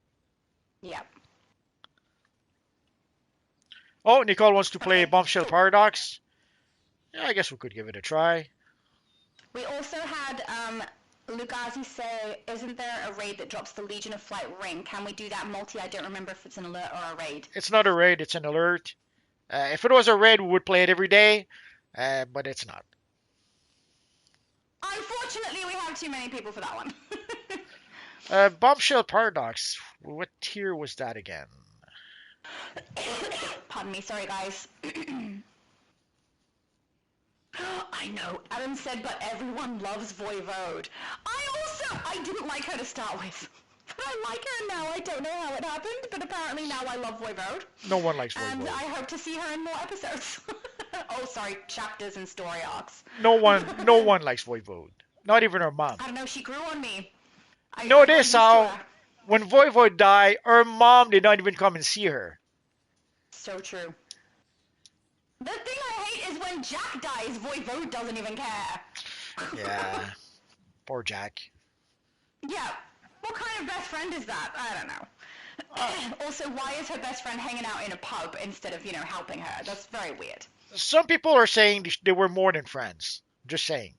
Yep. Oh, Nicole wants to play Bombshell Paradox. Yeah, I guess we could give it a try. We also had Lugazi say, isn't there a raid that drops the Legion of Flight ring? Can we do that multi? I don't remember if it's an alert or a raid. It's not a raid, it's an alert. If it was a raid, we would play it every day, but it's not. Unfortunately, we have too many people for that one. Bombshell Paradox. What tier was that again? Pardon me, sorry guys. I know, Adam said, but everyone loves Voivode. I didn't like her to start with. But I like her now. I don't know how it happened, but apparently now I love Voivode. No one likes Voivode. And I hope to see her in more episodes. Oh, sorry, chapters and story arcs. No one likes Voivode. Not even her mom. I don't know, she grew on me. I got Notice used to how her. when Voivode died, her mom did not even come and see her. So true. The thing I hate is when Jack dies, Voivode doesn't even care. Yeah, poor Jack. Yeah, what kind of best friend is that? I don't know. Also, why is her best friend hanging out in a pub instead of, helping her? That's very weird. Some people are saying they were more than friends. Just saying.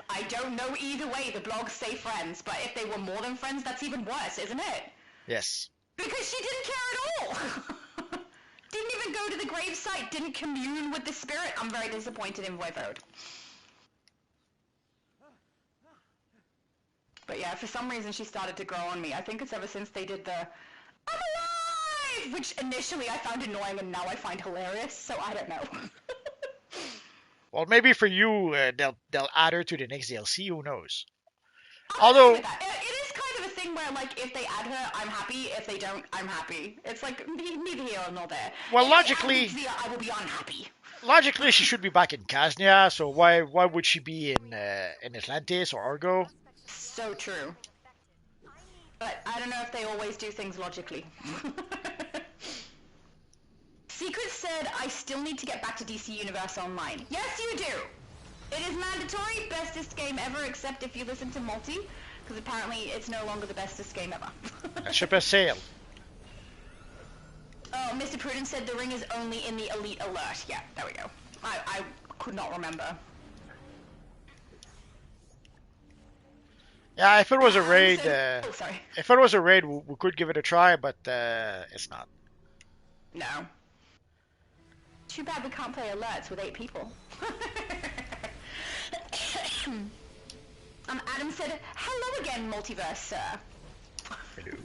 I don't know either way. The blogs say friends, but if they were more than friends, that's even worse, isn't it? Yes. Because she didn't care at all. Didn't even go to the gravesite, didn't commune with the spirit. I'm very disappointed in Voivode. But yeah, for some reason she started to grow on me. I think it's ever since they did the I'm alive! Which initially I found annoying and now I find hilarious, so I don't know. Well, maybe for you, they'll add her to the next DLC. Who knows? I'm okay Although with that. It is kind of a thing where, like, if they add her, I'm happy. If they don't, I'm happy. It's like neither here nor there. Well, if logically, they add Luxia, I will be unhappy. logically, she should be back in Casnia. So why would she be in Atlantis or Argo? So true. But I don't know if they always do things logically. Secret said, I still need to get back to DC Universe Online. Yes, you do! It is mandatory, bestest game ever, except if you listen to Multi, because apparently it's no longer the bestest game ever. That ship has sailed. Oh, Mr. Prudence said the ring is only in the Elite Alert. Yeah, there we go. I could not remember. Yeah, if it was a raid, oh, sorry. if it was a raid, we could give it a try, but it's not. No. Too bad we can't play alerts with 8 people. Adam said, hello again, Multiverse, sir. Hello.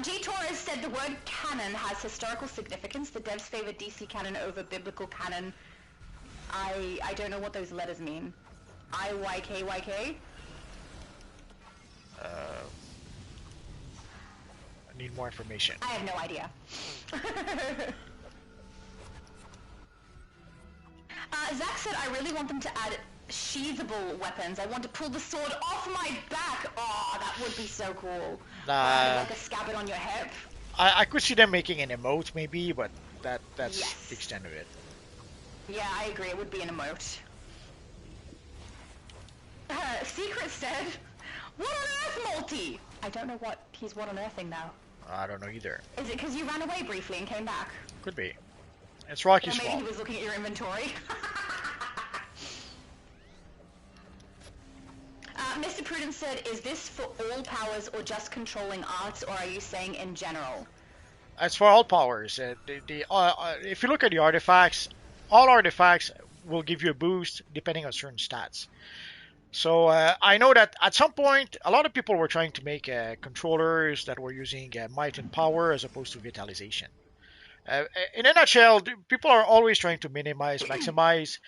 G. Torres said the word canon has historical significance. The devs favor DC canon over biblical canon. I don't know what those letters mean. IYKYK? I need more information. I have no idea. Zach said, I really want them to add sheathable weapons. I want to pull the sword off my back. Oh, that would be so cool. Like a scabbard on your hip. I could see them making an emote maybe, but that's Yes. the extent of it. Yeah, I agree. It would be an emote. Secret said, what on earth, Multi? I don't know what he's what on earthing now. I don't know either. Is it because you ran away briefly and came back? Could be. It's Rocky's Or maybe fault. he was looking at your inventory. Mr. Prudence said, is this for all powers or just controlling arts, or are you saying in general? As for all powers, if you look at the artifacts, all artifacts will give you a boost depending on certain stats. So I know that at some point, a lot of people were trying to make controllers that were using might and power as opposed to vitalization. In a nutshell, people are always trying to minimize, maximize,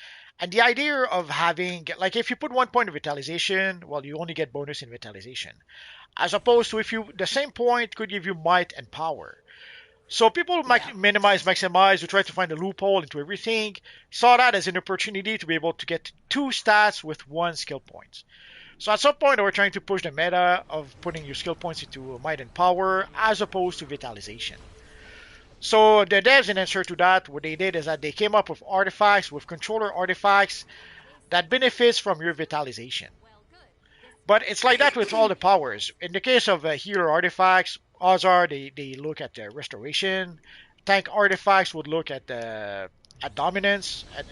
and the idea of having, like, if you put 1 point of vitalization, well, you only get bonus in vitalization, as opposed to if you the same point could give you might and power. So people minimize, maximize, who try to find a loophole into everything, saw that as an opportunity to be able to get 2 stats with 1 skill point. So at some point, they were trying to push the meta of putting your skill points into might and power as opposed to vitalization. So the devs, in answer to that, what they did is that they came up with artifacts, with controller artifacts that benefits from your vitalization. But it's like that with all the powers. In the case of healer artifacts, odds are they look at the restoration. Tank artifacts would look at dominance. And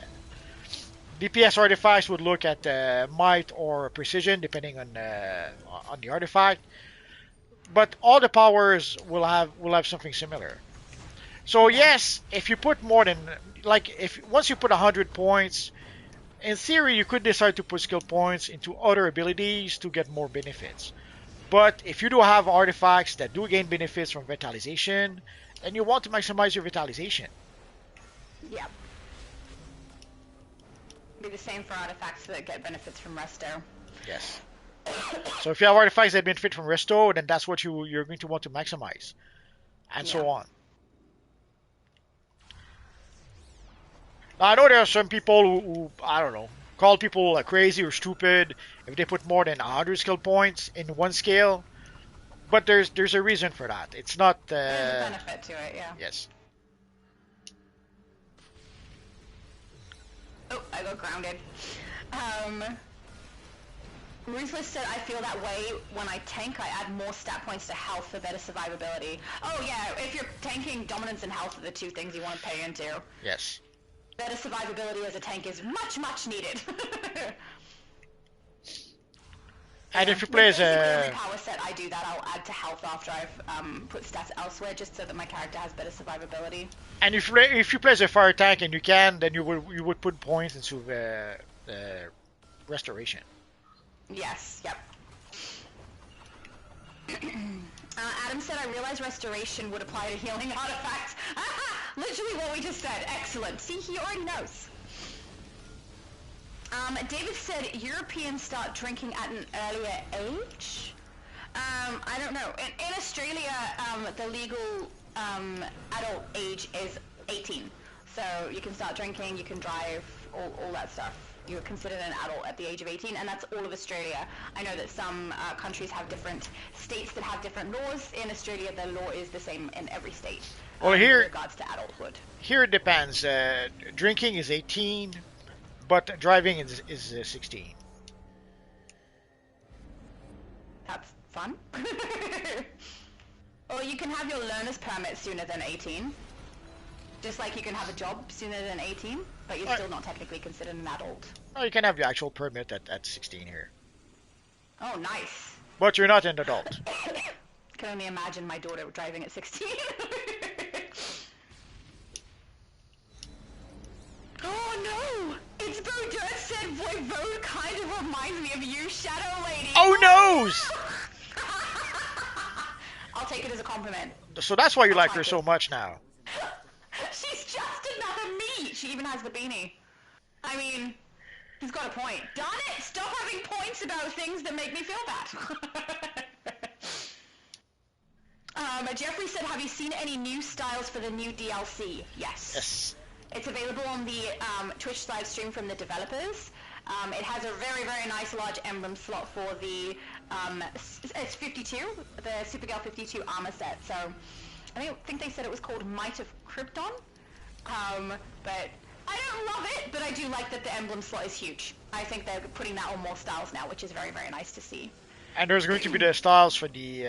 DPS artifacts would look at might or precision, depending on the artifact. But all the powers will have something similar. So yes, if you put more than, like, if once you put 100 points, in theory you could decide to put skill points into other abilities to get more benefits. But if you do have artifacts that do gain benefits from vitalization, then you want to maximize your vitalization. Yeah. Be the same for artifacts that get benefits from resto. Yes. So if you have artifacts that benefit from resto, then that's what you're going to want to maximize, and so on. I know there are some people who I don't know, call people crazy or stupid if they put more than 100 skill points in one scale. But there's a reason for that. It's not. There's a benefit to it, yeah. Yes. Oh, I got grounded. Ruthless said, I feel that way when I tank. I add more stat points to health for better survivability. Oh yeah, if you're tanking, dominance and health are the two things you want to pay into. Yes. Better survivability as a tank is much, much needed. And if you play as a power set, I do that. I'll add to health after I've put stats elsewhere, just so that my character has better survivability. and if you play as a fire tank and you can, then you would put points into restoration. Yes. Yep. Adam said, I realized restoration would apply to healing artifacts. Literally what we just said. Excellent. See, he already knows. David said, Europeans start drinking at an earlier age? I don't know. In Australia, the legal adult age is 18. So you can start drinking, you can drive, all that stuff. You're considered an adult at the age of 18, and that's all of Australia. I know that some countries have different states that have different laws. In Australia, the law is the same in every state. Well, here in regards to adulthood. Here it depends. Drinking is 18, but driving is 16. That's fun. Or you can have your learner's permit sooner than 18. Just like you can have a job sooner than 18, but you're still not technically considered an adult. Oh, you can have your actual permit at 16 here. Oh, nice. But you're not an adult. I can only imagine my daughter driving at 16. Oh no! It's Bo Dirt said Voivode kind of reminds me of you, Shadow Lady. Oh noes! I'll take it as a compliment. So that's why you like her so much now. She's just another me. She even has the beanie. I mean, he's got a point. Darn it! Stop having points about things that make me feel bad. Jeffrey said, have you seen any new styles for the new DLC? Yes. Yes. It's available on the Twitch live stream from the developers. It has a very, very nice large emblem slot for the, it's 52, the Supergirl 52 armor set. So I think they said it was called Might of Krypton. But I don't love it, but I do like that the emblem slot is huge. I think they're putting that on more styles now, which is very, very nice to see. And there's going to be the styles for the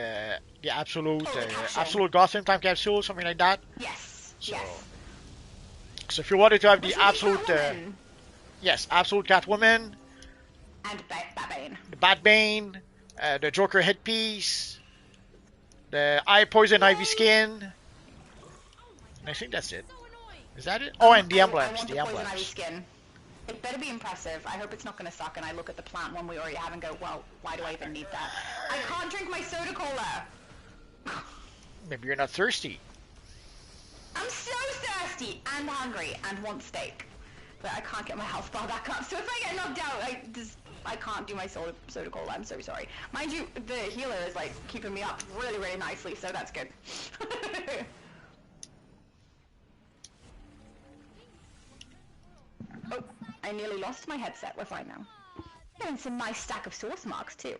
absolute absolute Gotham time capsule, something like that. Yes. So, yes. So if you wanted to have the Which absolute, yes, absolute Catwoman, and Batbane, the Batbane, the Joker headpiece, the Eye Poison Ivy skin. And I think that's it. Is that it? Oh, and the emblems. I want The the Poison Ivy emblems. skin. It better be impressive. I hope it's not going to suck, and I look at the plant one we already have and go, well, why do I even need that? I can't drink my soda cola. Maybe you're not thirsty. I'm so thirsty and hungry and want steak. But I can't get my health bar back up. So if I get knocked out, I can't do my soda cola. I'm so sorry. Mind you, the healer is like keeping me up really, really nicely, so that's good. Oh, I nearly lost my headset. We're fine now. And some nice stack of source marks too.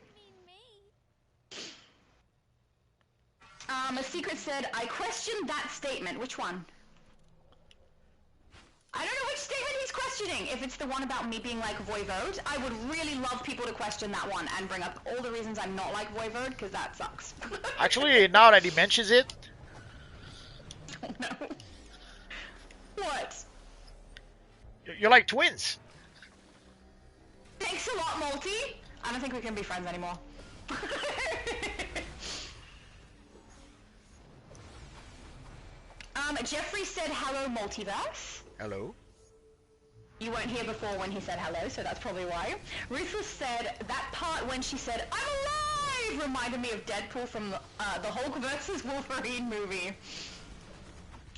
A secret said, I questioned that statement. Which one? I don't know which statement he's questioning. If it's the one about me being like Voivode, I would really love people to question that one and bring up all the reasons I'm not like Voivode, because that sucks. Actually, now that he mentions it. Oh no. What? You're like twins. Thanks a lot, Multi. I don't think we can be friends anymore. Jeffrey said hello, Multiverse. Hello. You weren't here before when he said hello, so that's probably why. Ruthless said that part when she said, I'm alive, reminded me of Deadpool from the Hulk vs. Wolverine movie.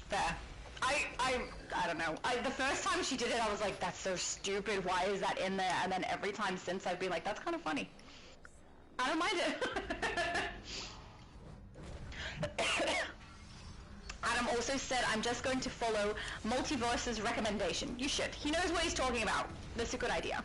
There. I don't know. The first time she did it, I was like, that's so stupid. Why is that in there? And then every time since, I've been like, that's kind of funny. I don't mind it. Adam also said, I'm just going to follow Multiverse's recommendation. You should. He knows what he's talking about. That's a good idea.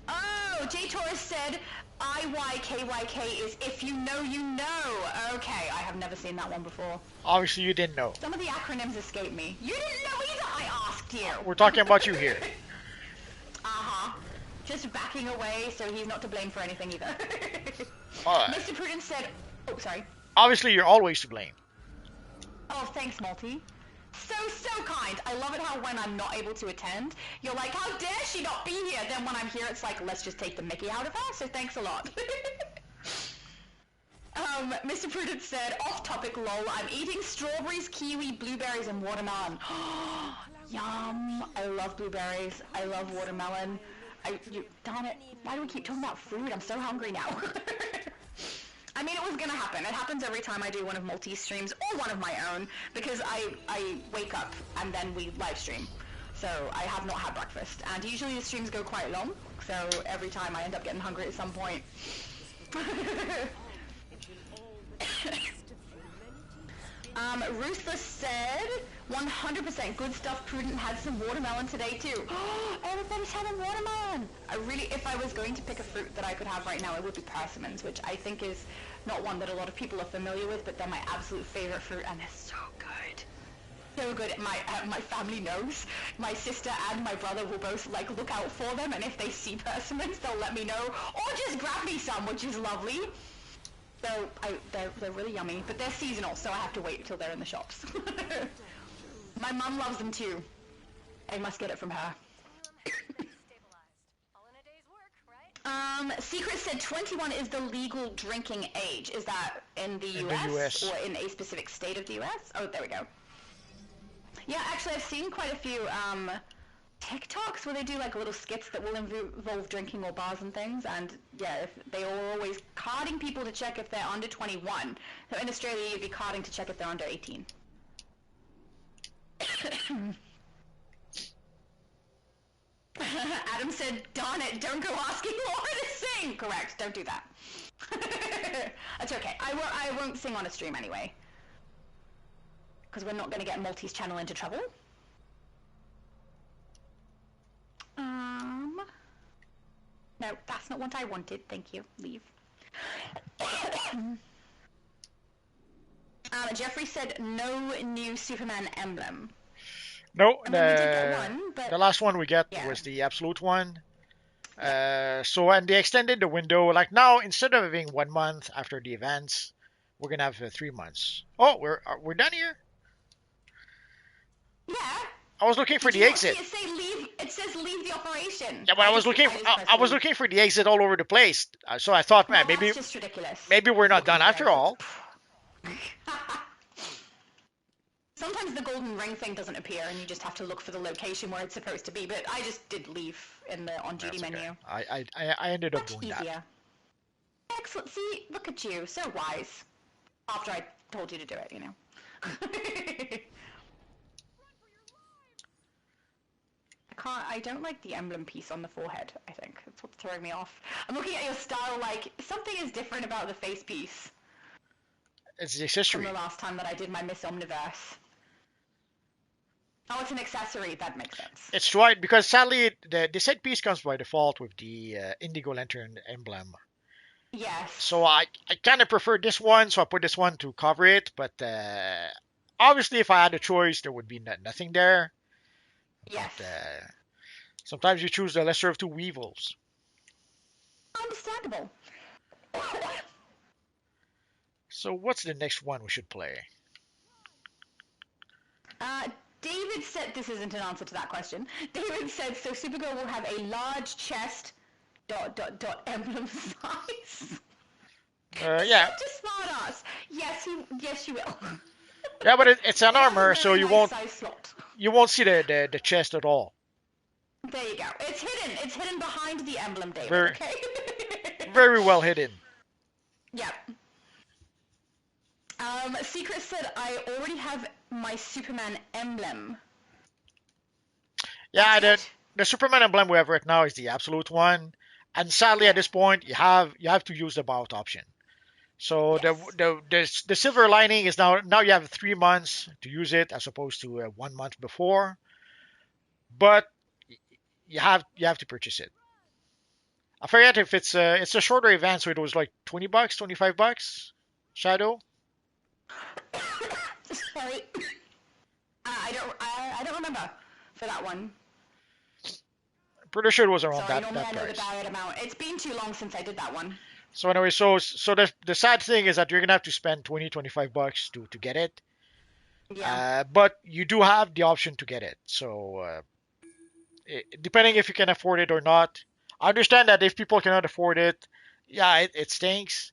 Oh, J Torres said, IYKYK is if you know, you know. Okay, I have never seen that one before. Obviously, you didn't know. Some of the acronyms escape me. You didn't know either, I asked you. We're talking about you here. Uh-huh. Just backing away, so he's not to blame for anything either. Alright. Mr. Prudence said, oh, sorry. Obviously, you're always to blame. Oh, thanks, Multi. So kind. I love it how when I'm not able to attend, you're like, how dare she not be here? Then when I'm here, it's like, let's just take the mickey out of her, so thanks a lot. Mr. Prudence said, off topic lol, I'm eating strawberries, kiwi, blueberries, and watermelon. Yum. I love blueberries. I love watermelon. Darn it. Why do we keep talking about food? I'm so hungry now. I mean, it was gonna happen. It happens every time I do one of Multi's streams or one of my own, because I wake up and then we live stream. So I have not had breakfast, and usually the streams go quite long, so every time I end up getting hungry at some point. Ruthless said, 100% good stuff. Prudent had some watermelon today too. Everybody's having watermelon. If I was going to pick a fruit that I could have right now, it would be persimmons, which I think is not one that a lot of people are familiar with, but they're my absolute favorite fruit, and they're so good. So good. My family knows. My sister and my brother will both like look out for them, and if they see persimmons, they'll let me know, or just grab me some, which is lovely. So they're really yummy, but they're seasonal, so I have to wait until they're in the shops. My mum loves them too. I must get it from her. Secret said 21 is the legal drinking age. Is that in the US or in a specific state of the US? Oh, there we go. Yeah, actually I've seen quite a few TikToks where they do like little skits that will involve drinking or bars and things, and yeah, they are always carding people to check if they're under 21. So in Australia you'd be carding to check if they're under 18. Adam said, darn it, don't go asking Laura to sing! Correct, don't do that. That's okay, I won't sing on a stream anyway. Because we're not going to get Multi's channel into trouble. No, that's not what I wanted. Thank you. Leave. Jeffrey said no new Superman emblem. No, I mean, we did get one, but the last one we got was the absolute one. And they extended the window. Like now, instead of having 1 month after the events, we're gonna have 3 months. Oh, we're done here. Yeah. I was looking for the exit. It says leave the operation. Yeah, but I was looking for the exit all over the place. So I thought, man, maybe that's just ridiculous. Maybe we're not done after all. Sometimes the golden ring thing doesn't appear, and you just have to look for the location where it's supposed to be. But I just did leave in the on duty menu. Okay. I ended up doing easier. that. Excellent. See, look at you, so wise. After I told you to do it, you know. I don't like the emblem piece on the forehead, I think. That's what's throwing me off. I'm looking at your style like, something is different about the face piece. It's the accessory. From the last time that I did my Miss Omniverse. Oh, it's an accessory. That makes sense. It's right, because sadly, the set piece comes by default with the Indigo Lantern emblem. Yes. So I kind of prefer this one, so I put this one to cover it. But obviously, if I had a choice, there would be nothing there. Yes. But sometimes you choose the lesser of two evils. Understandable. So what's the next one we should play? David said, this isn't an answer to that question. David said, so Supergirl will have a large chest, ... emblem size. Yeah. Just smart ass. Yes, you will. Yeah, but it's an armor, so you won't slot. You won't see the chest at all. There you go. It's hidden. It's hidden behind the emblem, David. Okay. Very well hidden. Yep. Secret said, I already have my Superman emblem. Yeah, the Superman emblem we have right now is the absolute one. And sadly, at this point, you have to use the bout option. So Yes. the silver lining is now you have 3 months to use it as opposed to 1 month before, but you have to purchase it. I forget if it's a shorter event, so it was like $20, $25. Shadow, Sorry. I don't remember for that one. pretty sure it was around Sorry, that normally that I know the price. Barrett amount. It's been too long since I did that one. So anyway, so the sad thing is that you're gonna have to spend 20 25 bucks to get it. Yeah. But you do have the option to get it. So depending if you can afford it or not. I understand that if people cannot afford it, yeah, it stinks.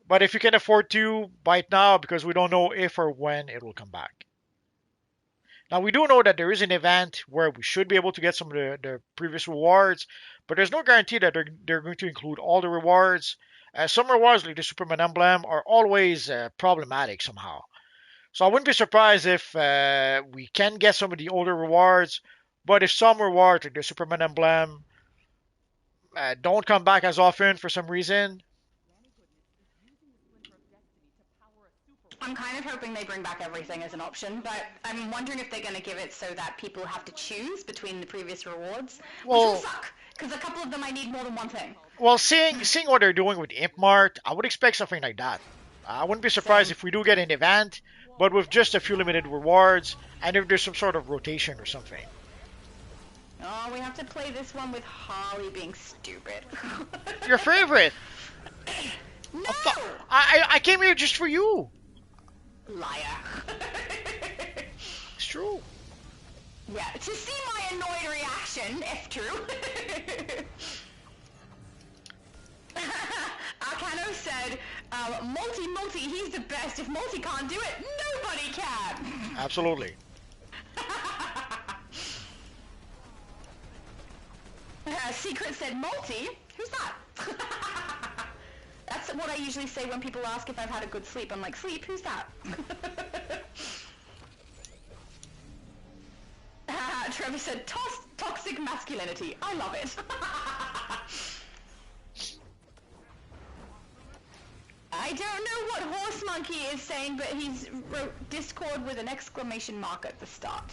But if you can afford to, buy it now because we don't know if or when it will come back. Now we do know that there is an event where we should be able to get some of the previous rewards, but there's no guarantee that they're going to include all the rewards. Some rewards, like the Superman emblem, are always problematic somehow. So I wouldn't be surprised if we can get some of the older rewards, but if some rewards, like the Superman emblem, don't come back as often for some reason. I'm kind of hoping they bring back everything as an option, but I'm wondering if they're going to give it so that people have to choose between the previous rewards, which will Well, suck, because a couple of them I need more than one thing. well, seeing what they're doing with Imp Mart, I would expect something like that. I wouldn't be surprised Same. if we do get an event, but with just a few limited rewards, and if there's some sort of rotation or something. Oh, we have to play this one with Harley being stupid. Your favorite? No! I came here just for you. Liar. It's true. Yeah, to see my annoyed reaction, if true. Arcano said, Multi, he's the best. If Multi can't do it, nobody can. Absolutely. Secret said, Multi? Who's that? That's what I usually say when people ask if I've had a good sleep. I'm like, sleep? Who's that? Trevor said, toxic masculinity. I love it. I don't know what Horse Monkey is saying, but he's wrote Discord with an exclamation mark at the start.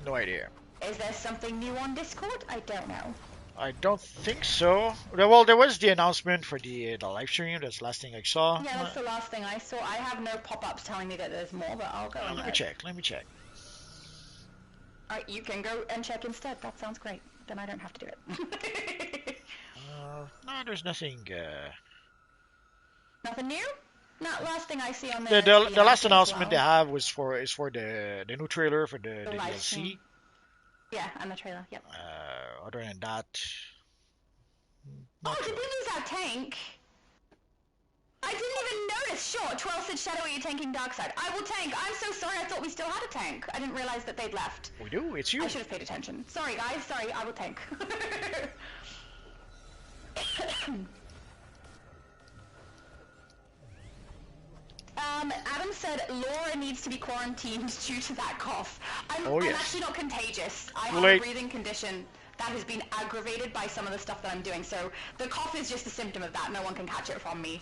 No idea. Is there something new on Discord? I don't know. I don't think so. Well, there was the announcement for the live stream. That's the last thing I saw. Yeah, that's the last thing I saw. I have no pop-ups telling me that there's more, but I'll go and Let me check. Let me check. Alright, you can go and check instead. That sounds great. Then I don't have to do it. No, there's nothing. Nothing new? Not last thing I see on The last announcement they well. have was for the new trailer for the live DLC. stream. Yeah, and the trailer. Yep. Other than that, Oh, not did we really. lose our tank? I didn't even notice. Sure, 12 said Shadow, are you tanking Darkseid? I will tank. I'm so sorry. I thought we still had a tank. I didn't realize that they'd left. We do. It's you. I should have paid attention. Sorry, guys. Sorry, I will tank. Adam said Laura needs to be quarantined due to that cough. Oh, I'm yes. actually not contagious. I Too have late. a breathing condition that has been aggravated by some of the stuff that I'm doing. So the cough is just a symptom of that. No one can catch it from me.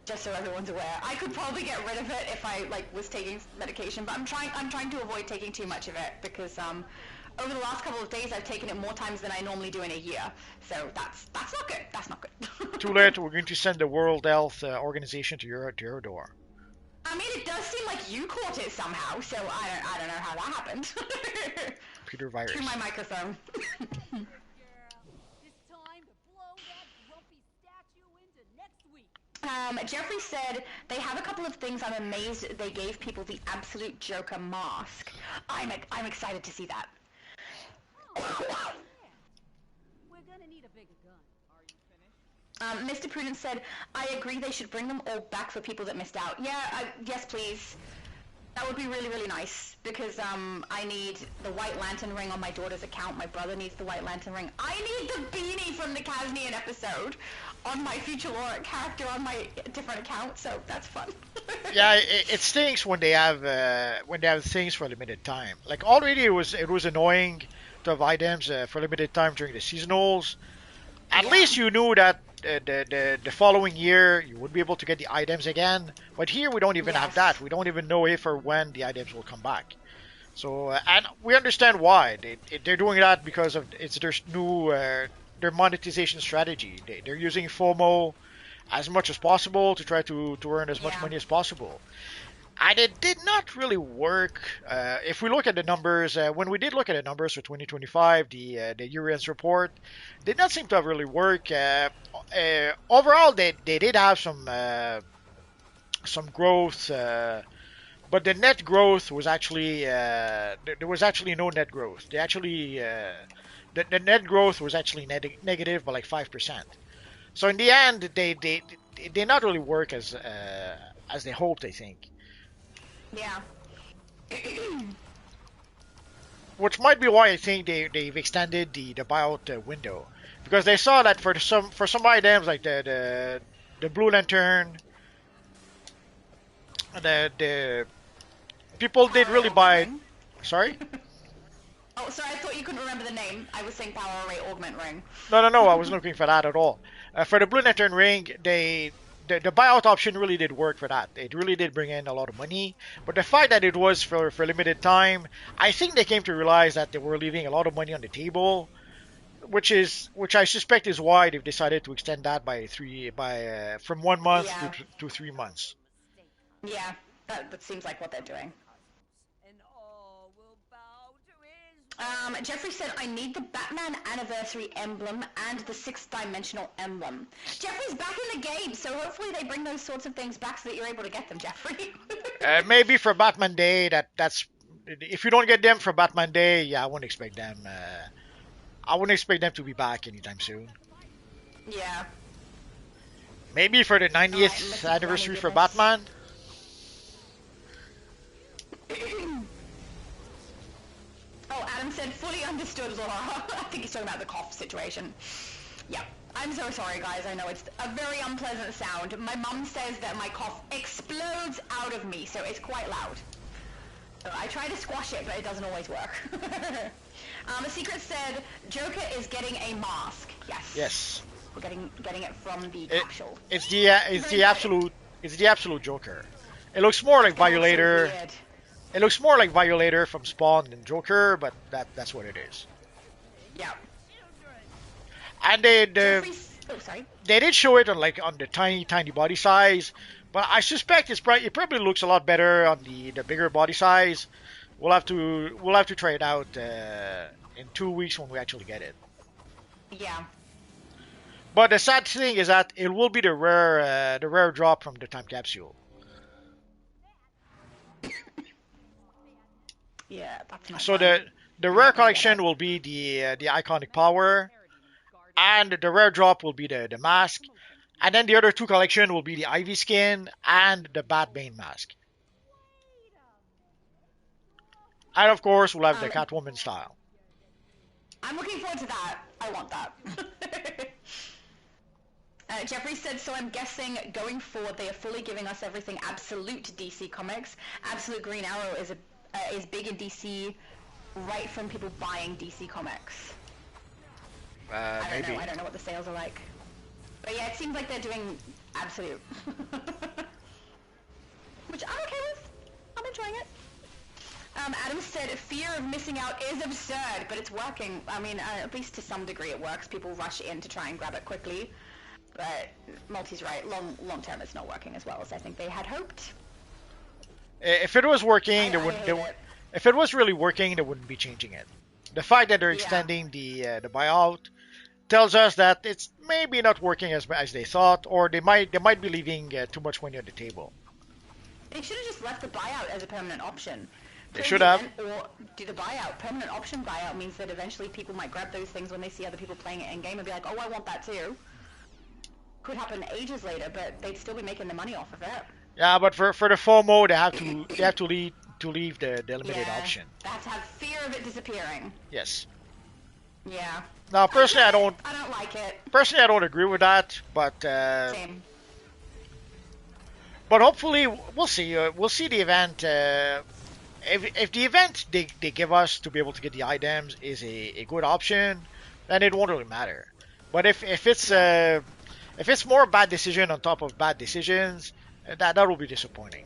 Just so everyone's aware. I could probably get rid of it if I was taking medication, but I'm trying to avoid taking too much of it because over the last couple of days I've taken it more times than I normally do in a year. So that's not good. That's not good. Too late. We're going to send the World Health Organization to your door. I mean, it does seem like you caught it somehow, so I don't know how that happened. Computer virus. Through my microphone. It's time to blow that grumpy statue into next week. Jeffrey said they have a couple of things. I'm amazed they gave people the absolute Joker mask. I'm excited to see that. We're gonna need a bigger gun. Are you finished? Mr. Prudence said, I agree they should bring them all back for people that missed out. Yeah, yes please. That would be really, really nice, because I need the White Lantern ring on my daughter's account. My brother needs the White Lantern ring. I need the beanie from the Kasnian episode on my Future Laura character on my different account, so that's fun. Yeah, it stinks when they have things for a limited time. Like already it was annoying to have items for limited time during the seasonals, At Yeah. least you knew that the following year you would be able to get the items again. But here we don't even have Yes. that. We don't even know if or when the items will come back. So and we understand why they're doing that because of it's their new their monetization strategy. They're using FOMO as much as possible to try to earn as much Yeah. money as possible. And it did not really work. If we look at the numbers, when we did look at the numbers for 2025, the year-end report did not seem to have really worked. Overall, they did have some growth, but the net growth was actually there was actually no net growth. They actually the net growth was actually negative by like 5%. So in the end, they did not really work as they hoped, I think. Yeah. Which might be why I think they've extended the buyout window because they saw that for some items like the Blue Lantern, the people did Power really Augment buy. Ring. Sorry, Oh, sorry, I thought you couldn't remember the name. I was saying Power Array Augment Ring. no, I wasn't looking for that at all. For the Blue Lantern ring, the buyout option really did work for that. It really did bring in a lot of money. But the fact that it was for limited time, I think they came to realize that they were leaving a lot of money on the table, which I suspect is why they've decided to extend that by from 1 month Yeah. to 3 months. Yeah, that seems like what they're doing. And all will bow to his Jeffrey said, I need the Batman Anniversary emblem and the 6th-dimensional emblem. Jeffrey's back in the game, so hopefully they bring those sorts of things back so that you're able to get them, Jeffrey. Maybe for Batman Day, that's if you don't get them for Batman Day, yeah, I wouldn't expect them. I wouldn't expect them to be back anytime soon. Yeah. Maybe for the Alright, 90th Mr. anniversary for Coronavirus. Batman. Oh, Adam said, fully understood, Laura. I think he's talking about the cough situation. Yeah. I'm so sorry, guys. I know it's a very unpleasant sound. My mum says that my cough explodes out of me, so it's quite loud. So I try to squash it, but it doesn't always work. The Secret said, Joker is getting a mask. Yes. Yes. We're getting it from the It, capsule. it's the absolute Joker. It looks more like It looks so Violator. weird. It looks more like Violator from Spawn than Joker, but that's what it is. Yeah. And Oh, sorry. they did show it on the tiny body size, but I suspect it probably looks a lot better on the bigger body size. We'll have to try it out in 2 weeks when we actually get it. Yeah. But the sad thing is that it will be the rare drop from the time capsule. Yeah, that's not So fun. the rare collection will be the iconic power, and the rare drop will be the mask, and then the other two collection will be the Ivy skin and the Batbane mask. And of course, we'll have the Catwoman style. I'm looking forward to that. I want that. Jeffrey said, so I'm guessing going forward they are fully giving us everything absolute DC Comics. Absolute Green Arrow is big in DC right from people buying DC Comics. Maybe. I don't know what the sales are like. But yeah, it seems like they're doing absolute. Which I'm okay with. I'm enjoying it. Adam said, fear of missing out is absurd, but it's working. I mean, at least to some degree it works. People rush in to try and grab it quickly. But Multi's right. Long term, it's not working as well as I think they had hoped. If it was working, it. if it was really working, they wouldn't be changing it. The fact that they're Yeah. extending the buyout tells us that it's maybe not working as they thought, or they might be leaving too much money on the table. They should have just left the buyout as a permanent option. They Play should the have. event Or do the buyout. Permanent option buyout means that eventually people might grab those things when they see other people playing it in game and be like, oh, I want that too. Could happen ages later, but they'd still be making the money off of it. Yeah, but for the FOMO, they have to leave the limited option. They have to have fear of it disappearing. Yes. Yeah. Now, personally, I don't like it. Personally, I don't agree with that, but Same. hopefully we'll see. We'll see the event. If the event they give us to be able to get the items is a good option, then it won't really matter. But if it's more bad decision on top of bad decisions, that will be disappointing.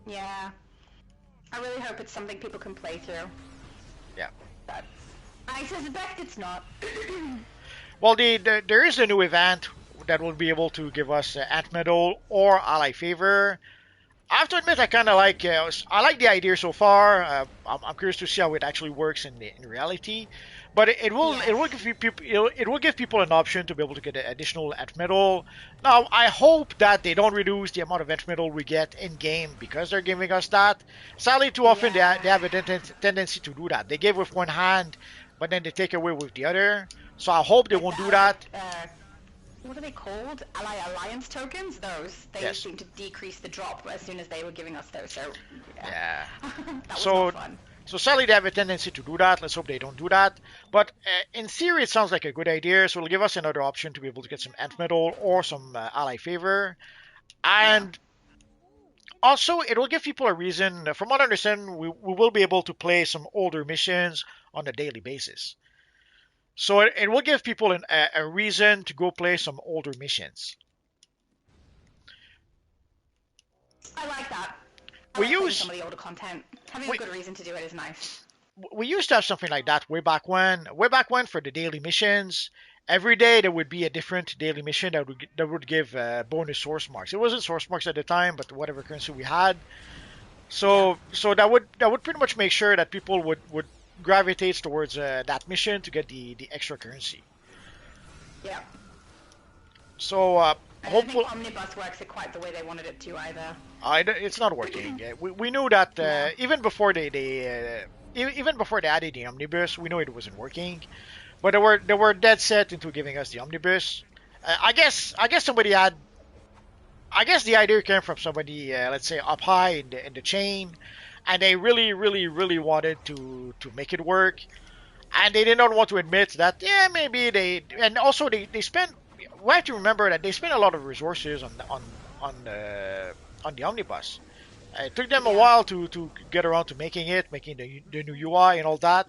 Yeah. I really hope it's something people can play through. Yeah. But I suspect it's not. Well, there is a new event that will be able to give us Ant Medal or Ally Favor. I have to admit, I kind of like. I like the idea so far. I'm curious to see how it actually works in reality. But it will Yes. give people it will give people an option to be able to get additional ant metal. Now, I hope that they don't reduce the amount of ant metal we get in game because they're giving us that. Sadly, too often Yeah. they have a tendency to do that. They give with one hand, but then they take away with the other. So I hope they Like won't the do that. what are they called? Alliance tokens? Those. They Yes. seem to decrease the drop as soon as they were giving us those, so yeah. Yeah. That was So not fun. So sadly, they have a tendency to do that. Let's hope they don't do that. But in theory, it sounds like a good idea. So it'll give us another option to be able to get some Ant Metal or some Ally Favor. Yeah. And also, it will give people a reason. From what I understand, we will be able to play some older missions on a daily basis. So it will give people a reason to go play some older missions. I like that. I We like playing some use of the older content. Having a we, good reason to do it is nice. we used to have something like that way back when. Way back when for the daily missions, every day there would be a different daily mission that would give bonus source marks. It wasn't source marks at the time, but whatever currency we had. Yeah. So that would pretty much make sure that people would gravitate towards that mission to get the extra currency. Yeah. So I don't think hopefully. Omnibus works it quite the way they wanted it to either. It's not working. We knew that Yeah. even before even before they added the omnibus, we knew it wasn't working. But they were dead set into giving us the omnibus. I guess somebody had. I guess the idea came from somebody, let's say, up high in the chain, and they really wanted to make it work, and they did not want to admit that. Yeah, maybe they. And also they spent. We have to remember that they spent a lot of resources on the omnibus. It took them a Yeah. while to get around to making the new UI and all that.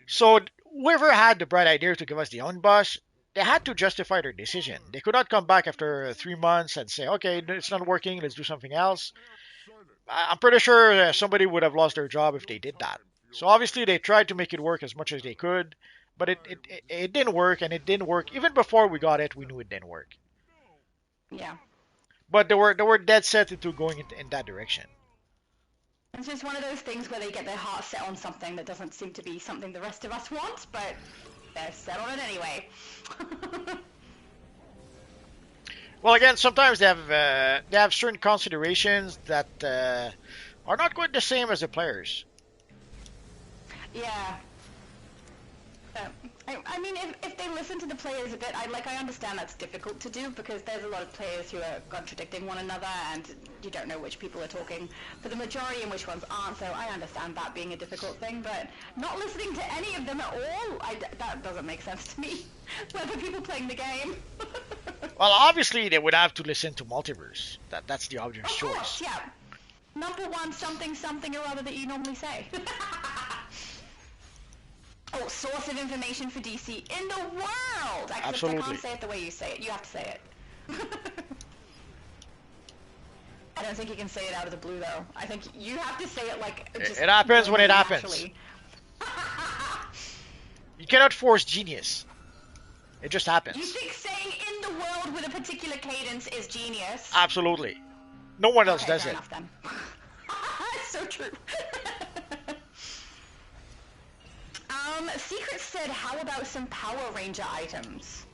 So whoever had the bright idea to give us the omnibus, they had to justify their decision. They could not come back after 3 months and say, "Okay, it's not working. Let's do something else." I'm pretty sure somebody would have lost their job if they did that. So obviously they tried to make it work as much as they could, but it didn't work, and it didn't work even before we got it. We knew it didn't work, Yeah. but they were dead set into going in that direction. It's just one of those things where they get their heart set on something that doesn't seem to be something the rest of us want, but they're set on it anyway. Well, again, sometimes they have certain considerations that are not quite the same as the players. Yeah. I mean, if they listen to the players a bit, I understand that's difficult to do because there's a lot of players who are contradicting one another and you don't know which people are talking for the majority and which ones aren't, so I understand that being a difficult thing, but not listening to any of them at all, that doesn't make sense to me. Whether people playing the game. Well, obviously they would have to listen to Multiverse. That's the obvious Of choice. course, yeah. Number one something or other that you normally say. Oh, source of information for DC in the world! Except Absolutely. I can't say it the way you say it. You have to say it. I don't think you can say it out of the blue, though. I think you have to say it like... just It happens when it happens. naturally. You cannot force genius. It just happens. You think saying in the world with a particular cadence is genius? Absolutely. No one else Okay, does fair it. enough then. It's so true. Secret said, how about some Power Ranger items?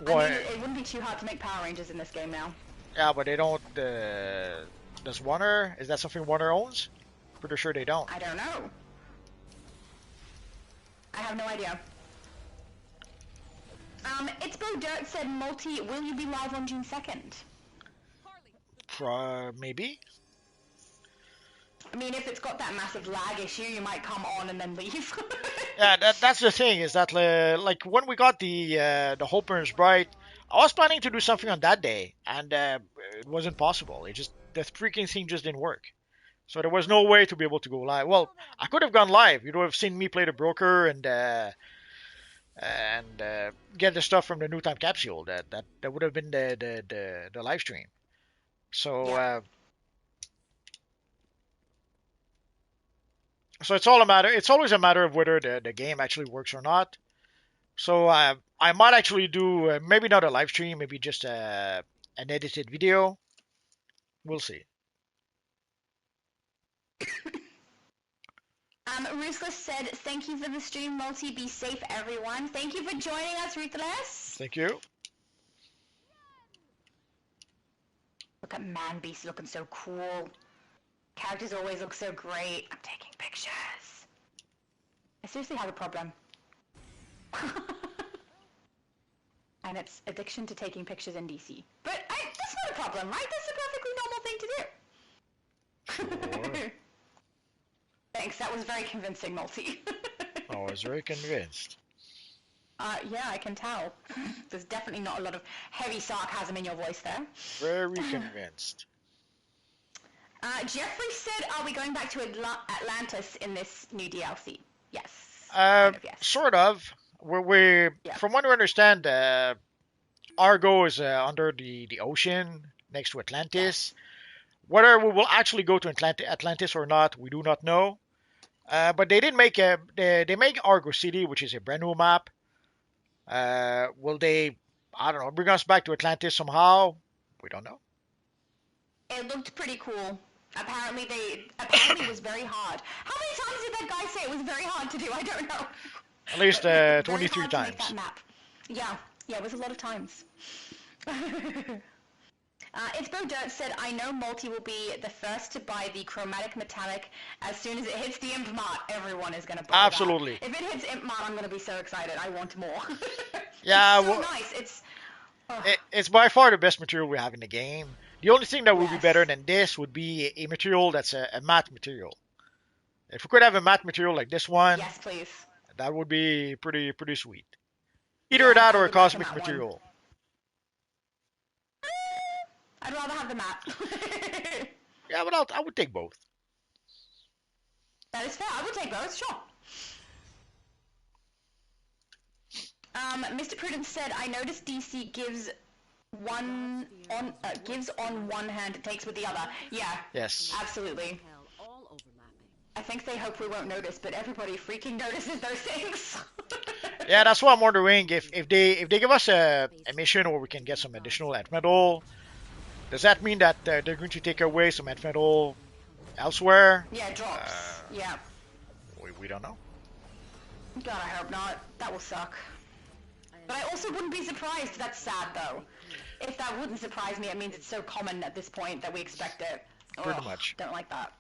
What? I mean, it wouldn't be too hard to make Power Rangers in this game now. Yeah, but they don't. Does Warner? Is that something Warner owns? Pretty sure they don't. I don't know. I have no idea. It's Bo Dirt said, Multi, will you be live on June 2nd? Maybe. I mean, if it's got that massive lag issue, you might come on and then leave. Yeah, that's the thing is that like when we got the Hope Burns Bright, I was planning to do something on that day, and it wasn't possible. It just the freaking thing just didn't work. So there was no way to be able to go live. Well, I could have gone live. You would have seen me play the broker and and get the stuff from the new time capsule. That would have been the live stream. So Yeah. so it's all a matter. It's always a matter of whether the game actually works or not. So I might actually do maybe not a live stream, maybe just an edited video. We'll see. Ruthless said, "Thank you for the stream, Multi. Be safe, everyone." Thank you for joining us, Ruthless. Thank you. Look at Man Beast looking so cool. Characters always look so great. I'm taking pictures. I seriously have a problem. And it's addiction to taking pictures in DC. But that's not a problem, right? That's a perfectly normal thing to do. Sure. Thanks, that was very convincing, Multi. I was very convinced. Yeah, I can tell. There's definitely not a lot of heavy sarcasm in your voice there. Very convinced. Jeffrey said, "Are we going back to Atlantis in this new DLC?" Yes. Kind of, yes. Sort of. Yeah. From what we understand, Argo is under the ocean next to Atlantis. Whether we will actually go to Atlantis or not, we do not know. But they did make they make Argo City, which is a brand new map. Will they, I don't know, bring us back to Atlantis somehow? We don't know. It looked pretty cool. Apparently it was very hard. How many times did that guy say it was very hard to do? I don't know. At least Very 23 hard to make times. that map. Yeah, it was a lot of times. It's Bro Dirt said, "I know Multi will be the first to buy the chromatic metallic as soon as it hits the Imp Mart. Everyone is going to buy Absolutely. that. If it hits Imp Mart, I'm going to be so excited. I want more." Yeah, it's so well, nice. it's by far the best material we have in the game. The only thing that would be Yes. better than this would be a material that's a matte material. If we could have a matte material like this one, Yes, please. that would be pretty sweet. Either Yeah, that I or a would like a cosmic matte one. material. I'd rather have the map. Yeah, but I would take both. That is fair. I would take both, sure. Mr. Prudence said, "I noticed DC gives on one hand, it takes with the other." Yeah, Yes. absolutely. Hell, all overlapping. I think they hope we won't notice, but everybody freaking notices those things. Yeah, that's what I'm wondering. If they give us a mission where we can get some additional ant metal, does that mean that they're going to take away some ant metal elsewhere? Yeah, drops. Yeah. We don't know. God, I hope not. That will suck. But I also wouldn't be surprised. That's sad, though. If that wouldn't surprise me, it means it's so common at this point that we expect it. Pretty Ugh, much. Don't like that.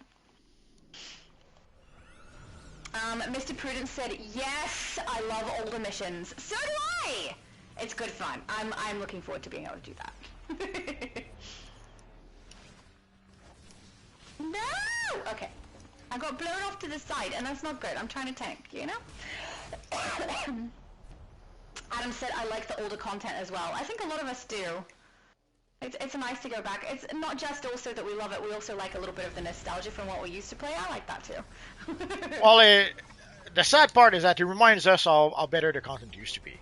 Mr. Prudence said, "Yes, I love older missions." So do I! It's good fun. I'm looking forward to being able to do that. No! Okay. I got blown off to the side, and that's not good. I'm trying to tank, you know? Adam said, "I like the older content as well." I think a lot of us do. It's nice to go back. It's not just also that we love it, we also like a little bit of the nostalgia from what we used to play. I like that too. Well, the sad part is that it reminds us how better the content used to be.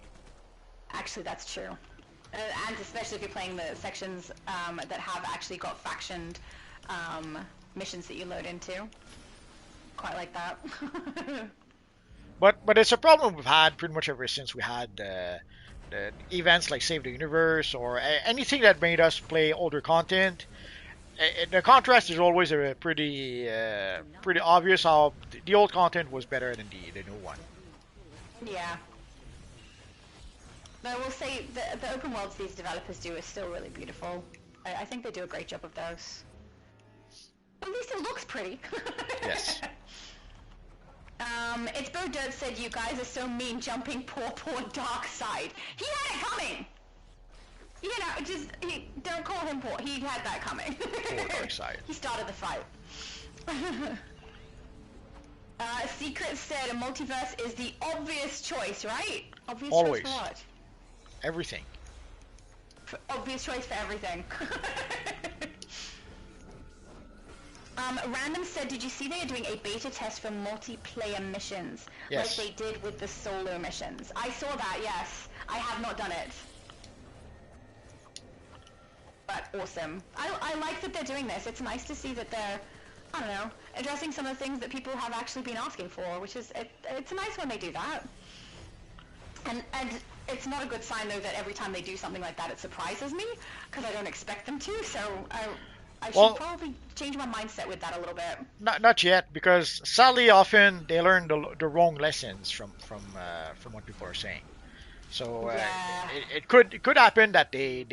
Actually, that's true. And especially if you're playing the sections that have actually got factioned missions that you load into. Quite like that. But it's a problem we've had pretty much ever since we had the events like Save the Universe or anything that made us play older content. The contrast is always a pretty obvious how the old content was better than the new one. Yeah. But I will say the open worlds these developers do is still really beautiful. I think they do a great job of those. At least it looks pretty. Yes. It's Bo Dirt said, "You guys are so mean, jumping poor dark side." He had it coming! You know, don't call him poor. He had that coming. Poor dark side. He started the fight. Secret said, "A multiverse is the obvious choice, right?" Obvious Always. choice for what? Everything. Obvious choice for everything. Random said, did you see they are doing a beta test for multiplayer missions? Yes. Like they did with the solo missions. I saw that, yes. I have not done it. But awesome. I like that they're doing this. It's nice to see that they're, I don't know, addressing some of the things that people have actually been asking for, which is, it's nice when they do that. And it's not a good sign, though, that every time they do something like that, it surprises me, because I don't expect them to, so I should probably change my mindset with that a little bit. Not yet, because sadly often they learn the wrong lessons from what people are saying. So it could happen that they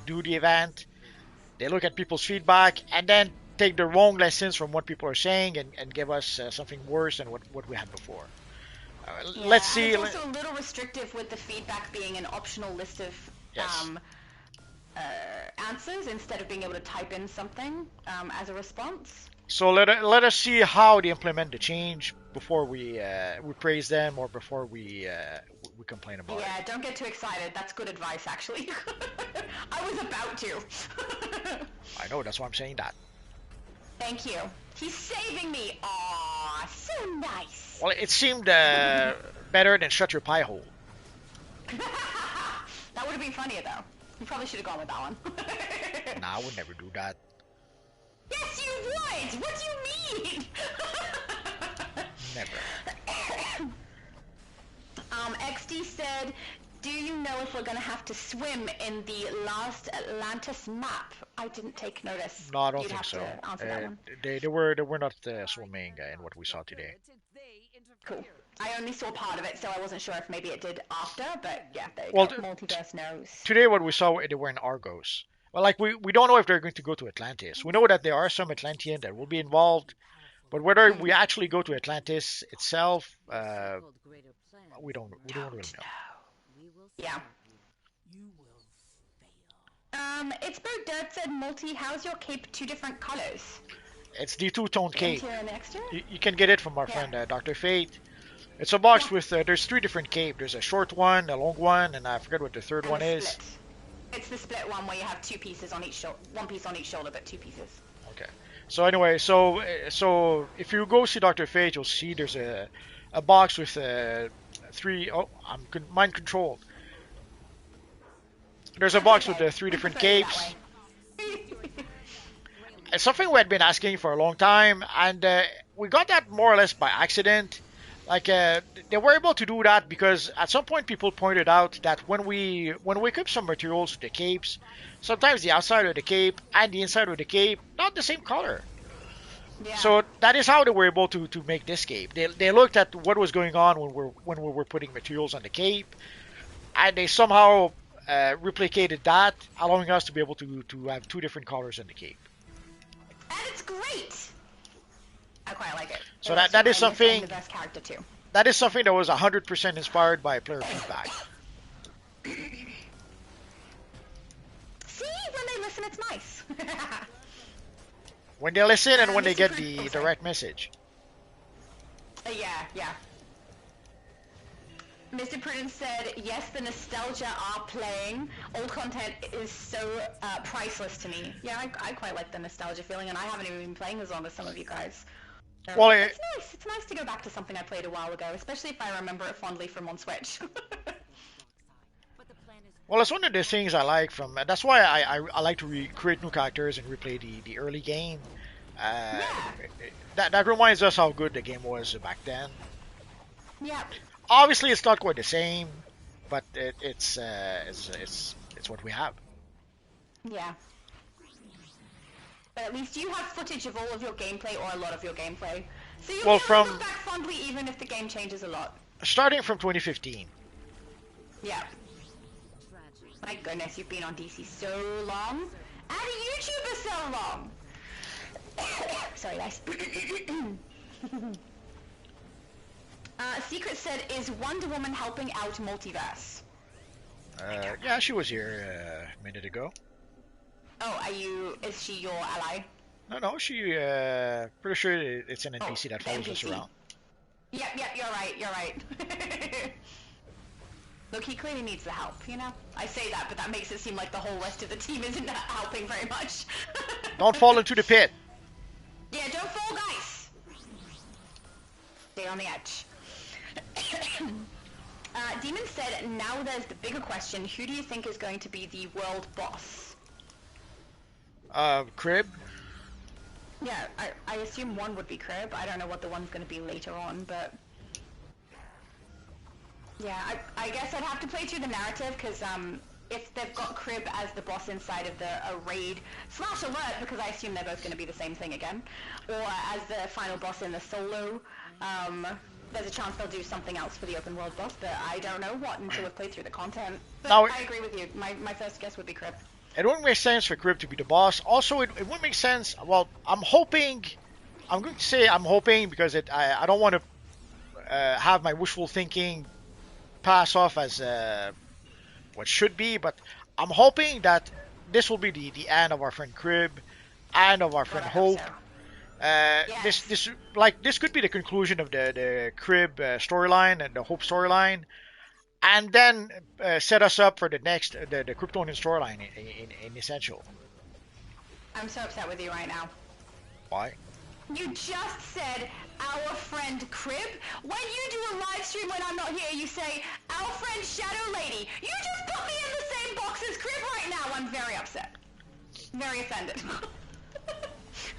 do the event, they look at people's feedback, and then take the wrong lessons from what people are saying and give us something worse than what we had before. Let's see. And it's also a little restrictive with the feedback being an optional list of answers instead of being able to type in something as a response. So let us see how they implement the change before we praise them or before we complain about it. Yeah, don't get too excited. That's good advice, actually. I was about to. I know, that's why I'm saying that. Thank you. He's saving me. Aw, so nice. Well, it seemed better than shut your pie hole. That would have been funnier, though. You probably should have gone with that one. Nah, I would never do that. Yes, you would! What do you mean? Never. XD said, do you know if we're going to have to swim in the last Atlantis map? I didn't take notice. No, I don't You'd think have so. to answer that one. They were not swimming in what we saw today. Cool. I only saw part of it, so I wasn't sure if maybe it did after, but yeah, there you Well, go. Multiverse knows. Today what we saw, they were in Argos. Well, like we don't know if they're going to go to Atlantis. We know that there are some Atlantean that will be involved, but whether we actually go to Atlantis itself, we don't really know. Yeah. It's Bird Dirt said, Multi, how's your cape two different colors? It's the two-tone cape. Interior and exterior? You can get it from our friend Dr. Fate. It's a box with there's three different capes. There's a short one, a long one, and I forget what the third one is. Split. It's the split one where you have two pieces on each shoulder, one piece on each shoulder, but two pieces. Okay. So anyway, so if you go see Dr. Fate, you'll see there's a box with three. Oh, I'm mind controlled. There's a box with the three different capes. It's something we had been asking for a long time, and we got that more or less by accident. Like they were able to do that because at some point people pointed out that when we equip some materials with the capes, sometimes the outside of the cape and the inside of the cape not the same color. Yeah. So that is how they were able to make this cape. They looked at what was going on when we were putting materials on the cape, and they somehow replicated that, allowing us to be able to have two different colors in the cape. And it's great. I quite like it. So that is something. The best character too. That is something that was 100% inspired by player feedback. See, when they listen, it's nice. When they listen and when they get the right message. Yeah. Mr. Prudence said, yes, the nostalgia are playing. Old content is so priceless to me. Yeah, I quite like the nostalgia feeling, and I haven't even been playing as long as some of you guys. Well, it's nice. It's nice to go back to something I played a while ago, especially if I remember it fondly from on Switch. Well, it's one of the things I like from. That's why I like to create new characters and replay the early game. That reminds us how good the game was back then. Yeah. Obviously, it's not quite the same, but it's what we have. Yeah. But at least you have footage of all of your gameplay, or a lot of your gameplay. So you'll be able to look back fondly even if the game changes a lot. Starting from 2015. Yeah. My goodness, you've been on DC so long. And YouTuber so long. Sorry, guys. Secret said, is Wonder Woman helping out Multiverse? Yeah, she was here a minute ago. Oh, is she your ally? No, she, pretty sure it's an NPC that follows us around. Yep, you're right. Look, he clearly needs the help, you know? I say that, but that makes it seem like the whole rest of the team isn't helping very much. Don't fall into the pit. Yeah, don't fall, guys. Stay on the edge. Demon said, now there's the bigger question. Who do you think is going to be the world boss? Crib. Yeah, I assume one would be Crib. I don't know what the one's going to be later on, but... Yeah, I guess I'd have to play through the narrative, because if they've got Crib as the boss inside of a raid / alert, because I assume they're both going to be the same thing again, or as the final boss in the solo, there's a chance they'll do something else for the open world boss, but I don't know what until we've played through the content. But Now, I agree with you. My first guess would be Crib. It wouldn't make sense for Crib to be the boss. Also, it wouldn't make sense. Well, I'm hoping. I'm going to say I'm hoping because I don't want to have my wishful thinking pass off as what should be, but I'm hoping that this will be the end of our friend Crib and of our friend Hope. Yes. This could be the conclusion of the Crib storyline and the Hope storyline, and then set us up for the next the Kryptonian storyline in Essential. I'm so upset with you right now. Why? You just said our friend Crib. When you do a live stream when I'm not here, you say our friend Shadow Lady. You just put me in the same box as Crib right now. I'm very upset. Very offended.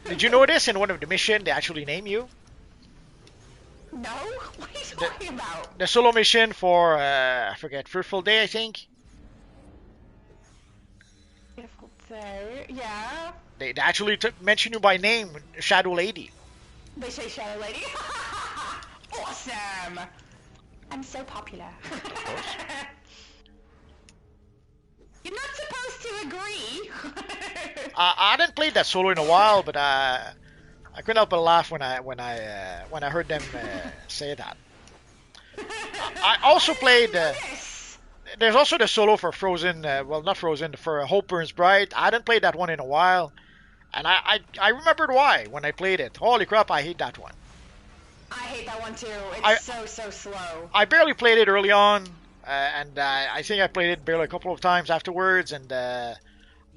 Did you notice in one of the missions they actually name you? No? What are you talking about? The solo mission for I forget, Fruitful Day, I think. Beautiful day. Yeah. They actually mention you by name, Shadow Lady. They say Shadow Lady. Awesome. I'm so popular. Of course. You're not supposed to agree. I hadn't played that solo in a while, but I couldn't help but laugh when I heard them say that. I also played. There's also the solo for Frozen. Well, not Frozen, for Hope Burns Bright. I hadn't played that one in a while, and I remembered why when I played it. Holy crap! I hate that one. I hate that one too. It's so slow. I barely played it early on, and I think I played it barely a couple of times afterwards, and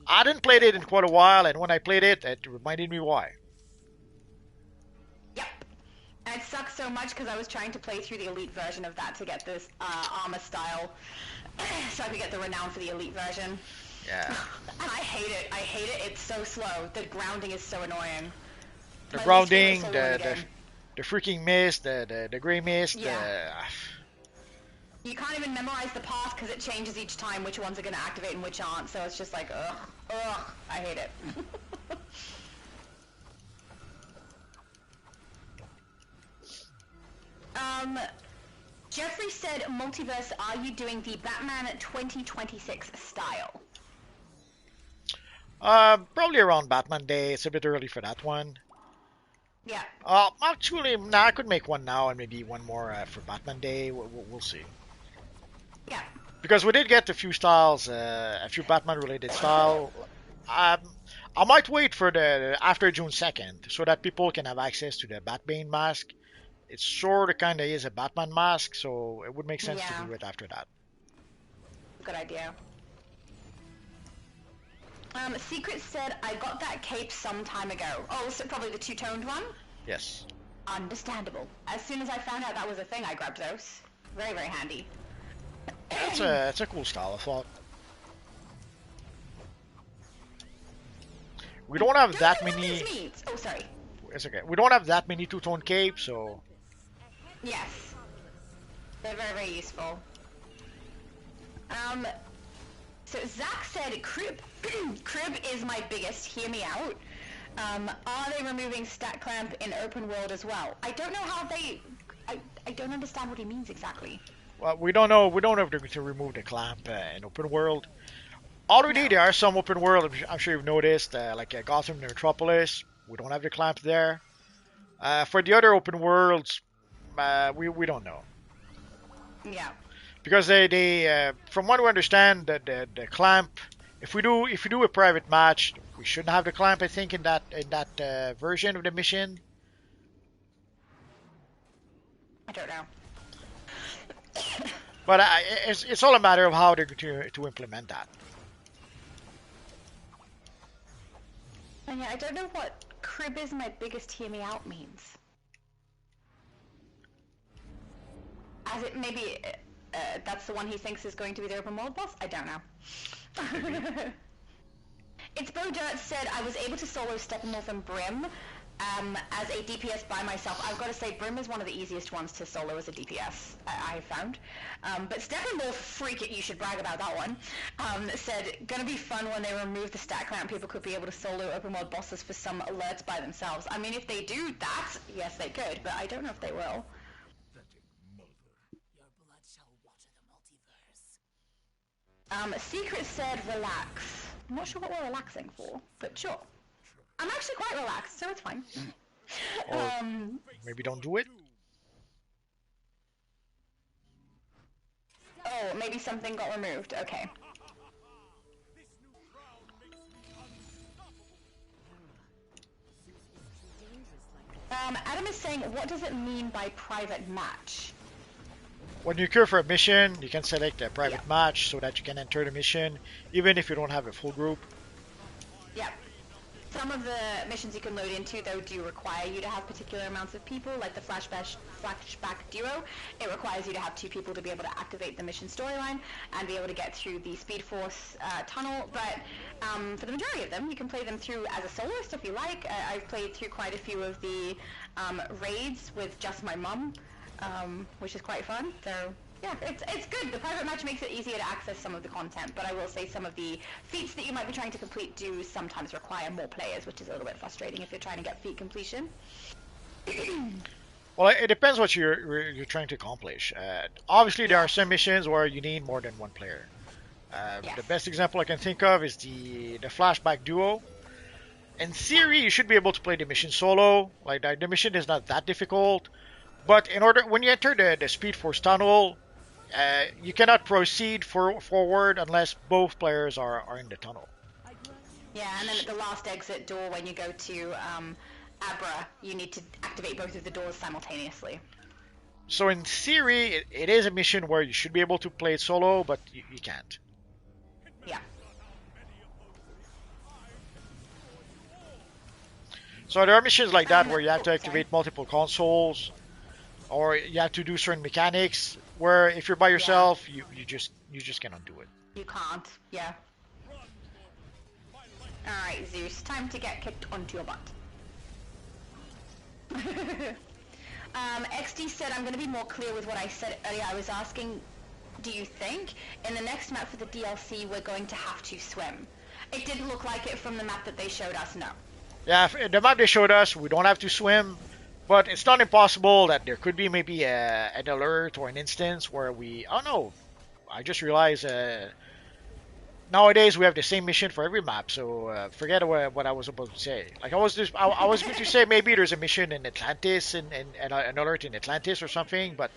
I didn't play it in quite a while. And when I played it, it reminded me why. Yep. And it sucks so much because I was trying to play through the elite version of that to get this armor style, so I could get the renown for the elite version. Yeah. And I hate it. I hate it. It's so slow. The grounding is so annoying. The My grounding, least favorite solo in the game. the freaking mist, the gray mist. Yeah. You can't even memorize the path because it changes each time which ones are going to activate and which aren't. So it's just like, ugh, I hate it. Jeffrey said, Multiverse, are you doing the Batman 2026 style? Probably around Batman Day. It's a bit early for that one. Yeah. Actually, I could make one now and maybe one more for Batman Day. We'll see. Yeah. Because we did get a few styles, a few Batman-related style. I might wait for the after June 2nd so that people can have access to the Batbane mask. It sort of kind of is a Batman mask, so it would make sense to do it after that. Good idea. Secret said, I got that cape some time ago. Oh, so probably the two-toned one? Yes. Understandable. As soon as I found out that was a thing, I grabbed those. Very, very handy. It's a cool style, I thought. We don't have that many. Oh, sorry. It's okay. We don't have that many two-tone capes, so. Yes. They're very, very useful. So Zach said, Crib is my biggest, hear me out. Are they removing Stat Clamp in open world as well? I don't know how they... I don't understand what he means exactly. Well, we don't know. We don't have to remove the clamp in open world. Already there are some open world. I'm sure you've noticed, like Gotham Metropolis. We don't have the clamp there. For the other open worlds, we don't know. Yeah. Because they from what we understand, the clamp. If we do a private match, we shouldn't have the clamp. I think in that version of the mission. I don't know. But it's all a matter of how they're going to implement that. And yeah, I don't know what crib is my biggest hear me out means. As it maybe that's the one he thinks is going to be the open world boss? I don't know. It's Bo Dirt said, I was able to solo Steppenwolf and Brim as a DPS by myself. I've got to say, Brim is one of the easiest ones to solo as a DPS, I have found. But Steppenwolf, freak it, you should brag about that one, said, gonna be fun when they remove the stat count, people could be able to solo open world bosses for some alerts by themselves. I mean, if they do that, yes they could, but I don't know if they will. Secret said, relax. I'm not sure what we're relaxing for, but sure. I'm actually quite relaxed, so it's fine. Or maybe don't do it. Oh, maybe something got removed. Okay. Adam is saying, what does it mean by private match? When you queue for a mission, you can select a private match so that you can enter the mission, even if you don't have a full group. Yeah. Some of the missions you can load into, though, do require you to have particular amounts of people, like the flashback duo. It requires you to have 2 people to be able to activate the mission storyline and be able to get through the Speed Force tunnel. But for the majority of them, you can play them through as a soloist if you like. I've played through quite a few of the raids with just my mum, which is quite fun. So yeah, it's good. The private match makes it easier to access some of the content, but I will say some of the feats that you might be trying to complete do sometimes require more players, which is a little bit frustrating if you're trying to get feat completion. Well, it depends what you're trying to accomplish. Obviously, there are some missions where you need more than one player. Yes. The best example I can think of is the flashback duo. In theory, you should be able to play the mission solo. Like the mission is not that difficult, but when you enter the Speed Force tunnel, you cannot proceed forward unless both players are in the tunnel. Yeah, and then at the last exit door when you go to Abra, you need to activate both of the doors simultaneously. So in theory, it is a mission where you should be able to play it solo, but you can't. Yeah. So there are missions like that where you have to activate multiple consoles, or you have to do certain mechanics where if you're by yourself, you just cannot do it. You can't, yeah. Alright, Zeus, time to get kicked onto your butt. XD said, I'm going to be more clear with what I said earlier. I was asking, do you think in the next map for the DLC we're going to have to swim? It didn't look like it from the map that they showed us, no. Yeah, the map they showed us, we don't have to swim, but it's not impossible that there could be maybe an alert or an instance where oh no, I just realized nowadays we have the same mission for every map, so forget what I was about to say. Like I was going to say maybe there's a mission in Atlantis and an alert in Atlantis or something, but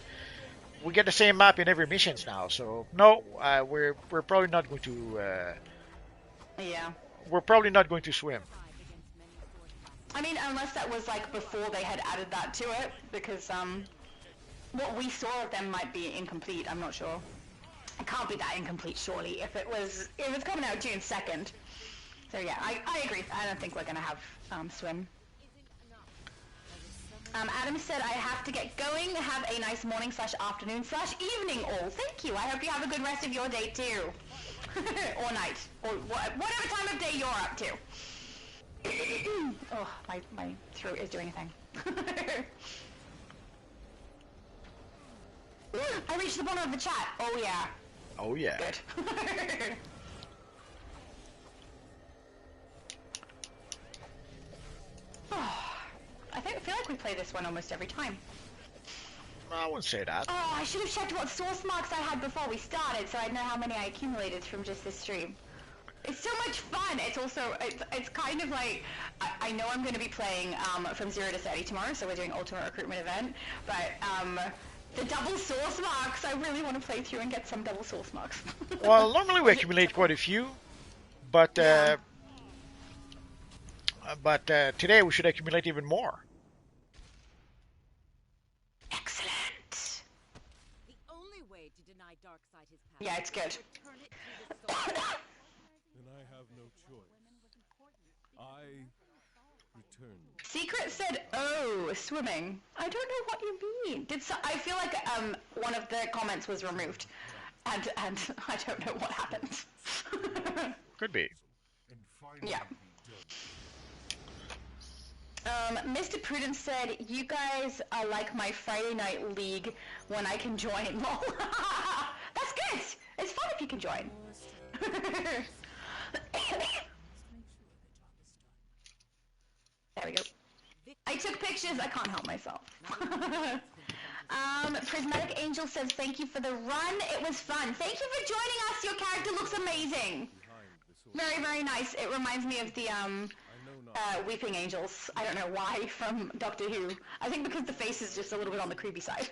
we get the same map in every missions now. So no, we're probably not going to. Yeah. We're probably not going to swim. I mean, unless that was like before they had added that to it, because what we saw of them might be incomplete. I'm not sure. It can't be that incomplete, surely. If it's coming out June 2nd. So yeah, I agree. I don't think we're gonna have swim. Adam said, I have to get going. Have a nice morning / afternoon / evening all. Thank you. I hope you have a good rest of your day too. Or night. Or whatever time of day you're up to. Oh, my throat is doing a thing. I reached the bottom of the chat. Oh yeah. Oh yeah. Good. I feel like we play this one almost every time. I wouldn't say that. Oh, I should have checked what source marks I had before we started, so I'd know how many I accumulated from just this stream. It's so much fun. It's also, it's kind of like, I know I'm going to be playing from 0 to 30 tomorrow, so we're doing Ultimate Recruitment event, but the double source marks, I really want to play through and get some double source marks. Well, normally we accumulate quite a few, but today we should accumulate even more. Excellent. The only way to deny Darkseid his power. Yeah, it's good. Then I have no choice. I Return. Secret said, "Oh, swimming." I don't know what you mean. I feel like one of the comments was removed, and I don't know what happened. Could be. Yeah. Mr. Prudence said, "You guys are like my Friday night league when I can join." Lol. That's good. It's fun if you can join. There we go. I took pictures. I can't help myself. Prismatic Angel says, "Thank you for the run. It was fun. Thank you for joining us. Your character looks amazing. Very, very nice. It reminds me of the Weeping Angels. I don't know why, from Doctor Who. I think because the face is just a little bit on the creepy side."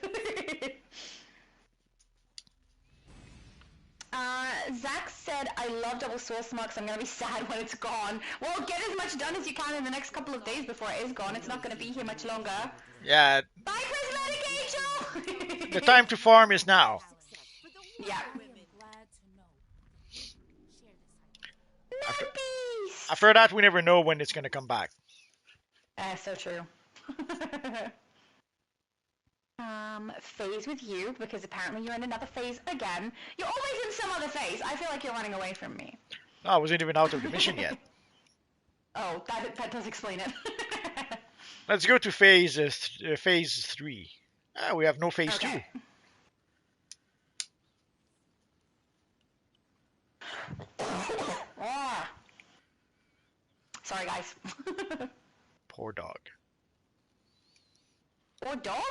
Zach said, "I love double source marks. I'm going to be sad when it's gone." Well, get as much done as you can in the next couple of days before it is gone. It's not going to be here much longer. Yeah, Bye, Prismatic Angel! the time to farm is now. Yeah. After, Nappies! after that, we never know when it's gonna come back. So true. Phase with you, because apparently you're in another phase again. You're always in some other phase. I feel like you're running away from me. No, I wasn't even out of the mission yet. Oh, that does explain it. Let's go to phase 3. We have no phase 2. Okay. Ah. Sorry, guys. Poor dog. Or dog?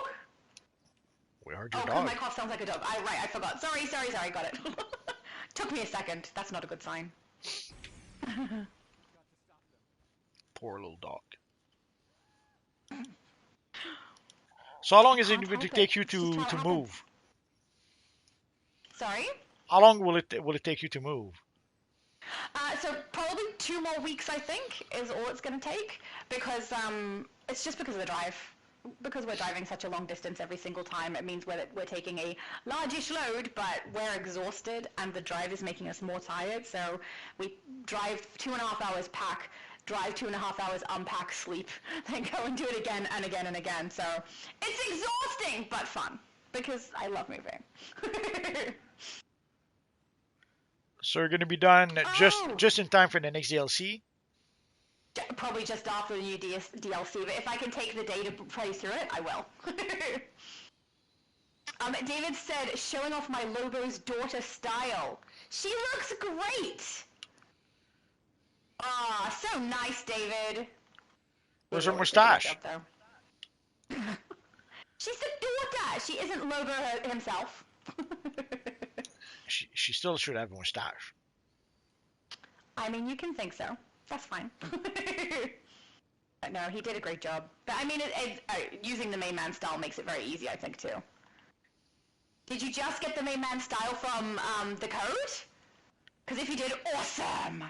We heard your Oh, dog. my cough sounds like a dog. I forgot. Sorry, got it. Took me a second. That's not a good sign. Poor little dog. So how long is it Can't going to help take it. you It's just how to it move? happens. Sorry? How long will it take you to move? So probably 2 more weeks, I think, is all it's going to take, because it's just because of the drive. Because we're driving such a long distance every single time, it means we're taking a largish load, but we're exhausted, and the drive is making us more tired. So we drive 2.5 hours, pack, drive 2.5 hours, unpack, sleep, then go and do it again and again and again. So it's exhausting, but fun, because I love moving. So you're going to be done Oh! just in time for the next DLC? Probably just after the new DLC, but if I can take the day to play through it, I will. David said, "Showing off my Lobo's daughter style. She looks great." Ah, so nice, David. Where's her David always does a great mustache? job, though. She's the daughter. She isn't Lobo himself. She still should have a mustache. I mean, you can think so. That's fine. But no, he did a great job. But I mean, using the main man style makes it very easy, I think, too. Did you just get the main man style from the code? Because if you did, awesome!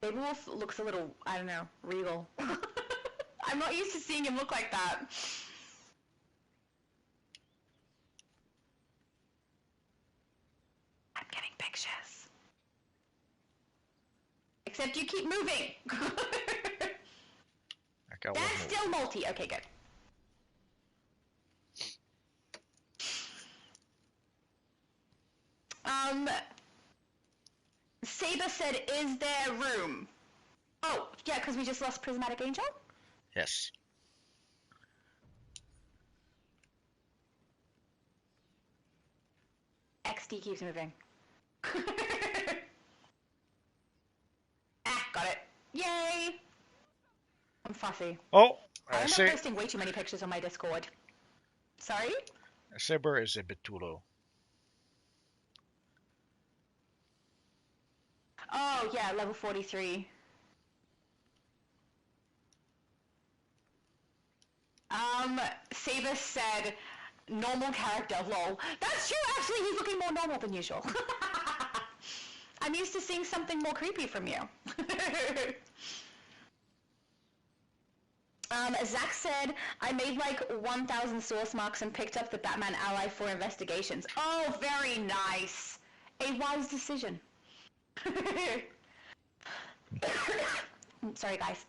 Baby Wolf looks a little, I don't know, regal. I'm not used to seeing him look like that. I'm getting pictures. Except you keep moving. Okay, That's still multi. Okay, good. Saber said, "Is there room?" Oh, yeah, because we just lost Prismatic Angel? Yes. XD keeps moving. Got it. Yay! I'm fussy. Oh, I end up posting way too many pictures on my Discord. Sorry? Saber is a bit too low. Oh, yeah, level 43. Sabus said, "Normal character, lol." That's true, actually, he's looking more normal than usual. I'm used to seeing something more creepy from you. Zach said, "I made like 1,000 source marks and picked up the Batman ally for investigations." Oh, very nice. A wise decision. Sorry, guys.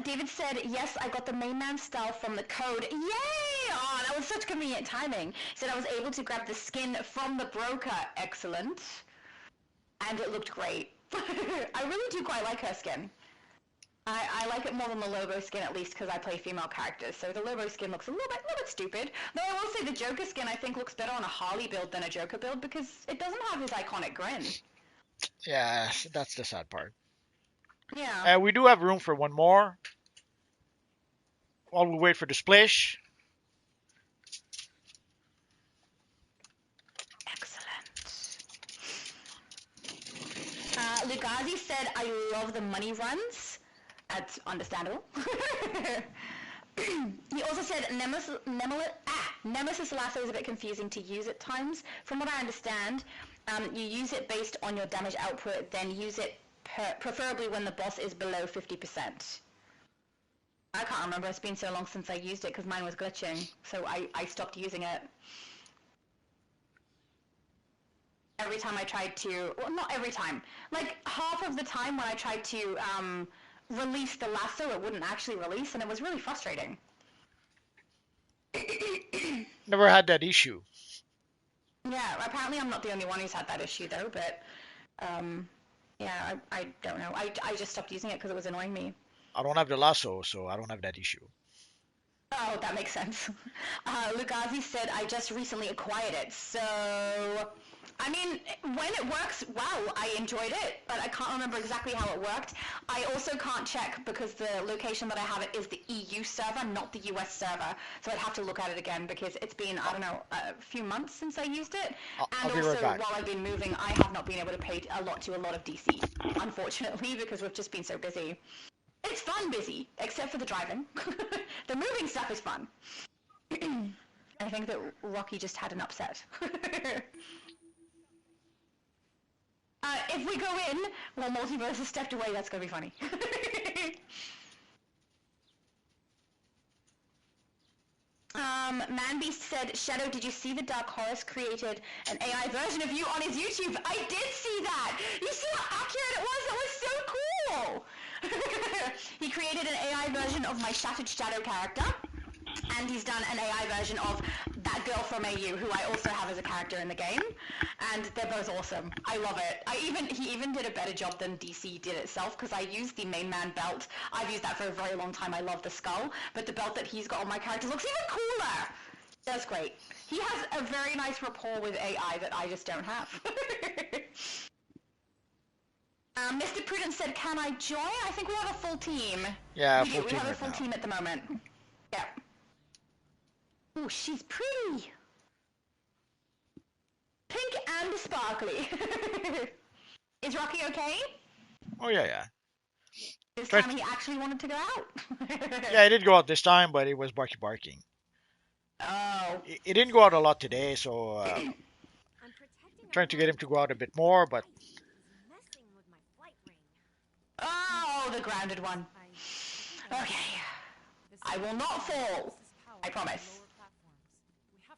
David said, yes, I got the main man style from the code. Yay! Oh, that was such convenient timing. He said I was able to grab the skin from the broker. Excellent. And it looked great. I really do quite like her skin. I like it more than the Lobo skin, at least because I play female characters. So the Lobo skin looks a little bit stupid. Though I will say the Joker skin I think looks better on a Harley build than a Joker build because it doesn't have his iconic grin. Yeah, that's the sad part. Yeah. We do have room for one more. While we wait for the splish. Lugazi said, I love the money runs. That's understandable. He also said Nemesis Lasso is a bit confusing to use at times. From what I understand, you use it based on your damage output, then use it preferably when the boss is below 50%. I can't remember. It's been so long since I used it because mine was glitching, so I stopped using it. Every time I tried to, well, not every time, like half of the time when I tried to release the lasso, it wouldn't actually release, and it was really frustrating. Never had that issue. Yeah, apparently I'm not the only one who's had that issue though, but yeah, I don't know. I just stopped using it because it was annoying me. I don't have the lasso, so I don't have that issue. Oh, that makes sense. Lugazi said, I just recently acquired it, so... I mean, when it works, wow, I enjoyed it, but I can't remember exactly how it worked. I also can't check because the location that I have it is the EU server, not the US server, so I'd have to look at it again because it's been, I don't know, a few months since I used it. I'll be right back. While I've been moving, I have not been able to pay a lot of DC, unfortunately, because we've just been so busy. It's fun busy, except for the driving. The moving stuff is fun. I think that Rocky just had an upset. If we go in while Multiverse has stepped away, that's going to be funny. Manbeast said, Shadow, did you see the Dark Horse created an AI version of you on his YouTube? I did see that! You see how accurate it was? It was so cool! He created an AI version of my Shattered Shadow character, and he's done an AI version of that girl from AU, who I also have as a character in the game, and they're both awesome. I love it. He even did a better job than DC did itself, because I used the main man belt. I've used that for a very long time. I love the skull, but the belt that he's got on my character looks even cooler. That's great. He has a very nice rapport with AI that I just don't have. Mr. Prudence said, can I join? I think we have a full team. Yeah, we have a full team at the moment. Yeah. Oh, she's pretty. Pink and sparkly. Is Rocky okay? Oh, yeah. This time he actually wanted to go out. Yeah, it did go out this time, but it was barking. Oh. It didn't go out a lot today, so trying to get him to go out a bit more, but... Oh, the grounded one. Okay. I will not fall. I promise.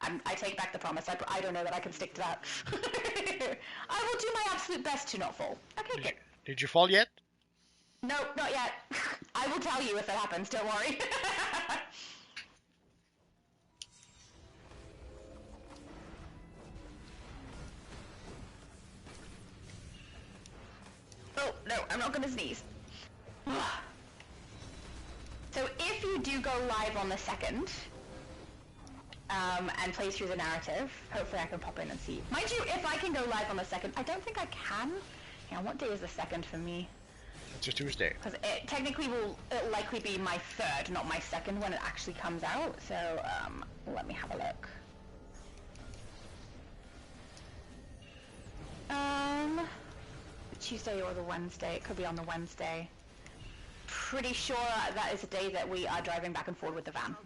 I take back the promise. I don't know that I can stick to that. I will do my absolute best to not fall. Okay, good. Did you fall yet? No, not yet. I will tell you if it happens, don't worry. Oh, no, I'm not gonna sneeze. So if you do go live on the 2nd, and play through the narrative, hopefully I can pop in and see. Mind you, if I can go live on the 2nd, I don't think I can. Yeah, what day is the 2nd for me? It's a Tuesday. Because it technically will likely be my 3rd, not my 2nd when it actually comes out. So, let me have a look. The Tuesday or the Wednesday. It could be on the Wednesday. Pretty sure that is the day that we are driving back and forth with the van.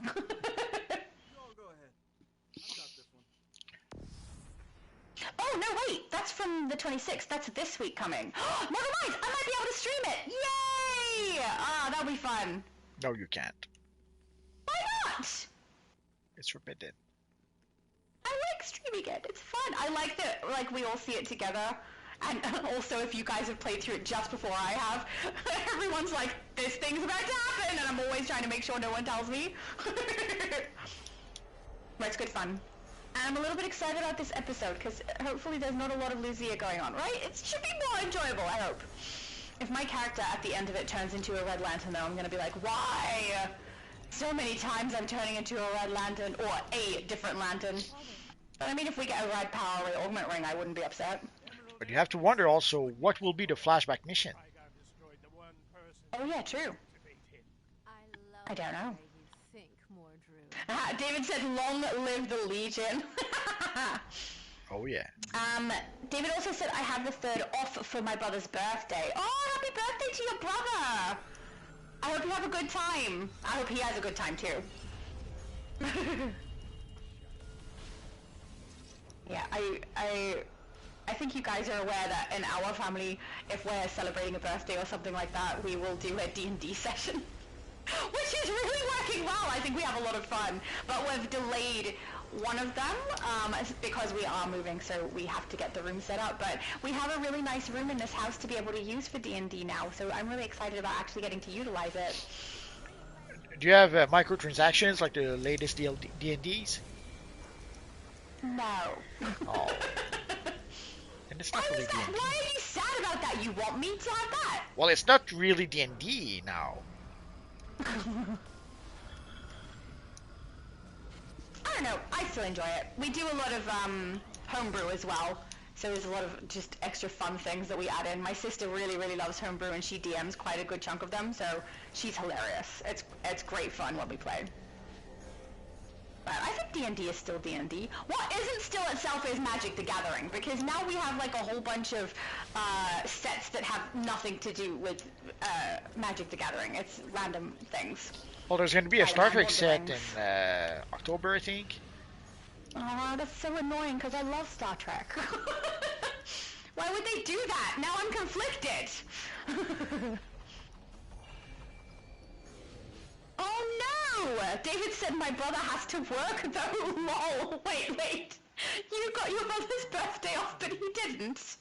Oh, no, wait! That's from the 26th. That's this week coming. Never mind! I might be able to stream it! Yay! Ah, that'll be fun. No, you can't. Why not? It's forbidden. I like streaming it. It's fun. I like that, like, we all see it together. And also, if you guys have played through it just before I have, everyone's like, this thing's about to happen, and I'm always trying to make sure no one tells me. But it's good fun. And I'm a little bit excited about this episode, because hopefully there's not a lot of Lucia going on, right? It should be more enjoyable, I hope. If my character at the end of it turns into a Red Lantern, though, I'm going to be like, why? So many times I'm turning into a Red Lantern, or a different Lantern. But I mean, if we get a Red Power Augment Ring, I wouldn't be upset. But you have to wonder also, what will be the flashback mission? Oh yeah, true. I don't know. David said, long live the Legion. Oh yeah. David also said, I have the 3rd off for my brother's birthday. Oh, happy birthday to your brother! I hope you have a good time. I hope he has a good time too. Yeah, I think you guys are aware that in our family, if we're celebrating a birthday or something like that, we will do a D&D session. Which is really working well. I think we have a lot of fun. But we've delayed one of them because we are moving, so we have to get the room set up. But we have a really nice room in this house to be able to use for D&D now, so I'm really excited about actually getting to utilize it. Do you have microtransactions like the latest D&Ds? No. Oh. And it's not really D&D. Why are you sad about that? You want me to have that? Well, it's not really D&D now. I don't know. I still enjoy it. We do a lot of homebrew as well. So there's a lot of just extra fun things that we add in. My sister really, really loves homebrew, and she DMs quite a good chunk of them, so she's hilarious. It's great fun when we play. But I think D&D is still D&D. What isn't still itself is Magic the Gathering, because now we have like a whole bunch of sets that have nothing to do with Magic the Gathering. It's random things. Well, there's going to be a Star Trek set in October, I think. Oh, that's so annoying, because I love Star Trek. Why would they do that? Now I'm conflicted. Oh no! David said my brother has to work though. Lol. Wait. You got your brother's birthday off, but he didn't.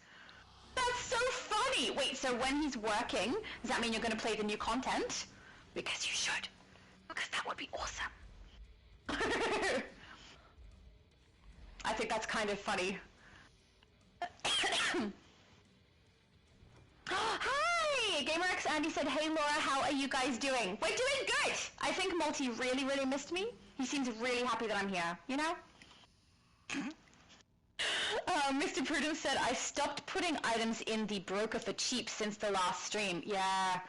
That's so funny. Wait, so when he's working, does that mean you're going to play the new content? Because you should. Because that would be awesome. I think that's kind of funny. Hi! GamerX Andy said, hey Laura, how are you guys doing? We're doing good! I think Multi really, really missed me. He seems really happy that I'm here, you know? Mr. Prudence said, I stopped putting items in the broker for cheap since the last stream. Yeah.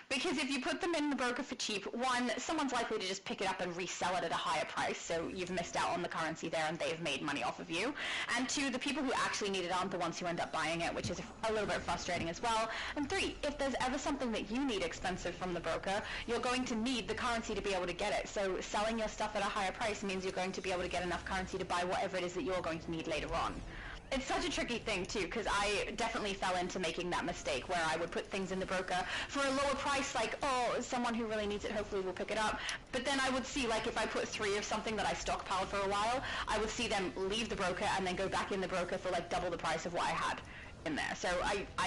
Because if you put them in the broker for cheap, one, someone's likely to just pick it up and resell it at a higher price, so you've missed out on the currency there and they've made money off of you. And two, the people who actually need it aren't the ones who end up buying it, which is a little bit frustrating as well. And three, if there's ever something that you need expensive from the broker, you're going to need the currency to be able to get it. So selling your stuff at a higher price means you're going to be able to get enough currency to buy whatever it is that you're going to need later on. It's such a tricky thing too, because I definitely fell into making that mistake where I would put things in the broker for a lower price, like, oh, someone who really needs it hopefully will pick it up. But then I would see, like, if I put 3 of something that I stockpiled for a while, I would see them leave the broker and then go back in the broker for like double the price of what I had in there. So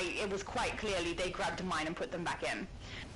it was quite clearly they grabbed mine and put them back in.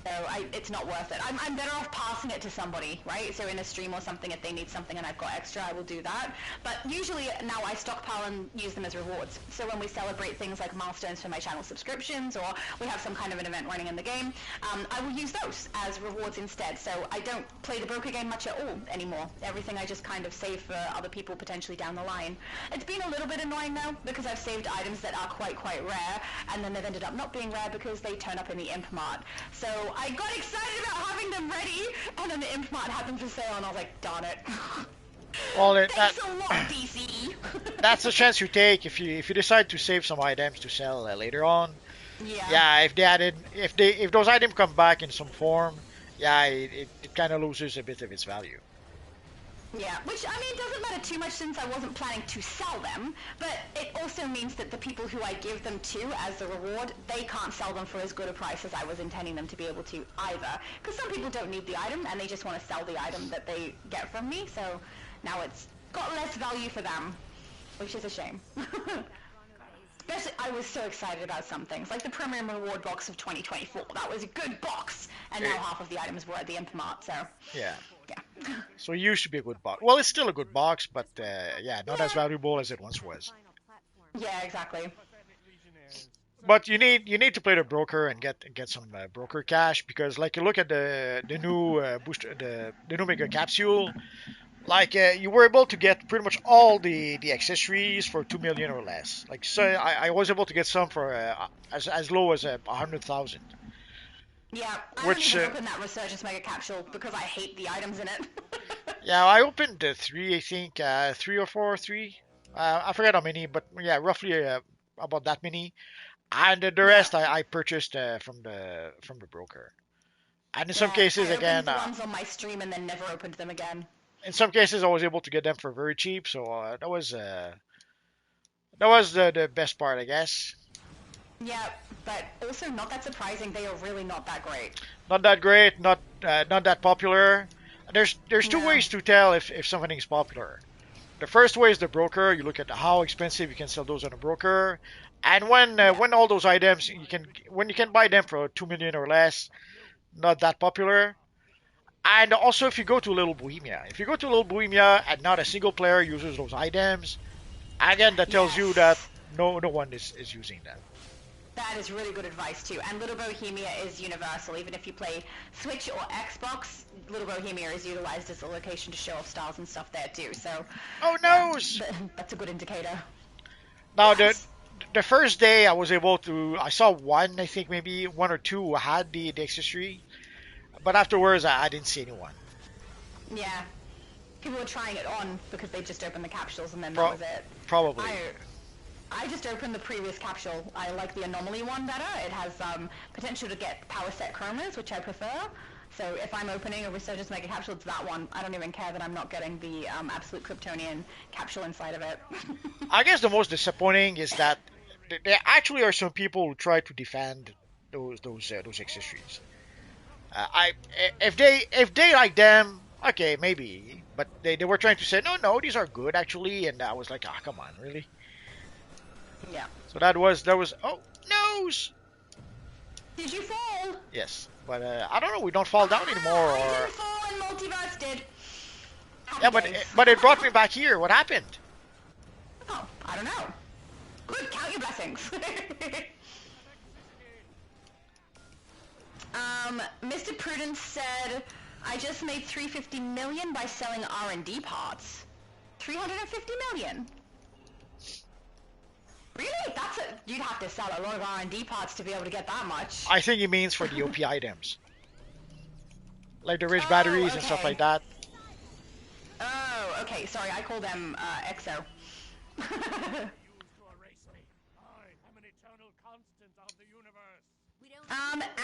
So it's not worth it. I'm better off passing it to somebody, right? So in a stream or something, if they need something and I've got extra, I will do that. But usually now I stockpile and use them as rewards. So when we celebrate things like milestones for my channel subscriptions, or we have some kind of an event running in the game, I will use those as rewards instead. So I don't play the broker game much at all anymore. Everything I just kind of save for other people potentially down the line. It's been a little bit annoying though, because I've saved items that are quite rare, and then they've ended up not being rare because they turn up in the imp mart. So I got excited about having them ready, and then the imp mart had them for sale, and I was like, darn it. Well, Thanks a lot, DC. that's a chance you take if you decide to save some items to sell later on. Yeah. Yeah, if those items come back in some form, yeah, it kind of loses a bit of its value. Yeah, which, I mean, doesn't matter too much since I wasn't planning to sell them, but it also means that the people who I give them to as the reward, they can't sell them for as good a price as I was intending them to be able to either. Because some people don't need the item, and they just want to sell the item that they get from me, so now it's got less value for them, which is a shame. I was so excited about some things, like the Premium Reward box of 2024. That was a good box, and now half of the items were at the Impomart, so Yeah. yeah. So it used to be a good box. Well, it's still a good box, but yeah, not as valuable as it once was. Yeah, exactly. But you need to play the broker and get some broker cash, because like you look at the new booster, the new mega capsule, like you were able to get pretty much all the accessories for 2 million or less. Like, so I was able to get some for as low as 100,000. Yeah, I don't Which even open that Resurgence Mega Capsule because I hate the items in it. yeah, I opened three, I think, three or four, three. I forget how many, but yeah, roughly about that many. And the Yeah. rest I purchased from the broker. And in some Yeah, cases, I opened again, the ones on my stream and then never opened them again. in some cases I was able to get them for very cheap. So that was the best part, I guess. Yeah, but also not that surprising. They are really not that great. Not that great, not that popular. There's two No. ways to tell if something is popular. The first way is the broker. You look at how expensive you can sell those on a broker, and when all those items when you can buy them for 2 million or less, not that popular. And also, if you go to Little Bohemia, if you go to Little Bohemia and not a single player uses those items, again, that tells you that Yes. no one is using them. That is really good advice too. And Little Bohemia is universal. Even if you play Switch or Xbox, Little Bohemia is utilized as a location to show off styles and stuff there too. So, Oh yeah, no! that's a good indicator. Now Yes. the first day I saw one, I think maybe one or two who had the accessory, but afterwards I didn't see anyone. Yeah. People were trying it on because they just opened the capsules and then that Pro- was it. Probably. I just opened the previous capsule. I like the Anomaly one better. It has potential to get power set chromas, which I prefer. So if I'm opening a Resurgence Mega Capsule, it's that one. I don't even care that I'm not getting the Absolute Kryptonian capsule inside of it. I guess the most disappointing is that there actually are some people who try to defend those accessories. I if they like them, okay, maybe, but they were trying to say no, these are good actually, and I was like, ah, come on, really? Yeah. So that was oh nose. Did you fall? Yes, but I don't know. We don't fall down anymore, I or didn't fall and Multiverse did. Happy yeah, days. but it brought me back here. What happened? Oh, I don't know. Good, count your blessings. Mr. Prudence said, I just made 350 million by selling R&D parts. 350 million? Really? You'd have to sell a lot of R&D parts to be able to get that much. I think he means for the OP items, like the rich batteries and stuff okay. like that. Oh, okay, sorry, I call them, EXO.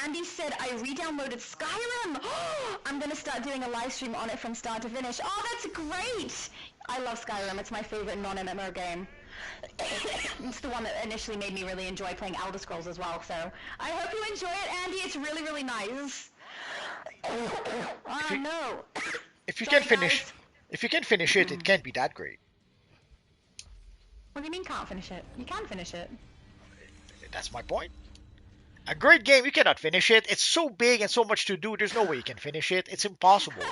Andy said, I re-downloaded Skyrim! I'm gonna start doing a live stream on it from start to finish. Oh, that's great! I love Skyrim, it's my favorite non-MMO game. It's the one that initially made me really enjoy playing Elder Scrolls as well, so I hope you enjoy it, Andy, it's really, really nice. Oh, no. If you Sorry, can finish, guys. if you can finish it, it can't be that great. What do you mean can't finish it? You can finish it. That's my point. A great game, you cannot finish it. It's so big and so much to do. There's no way you can finish it. It's impossible.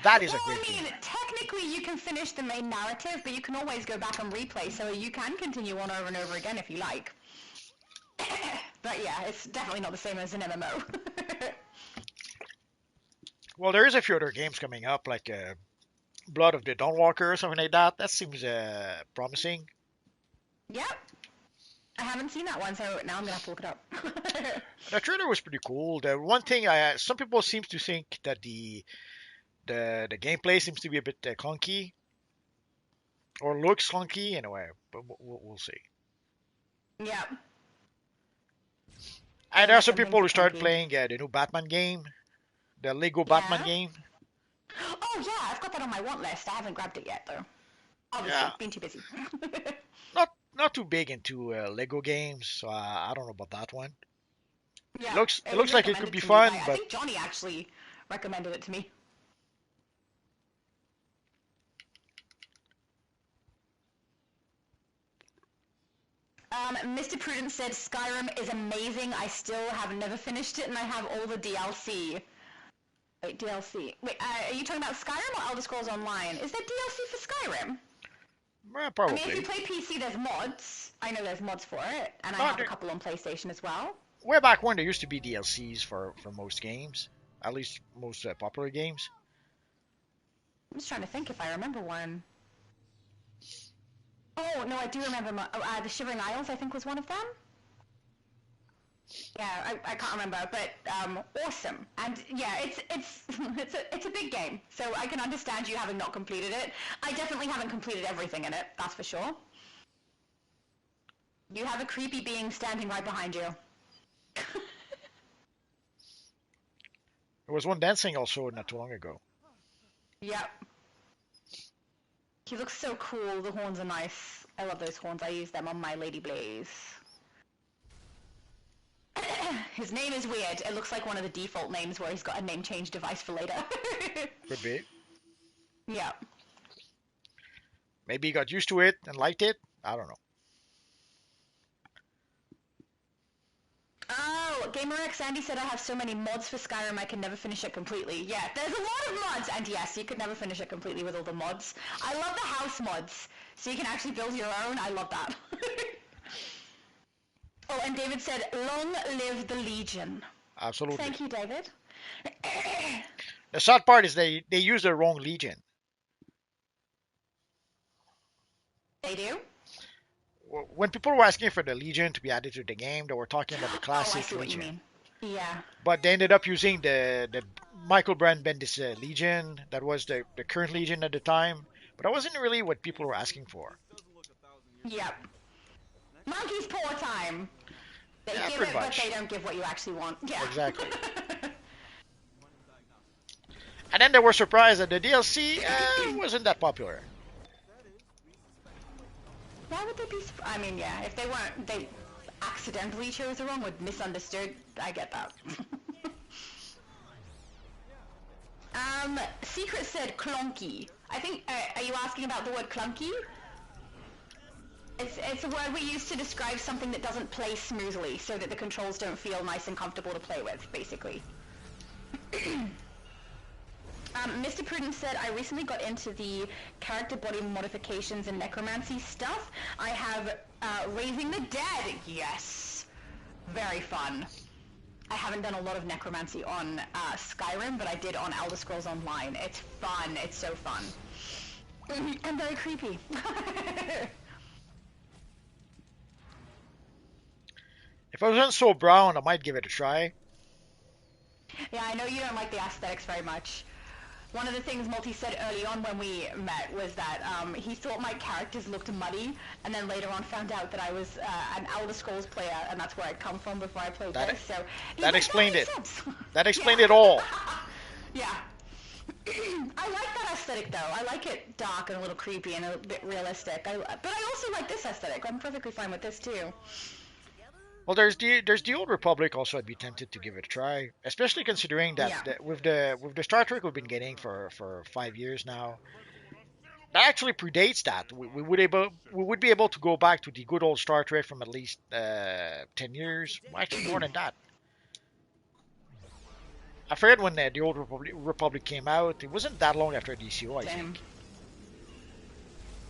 That is a great game. Technically you can finish the main narrative, but you can always go back and replay, so you can continue on over and over again if you like. But yeah, it's definitely not the same as an MMO. Well, there is a few other games coming up, like Blood of the Dawnwalker or something like that. That seems promising. Yep. I haven't seen that one, so now I'm gonna have to look it up. The trailer was pretty cool. The one thing, some people seem to think that the gameplay seems to be a bit clunky, or looks clunky anyway. But we'll see. Yep. And there are some Some people who things are started clunky. playing the new Batman game, the Lego Batman Yeah. game. Oh yeah, I've got that on my want list. I haven't grabbed it yet though. Obviously, Yeah. been too busy. Not too big into Lego games, so I don't know about that one. Yeah, It looks was like it could recommended be to me fun, by- I but think Johnny actually recommended it to me. Mr. Prudence said Skyrim is amazing. I still have never finished it, and I have all the DLC. Wait, DLC. Wait, are you talking about Skyrim or Elder Scrolls Online? Is there DLC for Skyrim? Probably. I mean, if you play PC, there's mods. I know there's mods for it, and I have a couple on PlayStation as well. Way back when, there used to be DLCs for most games, at least most popular games. I'm just trying to think if I remember one. Oh, no, I do remember the Shivering Isles, I think, was one of them. Yeah, I can't remember, but awesome. And yeah, it's a big game, so I can understand you having not completed it. I definitely haven't completed everything in it, that's for sure. You have a creepy being standing right behind you. There was one dancing also not too long ago. Yep. He looks so cool. The horns are nice. I love those horns. I use them on my Lady Blaze. His name is weird. It looks like one of the default names where he's got a name change device for later. Could be. Yeah. Maybe he got used to it and liked it. I don't know. Oh, GamerX Andy said I have so many mods for Skyrim I can never finish it completely. Yeah, there's a lot of mods, and yes, you could never finish it completely with all the mods. I love the house mods, so you can actually build your own. I love that. Oh, and David said, long live the Legion. Absolutely. Thank you, David. The sad part is they use the wrong Legion. They do? When people were asking for the Legion to be added to the game, they were talking about the classic I see what Legion. you mean. Yeah. But they ended up using the Michael Brand Bendis Legion. That was the current Legion at the time. But that wasn't really what people were asking for. Yep. Monkey's paw time. They Yeah, give pretty it, much. but they don't give what you actually want. Yeah. Exactly. And then they were surprised that the DLC wasn't that popular. Why would they be? I mean, yeah, if they weren't, they accidentally chose the wrong or misunderstood. I get that. Secret said clunky. I think. Are you asking about the word clunky? It's a word we use to describe something that doesn't play smoothly, so that the controls don't feel nice and comfortable to play with, basically. Mr. Prudence said, I recently got into the character body modifications and necromancy stuff. I have Raising the Dead. Yes. Very fun. I haven't done a lot of necromancy on Skyrim, but I did on Elder Scrolls Online. It's fun. It's so fun. And very creepy. If I wasn't so brown, I might give it a try. Yeah, I know you don't like the aesthetics very much. One of the things Multi said early on when we met was that he thought my characters looked muddy, and then later on found out that I was an Elder Scrolls player, and that's where I'd come from before I played this. So that explained it. That explained Yeah. it all. Yeah. I like that aesthetic though. I like it dark and a little creepy and a bit realistic. But I also like this aesthetic. I'm perfectly fine with this too. Well, there's the Old Republic. Also, I'd be tempted to give it a try, especially considering that Yeah. with the Star Trek we've been getting for 5 years now, that actually predates that. We would be able to go back to the good old Star Trek from at least 10 years, actually more than that. I forget when the Old Republic came out. It wasn't that long after DCUO, I think.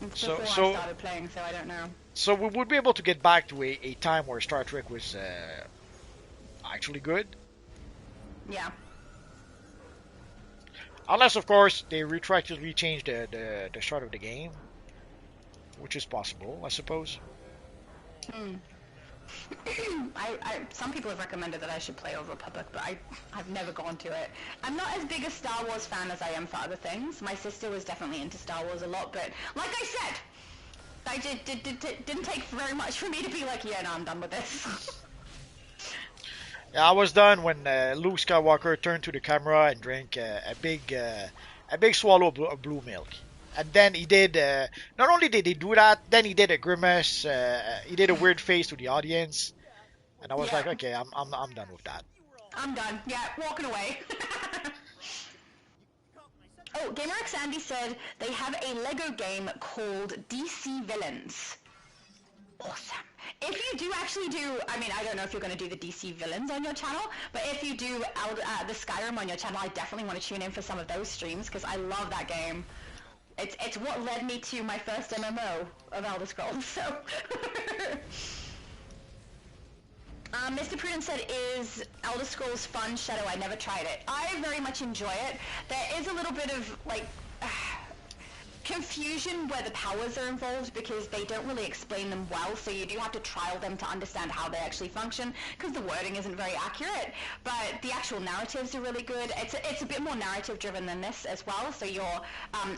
It's So- before so- I started playing, so I don't know. So we would be able to get back to a time where Star Trek was actually good. Yeah. Unless, of course, they retroactively change the start of the game, which is possible, I suppose. Some people have recommended that I should play Old Republic, but I've never gone to it. I'm not as big a Star Wars fan as I am for other things. My sister was definitely into Star Wars a lot, but like I said, I didn't take very much for me to be like, yeah, no, I'm done with this. Yeah, I was done when Luke Skywalker turned to the camera and drank a big swallow of blue milk. And then he did, not only did he do that, then he did a grimace, he did a weird face to the audience. And I was Yeah. like, okay, I'm done with that. I'm done. Yeah, walking away. Oh, GamerX Andy said they have a Lego game called DC Villains. Awesome. If you do actually do, I mean, I don't know if you're going to do the DC villains on your channel, but if you do the Skyrim on your channel, I definitely want to tune in for some of those streams because I love that game. It's what led me to my first MMO of Elder Scrolls, so... Mr. Prudence said, is Elder Scrolls fun? Shadow, I never tried it. I very much enjoy it. There is a little bit of, like, confusion where the powers are involved because they don't really explain them well, so you do have to trial them to understand how they actually function because the wording isn't very accurate, but the actual narratives are really good. It's a bit more narrative driven than this as well, so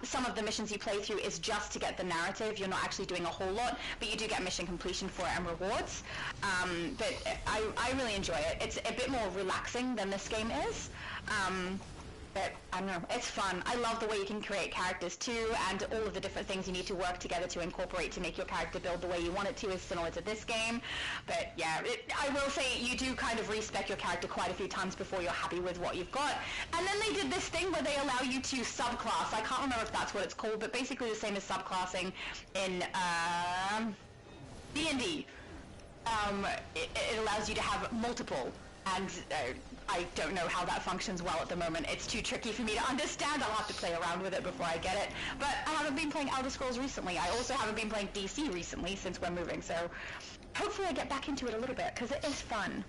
some of the missions you play through is just to get the narrative. You're not actually doing a whole lot, but you do get mission completion for it and rewards. But I really enjoy it. It's a bit more relaxing than this game is. But I don't know, it's fun. I love the way you can create characters too, and all of the different things you need to work together to incorporate to make your character build the way you want it to is similar to this game. But yeah, I will say you do kind of respec your character quite a few times before you're happy with what you've got. And then they did this thing where they allow you to subclass. I can't remember if that's what it's called, but basically the same as subclassing in D&D. It allows you to have multiple, and I don't know how that functions well at the moment. It's too tricky for me to understand. I'll have to play around with it before I get it. But I haven't been playing Elder Scrolls recently. I also haven't been playing DC recently since we're moving, so hopefully I get back into it a little bit, because it is fun.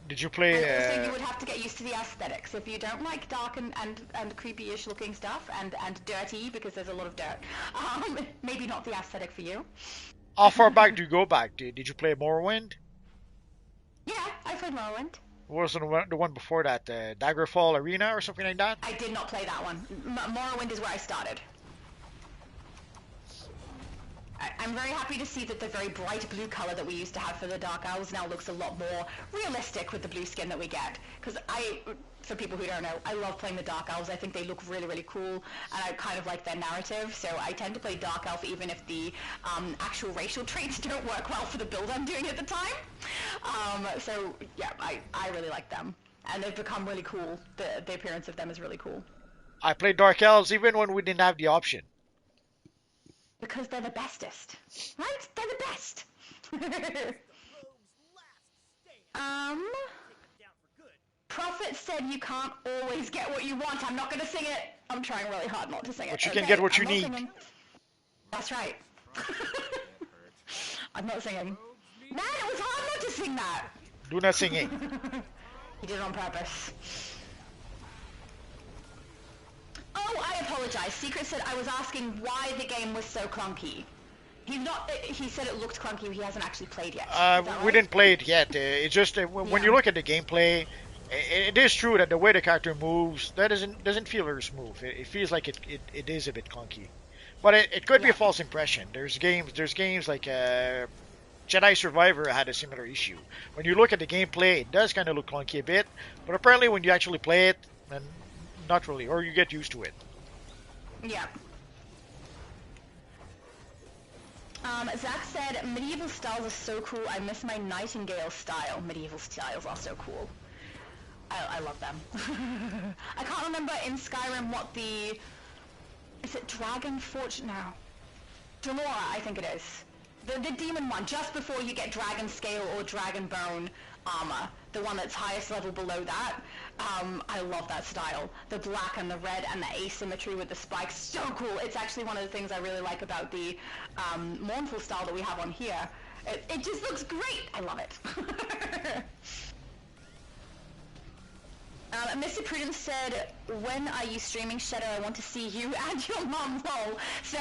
Did you play... And also you would have to get used to the aesthetics. If you don't like dark and creepy-ish looking stuff, and dirty, because there's a lot of dirt, maybe not the aesthetic for you. How far back do you go back? Did you play Morrowind? Yeah, I played Morrowind. What was the one before that? Daggerfall Arena or something like that? I did not play that one. Morrowind is where I started. I'm very happy to see that the very bright blue color that we used to have for the Dark Elves now looks a lot more realistic with the blue skin that we get. Because for people who don't know, I love playing the Dark Elves. I think they look really, really cool, and I kind of like their narrative, so I tend to play Dark Elf even if the actual racial traits don't work well for the build I'm doing at the time. So, yeah, I really like them. And they've become really cool. The appearance of them is really cool. I played Dark Elves even when we didn't have the option. Because they're the bestest. Right? They're the best! Prophet said you can't always get what you want. I'm not gonna sing it. I'm trying really hard not to sing it. But you can get what you need. Singing. That's right. I'm not singing. Man, it was hard not to sing that! Do not singing. He did it on purpose. Oh, I apologize. Secret said I was asking why the game was so clunky. He said it looked clunky, he hasn't actually played yet. Right? We didn't play it yet. It's just when you look at the gameplay, it is true that the way the character moves, that doesn't feel very smooth. It feels like it is a bit clunky. But it could be a false impression. There's games like Jedi Survivor had a similar issue. When you look at the gameplay, it does kind of look clunky a bit, but apparently when you actually play it, then not really, or you get used to it. Yeah. Zach said, medieval styles are so cool. I miss my Nightingale style. Medieval styles are so cool. I love them. I can't remember in Skyrim what the... Is it Dragon Forge? No. Dramora, I think it is. The demon one, just before you get Dragon Scale or Dragon Bone armor. The one that's highest level below that. I love that style. The black and the red and the asymmetry with the spikes. So cool. It's actually one of the things I really like about the Mournful style that we have on here. It just looks great. I love it. Mr. Prudence said, when are you streaming, Shadow? I want to see you and your mom roll. So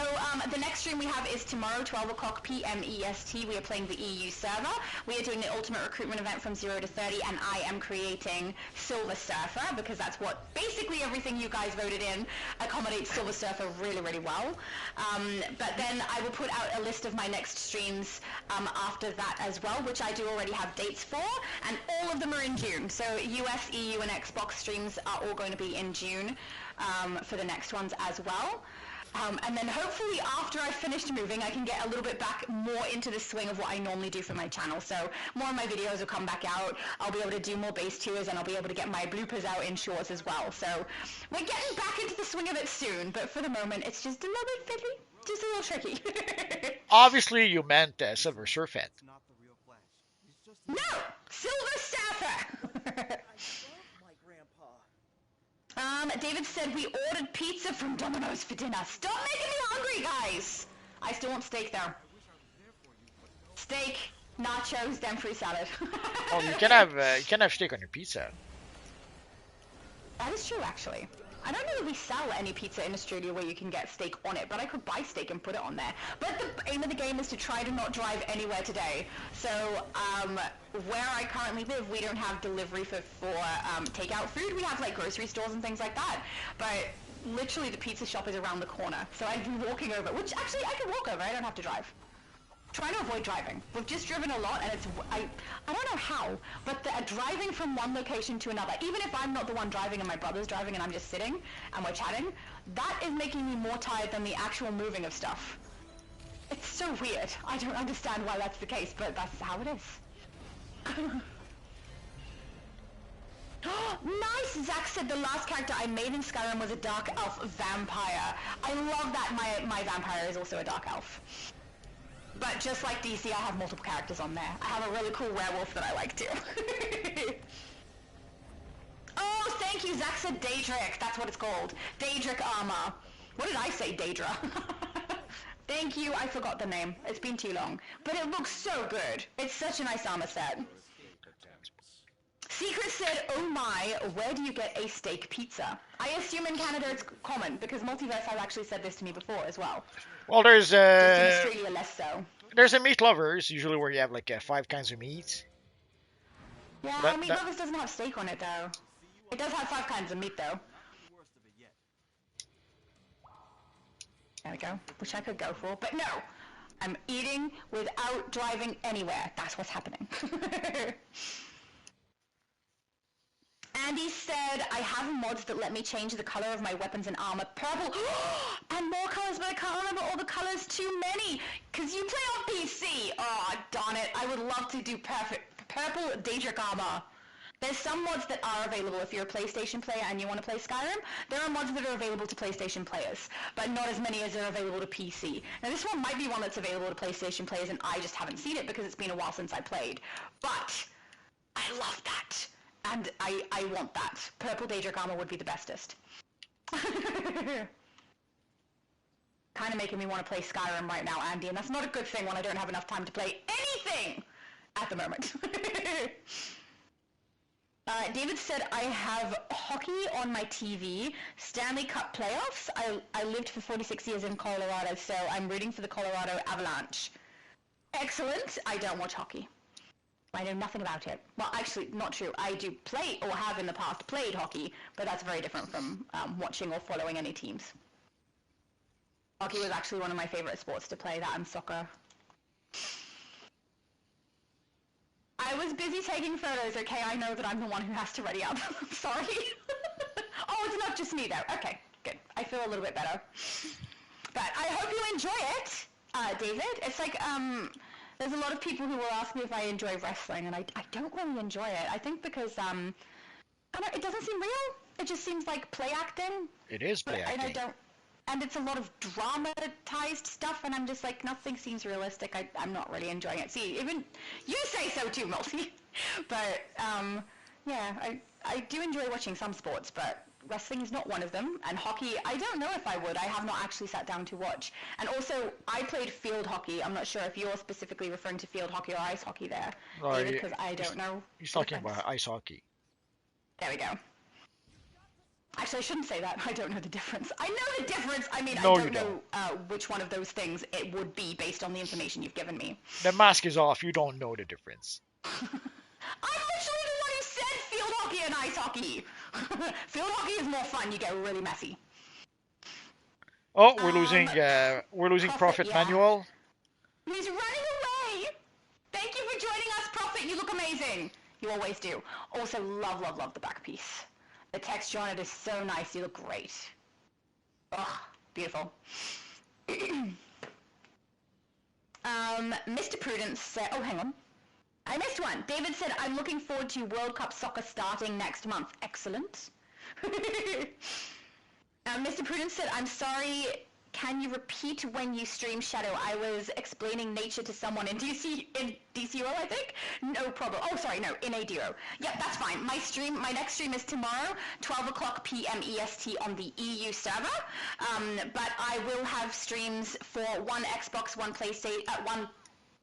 the next stream we have is tomorrow, 12 o'clock p.m. EST. We are playing the EU server. We are doing the ultimate recruitment event from 0 to 30, and I am creating Silver Surfer, because that's what basically everything you guys voted in accommodates Silver Surfer really, really well. But then I will put out a list of my next streams after that as well, which I do already have dates for, and all of them are in June. So US, EU, and Xbox streams are all going to be in June for the next ones as well. And then hopefully after I've finished moving, I can get a little bit back more into the swing of what I normally do for my channel. So more of my videos will come back out. I'll be able to do more base tours, and I'll be able to get my bloopers out in shorts as well. So we're getting back into the swing of it soon, but for the moment it's just a little bit fiddly. Just a little tricky. Obviously, you meant Silver Surfer. It's not the real Flash. He's just No! Silver Staffer! I love my grandpa. David said we ordered pizza from Domino's for dinner. Stop making me hungry, guys! I still want steak, though. Steak, nachos, then fruit salad. Oh, you can have steak on your pizza. That is true, actually. I don't know if we sell any pizza in Australia where you can get steak on it, but I could buy steak and put it on there. But the aim of the game is to try to not drive anywhere today. So, where I currently live, we don't have delivery for takeout food. We have, like, grocery stores and things like that. But literally the pizza shop is around the corner. So I'd be walking over, which actually I can walk over. I don't have to drive. Trying to avoid driving. We've just driven a lot, and I don't know how, but driving from one location to another, even if I'm not the one driving and my brother's driving and I'm just sitting and we're chatting, that is making me more tired than the actual moving of stuff. It's so weird. I don't understand why that's the case, but that's how it is. Nice! Zach said the last character I made in Skyrim was a dark elf vampire. I love that my vampire is also a dark elf. But just like DC, I have multiple characters on there. I have a really cool werewolf that I like too. Oh, thank you. Zach said Daedric. That's what it's called. Daedric armor. What did I say, Daedra? Thank you. I forgot the name. It's been too long. But it looks so good. It's such a nice armor set. Secret said, oh my, where do you get a steak pizza? I assume in Canada it's common, because Multiverse has actually said this to me before as well. Well, there's Just in Australia, less so. there's a meat lovers usually where you have like 5 kinds of meat. Yeah, Meat Lovers doesn't have steak on it, though. It does have 5 kinds of meat, though. Worst of it yet. There we go. Which I could go for, but no! I'm eating without driving anywhere. That's what's happening. Andy said, I have mods that let me change the color of my weapons and armor purple. And more colors, but I can't remember all the colors. Too many. Because you play on PC. Oh, darn it. I would love to do purple Daedric armor. There's some mods that are available if you're a PlayStation player and you want to play Skyrim. There are mods that are available to PlayStation players, but not as many as are available to PC. Now this one might be one that's available to PlayStation players and I just haven't seen it because it's been a while since I played. But I love that. And I want that. Purple Daedric armor would be the bestest. Kind of making me want to play Skyrim right now, Andy, and that's not a good thing when I don't have enough time to play anything at the moment. David said, I have hockey on my TV, Stanley Cup playoffs. I lived for 46 years in Colorado, so I'm rooting for the Colorado Avalanche. Excellent. I don't watch hockey. I know nothing about it. Well, actually, not true. I do play, or have in the past played hockey, but that's very different from watching or following any teams. Hockey was actually one of my favorite sports to play, that and soccer. I was busy taking photos, okay? I know that I'm the one who has to ready up. Sorry. Oh, it's not just me, though. Okay, good. I feel a little bit better. But I hope you enjoy it, David. It's like, there's a lot of people who will ask me if I enjoy wrestling, and I don't really enjoy it. I think because, it doesn't seem real. It just seems like play acting. It is play acting. And it's a lot of dramatized stuff, and I'm just like, nothing seems realistic. I'm not really enjoying it. See, even you say so too, Multi. But, yeah, I do enjoy watching some sports, but wrestling is not one of them. And hockey, I don't know if I would. I have not actually sat down to watch. And also, I played field hockey. I'm not sure if you're specifically referring to field hockey or ice hockey there, David, because I don't know. He's talking about ice hockey. There we go. Actually, I shouldn't say that. I don't know the difference. I know the difference. I mean, No, I you don't know which one of those things it would be based on the information you've given me. The mask is off. You don't know the difference. I'm literally the one who said field hockey and ice hockey. Field hockey is more fun. You get really messy. Oh, we're losing Prophet yeah. Manuel. He's running away. Thank you for joining us, Prophet. You look amazing. You always do. Also, love the back piece. The texture on it is so nice. You look great. Ugh, beautiful. Mr. Prudence said, oh, hang on. I missed one. David said, I'm looking forward to World Cup soccer starting next month. Excellent. Mr. Prudence said, I'm sorry can you repeat when you stream Shadow? I was explaining nature to someone in DCUO, I think. No problem. Oh, sorry, no, in ADO. Yep, that's fine. My next stream is tomorrow, 12 o'clock p.m. EST on the EU server. But I will have streams for one Xbox, one PlayStation, one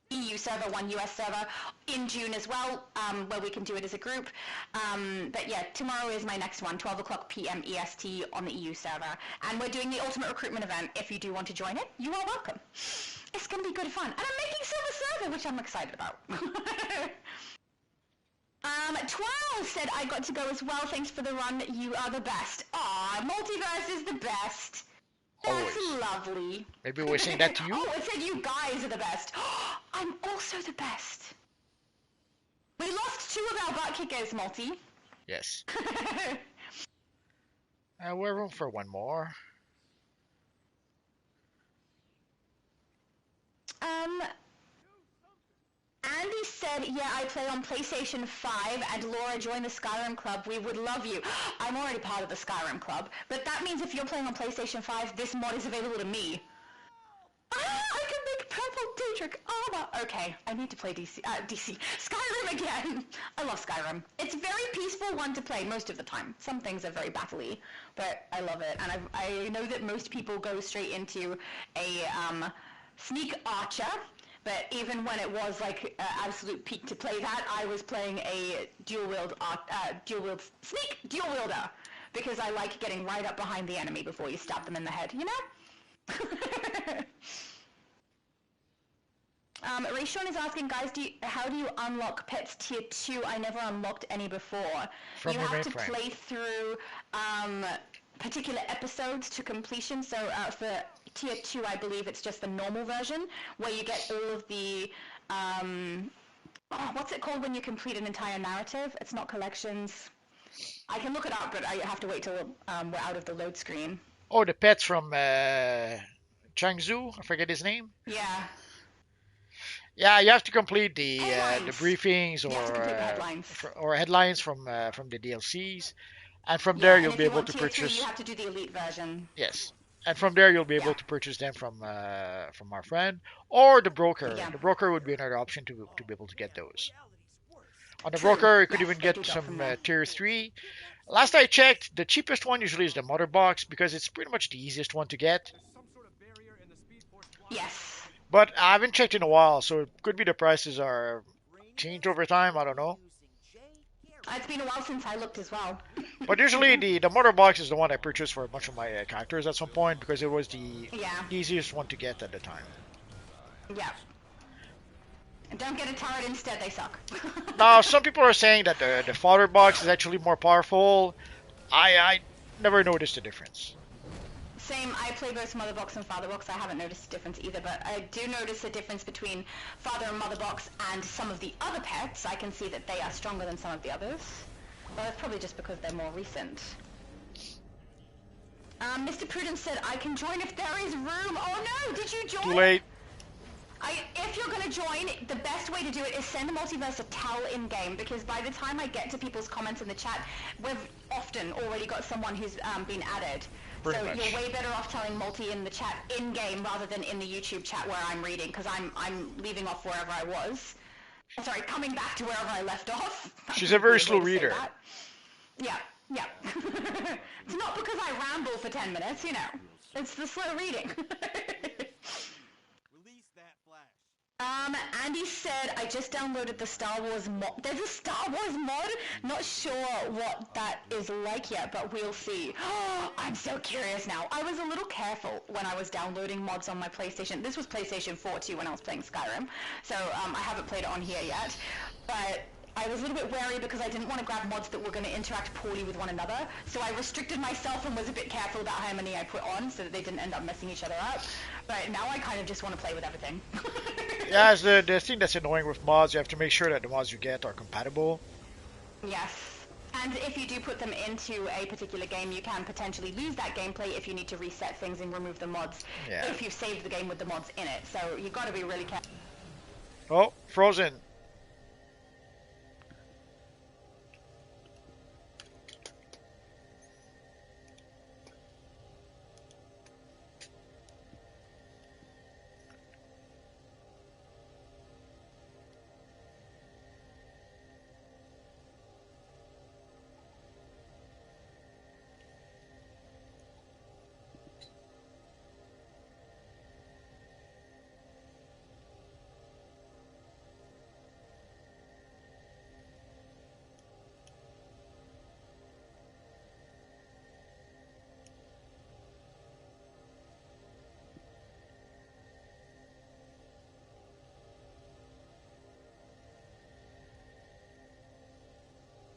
EU server, one US server in June as well, where we can do it as a group. But yeah, tomorrow is my next one, 12 o'clock p.m. EST on the EU server. And we're doing the Ultimate Recruitment event. If you do want to join it, you are welcome. It's going to be good fun. And I'm making Silver Server, which I'm excited about. 12 said I got to go as well. Thanks for the run. You are the best. Aw, Multiverse is the best. That's Always. lovely. Maybe we're saying that to you? Oh, it said you guys are the best. I'm also the best. We lost 2 of our butt kickers, Multi. Yes. We're room for one more. Andy said, yeah, I play on PlayStation 5, and Laura, join the Skyrim Club. We would love you. I'm already part of the Skyrim Club, but that means if you're playing on PlayStation 5, this mod is available to me. I can make purple Daedric armor. Okay, I need to play DC Skyrim again. I love Skyrim. It's a very peaceful one to play most of the time. Some things are very battle-y, but I love it. And I know that most people go straight into a sneak archer, but even when it was like absolute peak to play that, I was playing a dual wielder because I like getting right up behind the enemy before you stab them in the head, you know? Rayshon is asking, guys, how do you unlock pets tier 2? I never unlocked any before. From you your have to mainframe. play through particular episodes to completion. So for tier 2, I believe it's just the normal version where you get all of the what's it called when you complete an entire narrative? It's not collections. I can look it up, but I have to wait till we're out of the load screen. Oh, the pets from Changzhou. I forget his name. Yeah. Yeah, you have to complete the Headlines. briefings You have to complete the headlines. or headlines from the DLCs, and from Yeah, there and you'll if be you able want to tier 3, purchase. you have to do the elite version. Yes, and from there you'll be able Yeah. to purchase them from our friend or the broker. Yeah. The broker would be another option to be able to get those. On the True. broker, you could Yes, even they do get go some from there. tier 3. Last I checked, the cheapest one usually is the mother box because it's pretty much the easiest one to get. Yes. But I haven't checked in a while, so it could be the prices are changed over time. I don't know. It's been a while since I looked as well. But usually the mother box is the one I purchased for a bunch of my characters at some point because it was the Yeah. easiest one to get at the time. Yeah. And don't get a turret instead, they suck. Now, some people are saying that the fodder box is actually more powerful. I never noticed the difference. Same, I play both Mother Box and Father Box. I haven't noticed a difference either, but I do notice a difference between Father and Mother Box and some of the other pets. I can see that they are stronger than some of the others. Well, that's probably just because they're more recent. Mr. Prudence said, I can join if there is room. Oh no, did you join? Too late. If you're going to join, the best way to do it is send Multiverse a tell in-game, because by the time I get to people's comments in the chat, we've often already got someone who's been added. Pretty so much. You're way better off telling Multi in the chat in-game rather than in the YouTube chat where I'm reading, because I'm leaving off wherever I was. Sorry, coming back to wherever I left off. She's a very Weird slow way to say reader. that. Yeah. It's not because I ramble for 10 minutes, you know. It's the slow reading. Release that flash. Andy said, I just downloaded the Star Wars mod. There's a Star Wars mod? Not sure what that is like yet, but we'll see. I'm so curious now. I was a little careful when I was downloading mods on my PlayStation. This was PlayStation 4 too when I was playing Skyrim, so I haven't played it on here yet. But I was a little bit wary because I didn't want to grab mods that were going to interact poorly with one another, so I restricted myself and was a bit careful about how many I put on so that they didn't end up messing each other up. But now I kind of just want to play with everything. Yeah, it's the thing that's annoying with mods. You have to make sure that the mods you get are compatible. Yes. And if you do put them into a particular game, you can potentially lose that gameplay if you need to reset things and remove the mods, Yeah. if you've saved the game with the mods in it. So you've got to be really careful. Oh, Frozen.